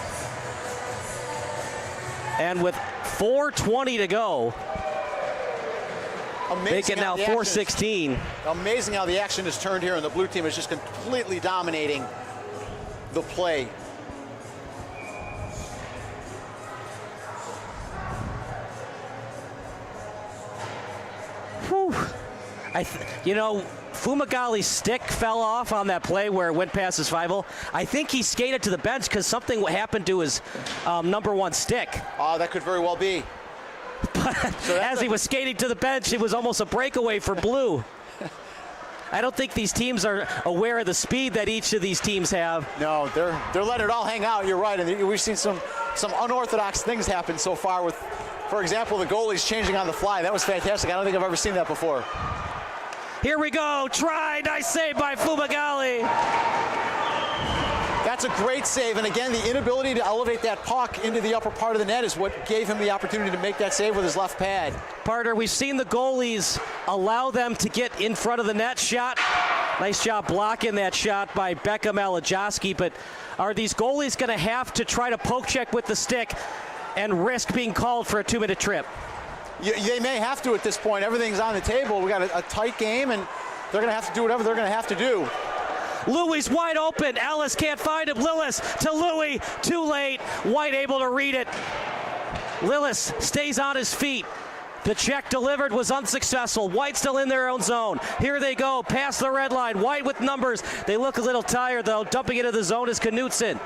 And with 4:20 to go, make it now 4:16. Amazing how the action has turned here, and the Blue team is just completely dominating the play. Whew. Fumagalli's stick fell off on that play where it went past his 5-hole. I think he skated to the bench because something happened to his number 1 stick. Oh, that could very well be. But so as he was skating to the bench, it was almost a breakaway for Blue. I don't think these teams are aware of the speed that each of these teams have. No, they're letting it all hang out. You're right, and we've seen some unorthodox things happen so far with, for example, the goalies changing on the fly. That was fantastic. I don't think I've ever seen that before. Here we go. Try. Nice save by Fumagalli. That's a great save. And again, the inability to elevate that puck into the upper part of the net is what gave him the opportunity to make that save with his left pad. Partner, we've seen the goalies allow them to get in front of the net. Shot. Nice job blocking that shot by Beckham Alajoski. But are these goalies going to have to try to poke check with the stick and risk being called for a 2-minute trip? They may have to at this point. Everything's on the table. We got a tight game, and they're going to have to do whatever they're going to have to do. Louis wide open. Ellis can't find him. Lillis to Louis. Too late. White able to read it. Lillis stays on his feet. The check delivered was unsuccessful. White still in their own zone. Here they go, past the red line. White with numbers. They look a little tired, though. Dumping into the zone is Knutson.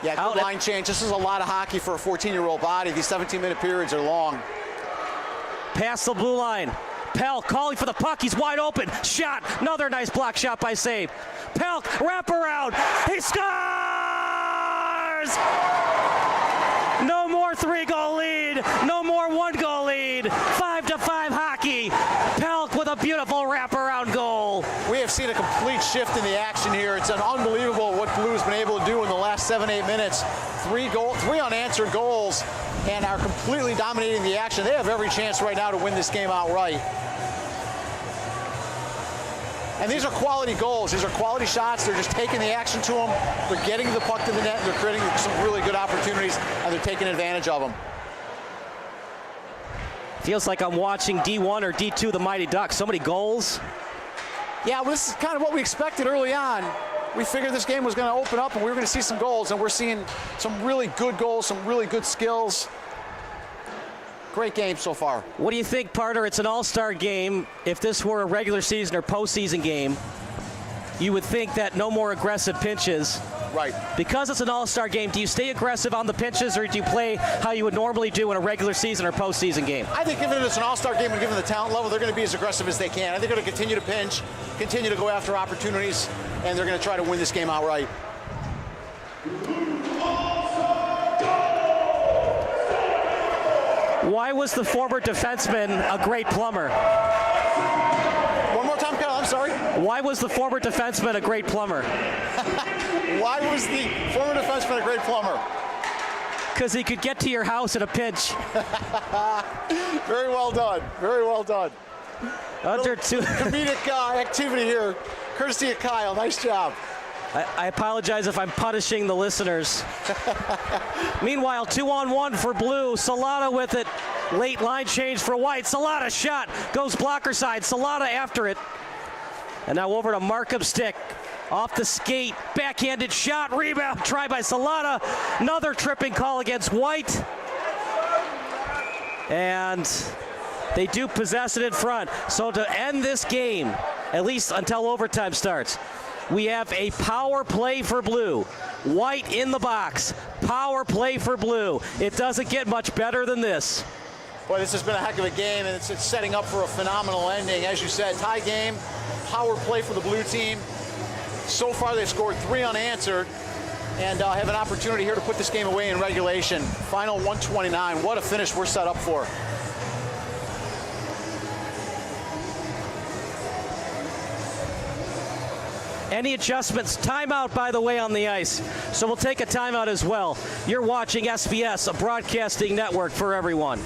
Yeah, good line change. This is a lot of hockey for a 14-year-old body. These 17-minute periods are long. Past the blue line. Pell calling for the puck. He's wide open. Shot. Another nice block shot by Save. Pell, wrap around. He scores! No more 3-goal lead. No more 1-goal lead. 5-5 hockey. Pelk with a beautiful wraparound goal. We have seen a complete shift in the action here. It's unbelievable what Blue's been able to do in the last 7-8 minutes. 3 unanswered goals, and are completely dominating the action. They have every chance right now to win this game outright. And these are quality goals. These are quality shots. They're just taking the action to them. They're getting the puck to the net. They're creating some really good opportunities, and they're taking advantage of them. Feels like I'm watching D1 or D2, the Mighty Ducks. So many goals. Yeah, well, this is kind of what we expected early on. We figured this game was going to open up, and we were going to see some goals, and we're seeing some really good goals, some really good skills. Great game so far. What do you think, partner? It's an all-star game. If this were a regular season or postseason game, you would think that no more aggressive pinches. Right. Because it's an all-star game, do you stay aggressive on the pinches, or do you play how you would normally do in a regular season or postseason game? I think given it's an all-star game and given the talent level, they're going to be as aggressive as they can. I think they're going to continue to pinch, continue to go after opportunities, and they're going to try to win this game outright. Why was the former defenseman a great plumber? One more time, Kyle, I'm sorry. Why was the former defenseman a great plumber? Why was the former defenseman a great plumber? Because he could get to your house in a pinch. Very well done. Very well done. Under two. Comedic activity here, courtesy of Kyle. Nice job. I apologize if I'm punishing the listeners. Meanwhile, 2-on-1 for Blue. Salata with it. Late line change for White. Salata shot. Goes blocker side. Salata after it. And now over to Markham stick. Off the skate. Backhanded shot. Rebound. Try by Salata. Another tripping call against White. And they do possess it in front. So to end this game, at least until overtime starts, we have a power play for Blue. White in the box. Power play for Blue. It doesn't get much better than this. Boy, this has been a heck of a game, and it's setting up for a phenomenal ending. As you said, tie game, power play for the Blue team. So far, they've scored 3 unanswered and have an opportunity here to put this game away in regulation. Final 129. What a finish we're set up for. Any adjustments? Timeout, by the way, on the ice. So we'll take a timeout as well. You're watching SBS, a broadcasting network for everyone.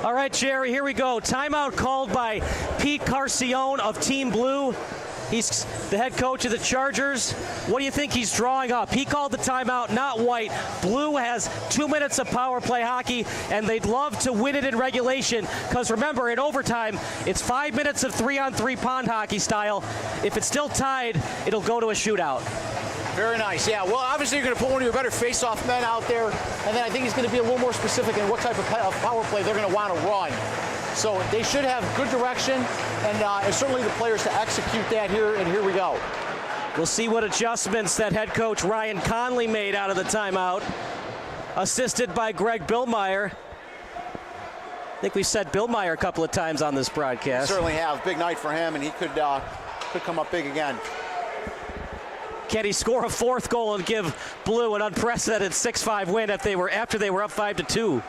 All right, Jerry, here we go. Timeout called by Pete Carcione of Team Blue. He's the head coach of the Chargers. What do you think he's drawing up? He called the timeout, not White. Blue has 2 minutes of power play hockey, and they'd love to win it in regulation because, remember, in overtime, it's 5 minutes of 3-on-3 pond hockey style. If it's still tied, it'll go to a shootout. Very nice, yeah. Well, obviously you're going to put one of your better face-off men out there, and then I think he's going to be a little more specific in what type of power play they're going to want to run. So they should have good direction, and certainly the players to execute that here, and here we go. We'll see what adjustments that head coach Ryan Conley made out of the timeout, assisted by Greg Billmeyer. I think we've said Billmeyer a couple of times on this broadcast. Certainly have. Big night for him, and he could come up big again. Can he score a 4th goal and give Blue an unprecedented 6-5 win after they were up 5-2?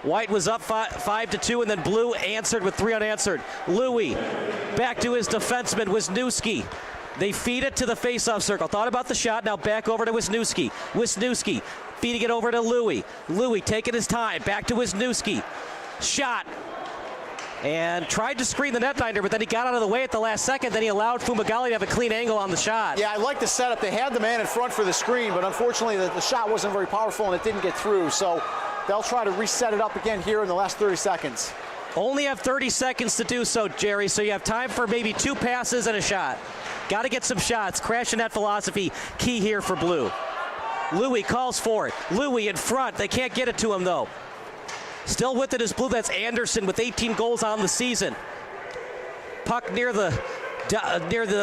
White was up 5-2, and then Blue answered with 3 unanswered. Louis back to his defenseman, Wisniewski. They feed it to the face-off circle. Thought about the shot. Now back over to Wisniewski. Wisniewski feeding it over to Louie. Louie taking his time. Back to Wisniewski. Shot. And tried to screen the netminder, but then he got out of the way at the last second. Then he allowed Fumagalli to have a clean angle on the shot. Yeah, I like the setup. They had the man in front for the screen, but unfortunately the shot wasn't very powerful and it didn't get through. So they'll try to reset it up again here in the last 30 seconds. Only have 30 seconds to do so, Jerry, so you have time for maybe 2 passes and a shot. Got to get some shots. Crash in that philosophy, key here for Blue. Louie calls for it. Louie in front. They can't get it to him, though. Still with it is Blue. That's Anderson with 18 goals on the season. Puck near the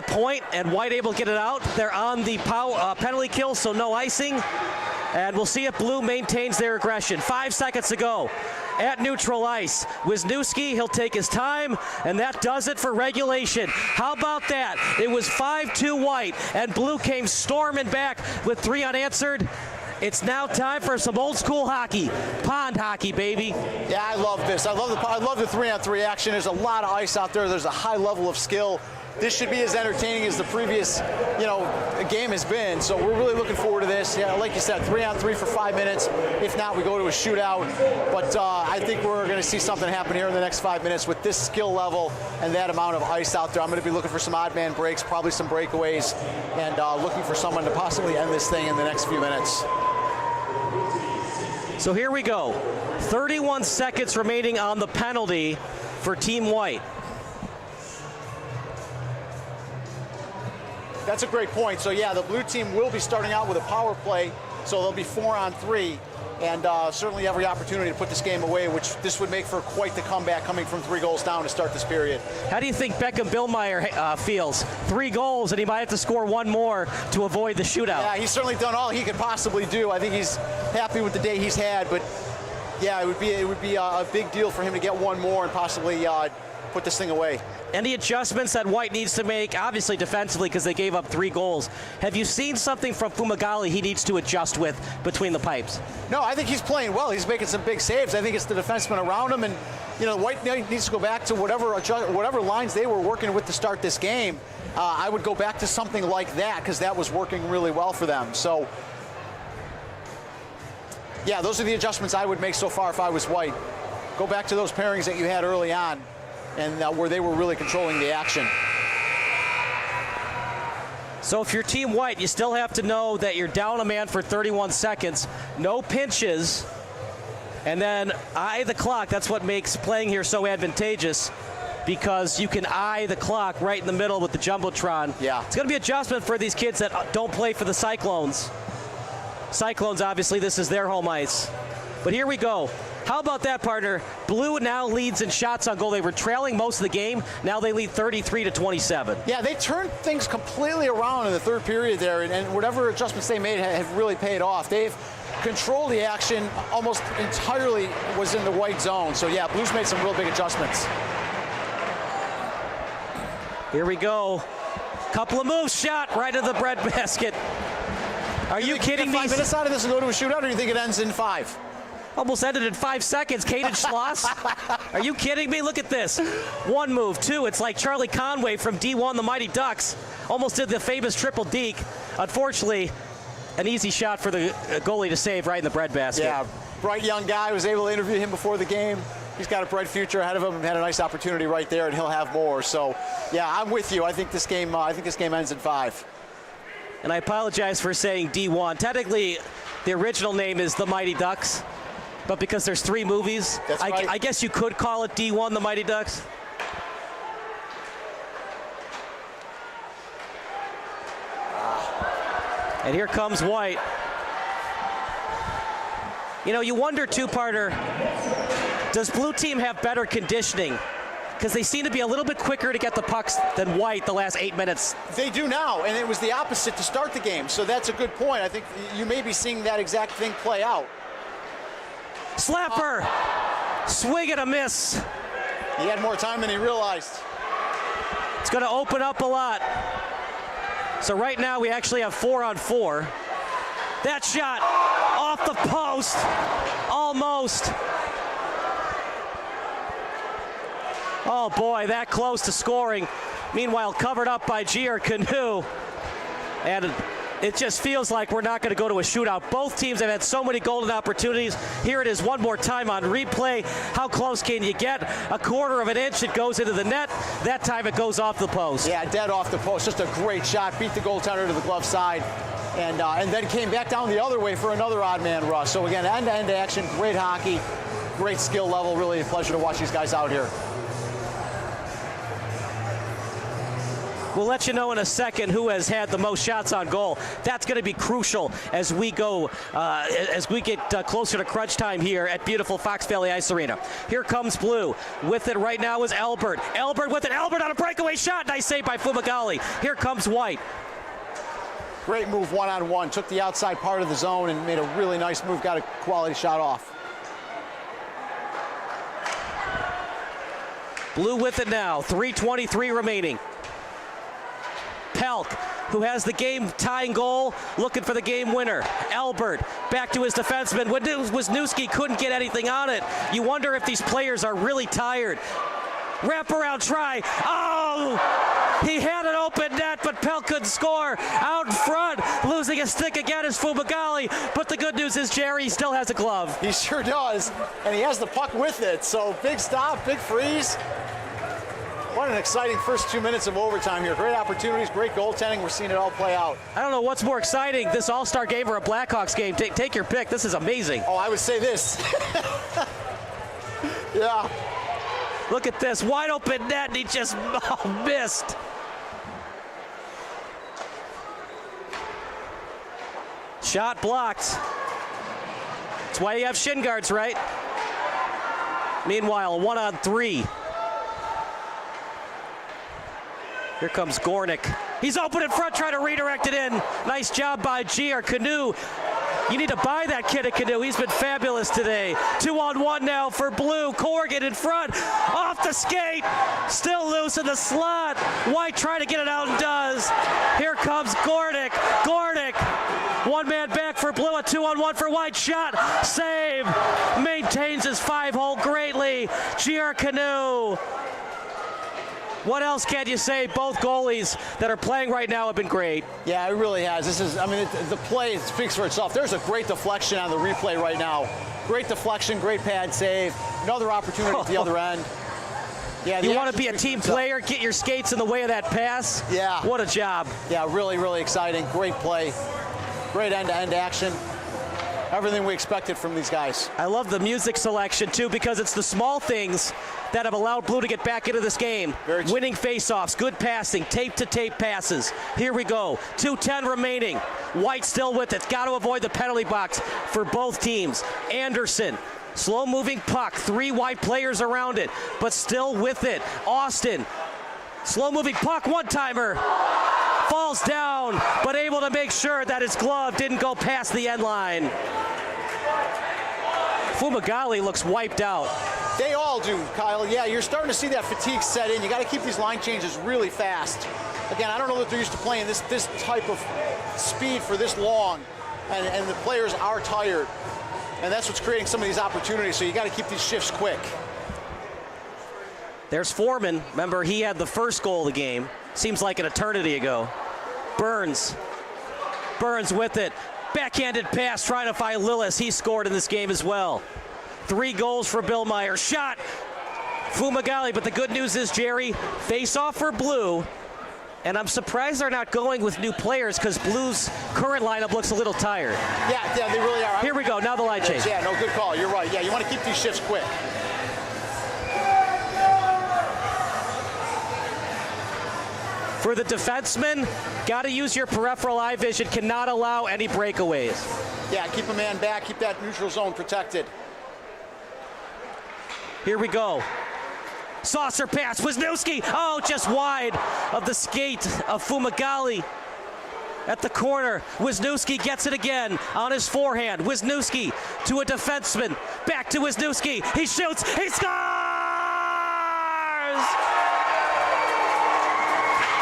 point, and White able to get it out. They're on the penalty kill, so no icing. And we'll see if Blue maintains their aggression. 5 seconds to go at neutral ice. Wisniewski, he'll take his time, and that does it for regulation. How about that? It was 5-2 White, and Blue came storming back with 3 unanswered. It's now time for some old school hockey, pond hockey, baby. Yeah, I love this. I love the 3-on-3 action. There's a lot of ice out there. There's a high level of skill. This should be as entertaining as the previous, game has been. So we're really looking forward to this. Yeah, like you said, 3-on-3 for 5 minutes. If not, we go to a shootout. But I think we're going to see something happen here in the next 5 minutes with this skill level and that amount of ice out there. I'm going to be looking for some odd man breaks, probably some breakaways, and looking for someone to possibly end this thing in the next few minutes. So here we go. 31 seconds remaining on the penalty for Team White. That's a great point. So yeah, the blue team will be starting out with a power play, so they'll be 4-on-3, and certainly every opportunity to put this game away, which this would make for quite the comeback coming from 3 goals down to start this period. How do you think Beckham Billmeyer feels? 3 goals, and he might have to score 1 more to avoid the shootout. Yeah, he's certainly done all he could possibly do. I think he's happy with the day he's had, but yeah, it would be a big deal for him to get 1 more and possibly put this thing away. Any adjustments that White needs to make, obviously defensively, because they gave up 3 goals. Have you seen something from Fumagalli he needs to adjust with between the pipes? No, I think he's playing well. He's making some big saves. I think it's the defensemen around him, and White needs to go back to whatever lines they were working with to start this game. I would go back to something like that because that was working really well for them. So, yeah, those are the adjustments I would make so far if I was White. Go back to those pairings that you had early on, and where they were really controlling the action. So if you're Team White, you still have to know that you're down a man for 31 seconds, no pinches, and then eye the clock. That's what makes playing here so advantageous, because you can eye the clock right in the middle with the Jumbotron. Yeah. It's going to be adjustment for these kids that don't play for the Cyclones. Cyclones, obviously, this is their home ice. But here we go. How about that, partner? Blue now leads in shots on goal. They were trailing most of the game. Now they lead 33-27. Yeah, they turned things completely around in the 3rd period there, and whatever adjustments they made have really paid off. They've controlled the action almost entirely was in the White zone. So yeah, Blues made some real big adjustments. Here we go. Couple of moves, shot right into the breadbasket. Are you kidding me? 5 minutes out of this and go to a shootout, or do you think it ends in 5? Almost ended in 5 seconds. Caden Schloss. Are you kidding me? Look at this. 1 move, 2. It's like Charlie Conway from D1, the Mighty Ducks. Almost did the famous triple deke. Unfortunately, an easy shot for the goalie to save right in the breadbasket. Yeah, bright young guy. Was able to interview him before the game. He's got a bright future ahead of him. Had a nice opportunity right there, and he'll have more. So, yeah, I'm with you. I think this game ends in 5. And I apologize for saying D1. Technically, the original name is the Mighty Ducks. But because there's 3 movies, That's right. I guess you could call it D1, the Mighty Ducks. And here comes White. You wonder, two-parter, does Blue Team have better conditioning? Because they seem to be a little bit quicker to get the pucks than White the last 8 minutes. They do now, and it was the opposite to start the game. So that's a good point. I think you may be seeing that exact thing play out. Slapper, swing and a miss. He had more time than he realized. It's going to open up a lot. So right now we actually have 4-on-4. That shot off the post, almost. Oh boy, that close to scoring. Meanwhile, covered up by G.R. Canoe. And it just feels like we're not going to go to a shootout. Both teams have had so many golden opportunities. Here it is one more time on replay. How close can you get? A quarter of an inch, it goes into the net. That time it goes off the post. Yeah, dead off the post. Just a great shot. Beat the goaltender to the glove side. And then came back down the other way for another odd man rush. So again, end-to-end action, great hockey, great skill level. Really a pleasure to watch these guys out here. We'll let you know in a second who has had the most shots on goal. That's going to be crucial as we go, as we get closer to crunch time here at beautiful Fox Valley Ice Arena. Here comes Blue. With it right now is Albert. Albert with it. Albert on a breakaway shot. Nice save by Fumagalli. Here comes White. Great move one-on-one. Took the outside part of the zone and made a really nice move. Got a quality shot off. Blue with it now. 3:23 remaining. Pelk, who has the game-tying goal, looking for the game winner. Albert, back to his defenseman. Wisniewski couldn't get anything on it. You wonder if these players are really tired. Wraparound try. Oh! He had an open net, but Pelk couldn't score. Out in front, losing a stick again is Fumagalli. But the good news is Jerry still has a glove. He sure does, and he has the puck with it. So big stop, big freeze. What an exciting first 2 minutes of overtime here. Great opportunities, great goaltending. We're seeing it all play out. I don't know what's more exciting, this All-Star game or a Blackhawks game. Take your pick. This is amazing. Oh, I would say this. Yeah. Look at this. Wide open net, and he just missed. Shot blocked. That's why you have shin guards, right? Meanwhile, 1-on-3. Here comes Gornick. He's open in front, trying to redirect it in. Nice job by G.R. Canoe. You need to buy that kid at Canoe. He's been fabulous today. 2-on-1 now for Blue. Corrigan in front. Off the skate. Still loose in the slot. White trying to get it out and does. Here comes Gornick. Gornick. One man back for Blue. A 2-on-1 for White. Shot. Save. Maintains his 5-hole greatly. G.R. Canoe. What else can you say? Both goalies that are playing right now have been great. Yeah, it really has. This is, I mean, the play speaks for itself. There's a great deflection on the replay right now. Great deflection, great pad save. Another opportunity at the other end. Yeah, you want to be a team player, get your skates in the way of that pass? Yeah. What a job. Yeah, really, really exciting. Great play. Great end-to-end action. Everything we expected from these guys. I love the music selection, too, because it's the small things that have allowed Blue to get back into this game. Winning faceoffs, good passing, tape-to-tape passes. Here we go. 2:10 remaining. White still with it. Got to avoid the penalty box for both teams. Anderson, slow-moving puck. 3 White players around it, but still with it. Austin, slow-moving puck, one-timer. Falls down, but able to make sure that his glove didn't go past the end line. Fumagalli looks wiped out. They all do, Kyle. Yeah, you're starting to see that fatigue set in. You got to keep these line changes really fast. Again, I don't know that they're used to playing this type of speed for this long, and the players are tired. And that's what's creating some of these opportunities, so you got to keep these shifts quick. There's Foreman. Remember, he had the first goal of the game. Seems like an eternity ago. Burns with it. Backhanded pass, trying to find Lillis. He scored in this game as well. 3 goals for Bill Meyer. Shot. Fumagalli, but the good news is, Jerry, face off for Blue. And I'm surprised they're not going with new players because Blue's current lineup looks a little tired. Yeah, they really are. Here we go. Now the line change. Yeah, no, good call. You're right. Yeah, you want to keep these shifts quick. For the defenseman, got to use your peripheral eye vision, cannot allow any breakaways. Yeah, keep a man back, keep that neutral zone protected. Here we go. Saucer pass, Wisniewski, oh, just wide of the skate of Fumagalli. At the corner, Wisniewski gets it again on his forehand. Wisniewski to a defenseman, back to Wisniewski, he shoots, he scores!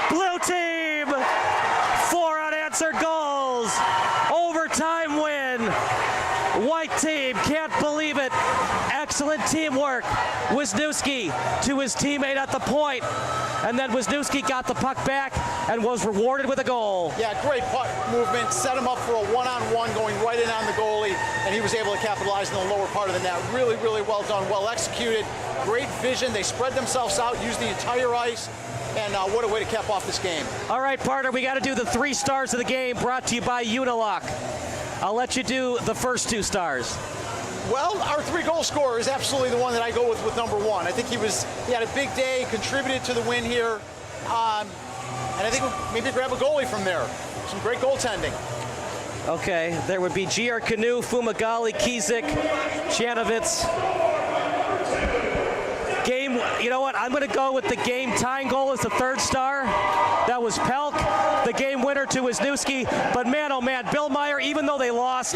Blue team, 4 unanswered goals, overtime win. White team can't believe it. Excellent teamwork. Wisniewski to his teammate at the point, and then Wisniewski got the puck back and was rewarded with a goal. Yeah, great puck movement, set him up for a one-on-one going right in on the goalie, and he was able to capitalize in the lower part of the net. Really, really well done, well executed, great vision. They spread themselves out, used the entire ice, and what a way to cap off this game. All right, partner, we got to do the 3 stars of the game, brought to you by Unilock. I'll let you do the first 2 stars. Well, our 3-goal scorer is absolutely the one that I go with number 1. I think he had a big day, contributed to the win here, and I think we maybe grab a goalie from there. Some great goaltending. Okay, there would be G.R. Canoe, Fumagalli, Kizik, Chanovitz. Game, you know what? I'm going to go with the game tying goal as the 3rd star. That was Pelk, the game winner to Wisniewski. But man, oh man, Bill Meyer, even though they lost,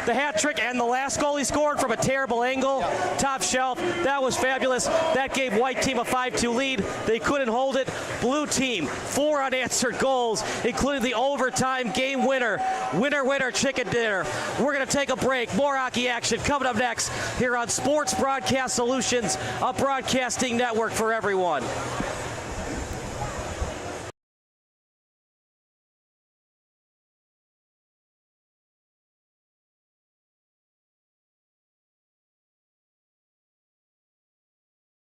the hat trick and the last goal he scored from a terrible angle, top shelf, that was fabulous. That gave white team a 5-2 lead. They couldn't hold it. Blue team, 4 unanswered goals, including the overtime game winner. Winner, chicken dinner. We're going to take a break. More hockey action coming up next here on Sports Broadcast Solutions, a broadcasting network for everyone.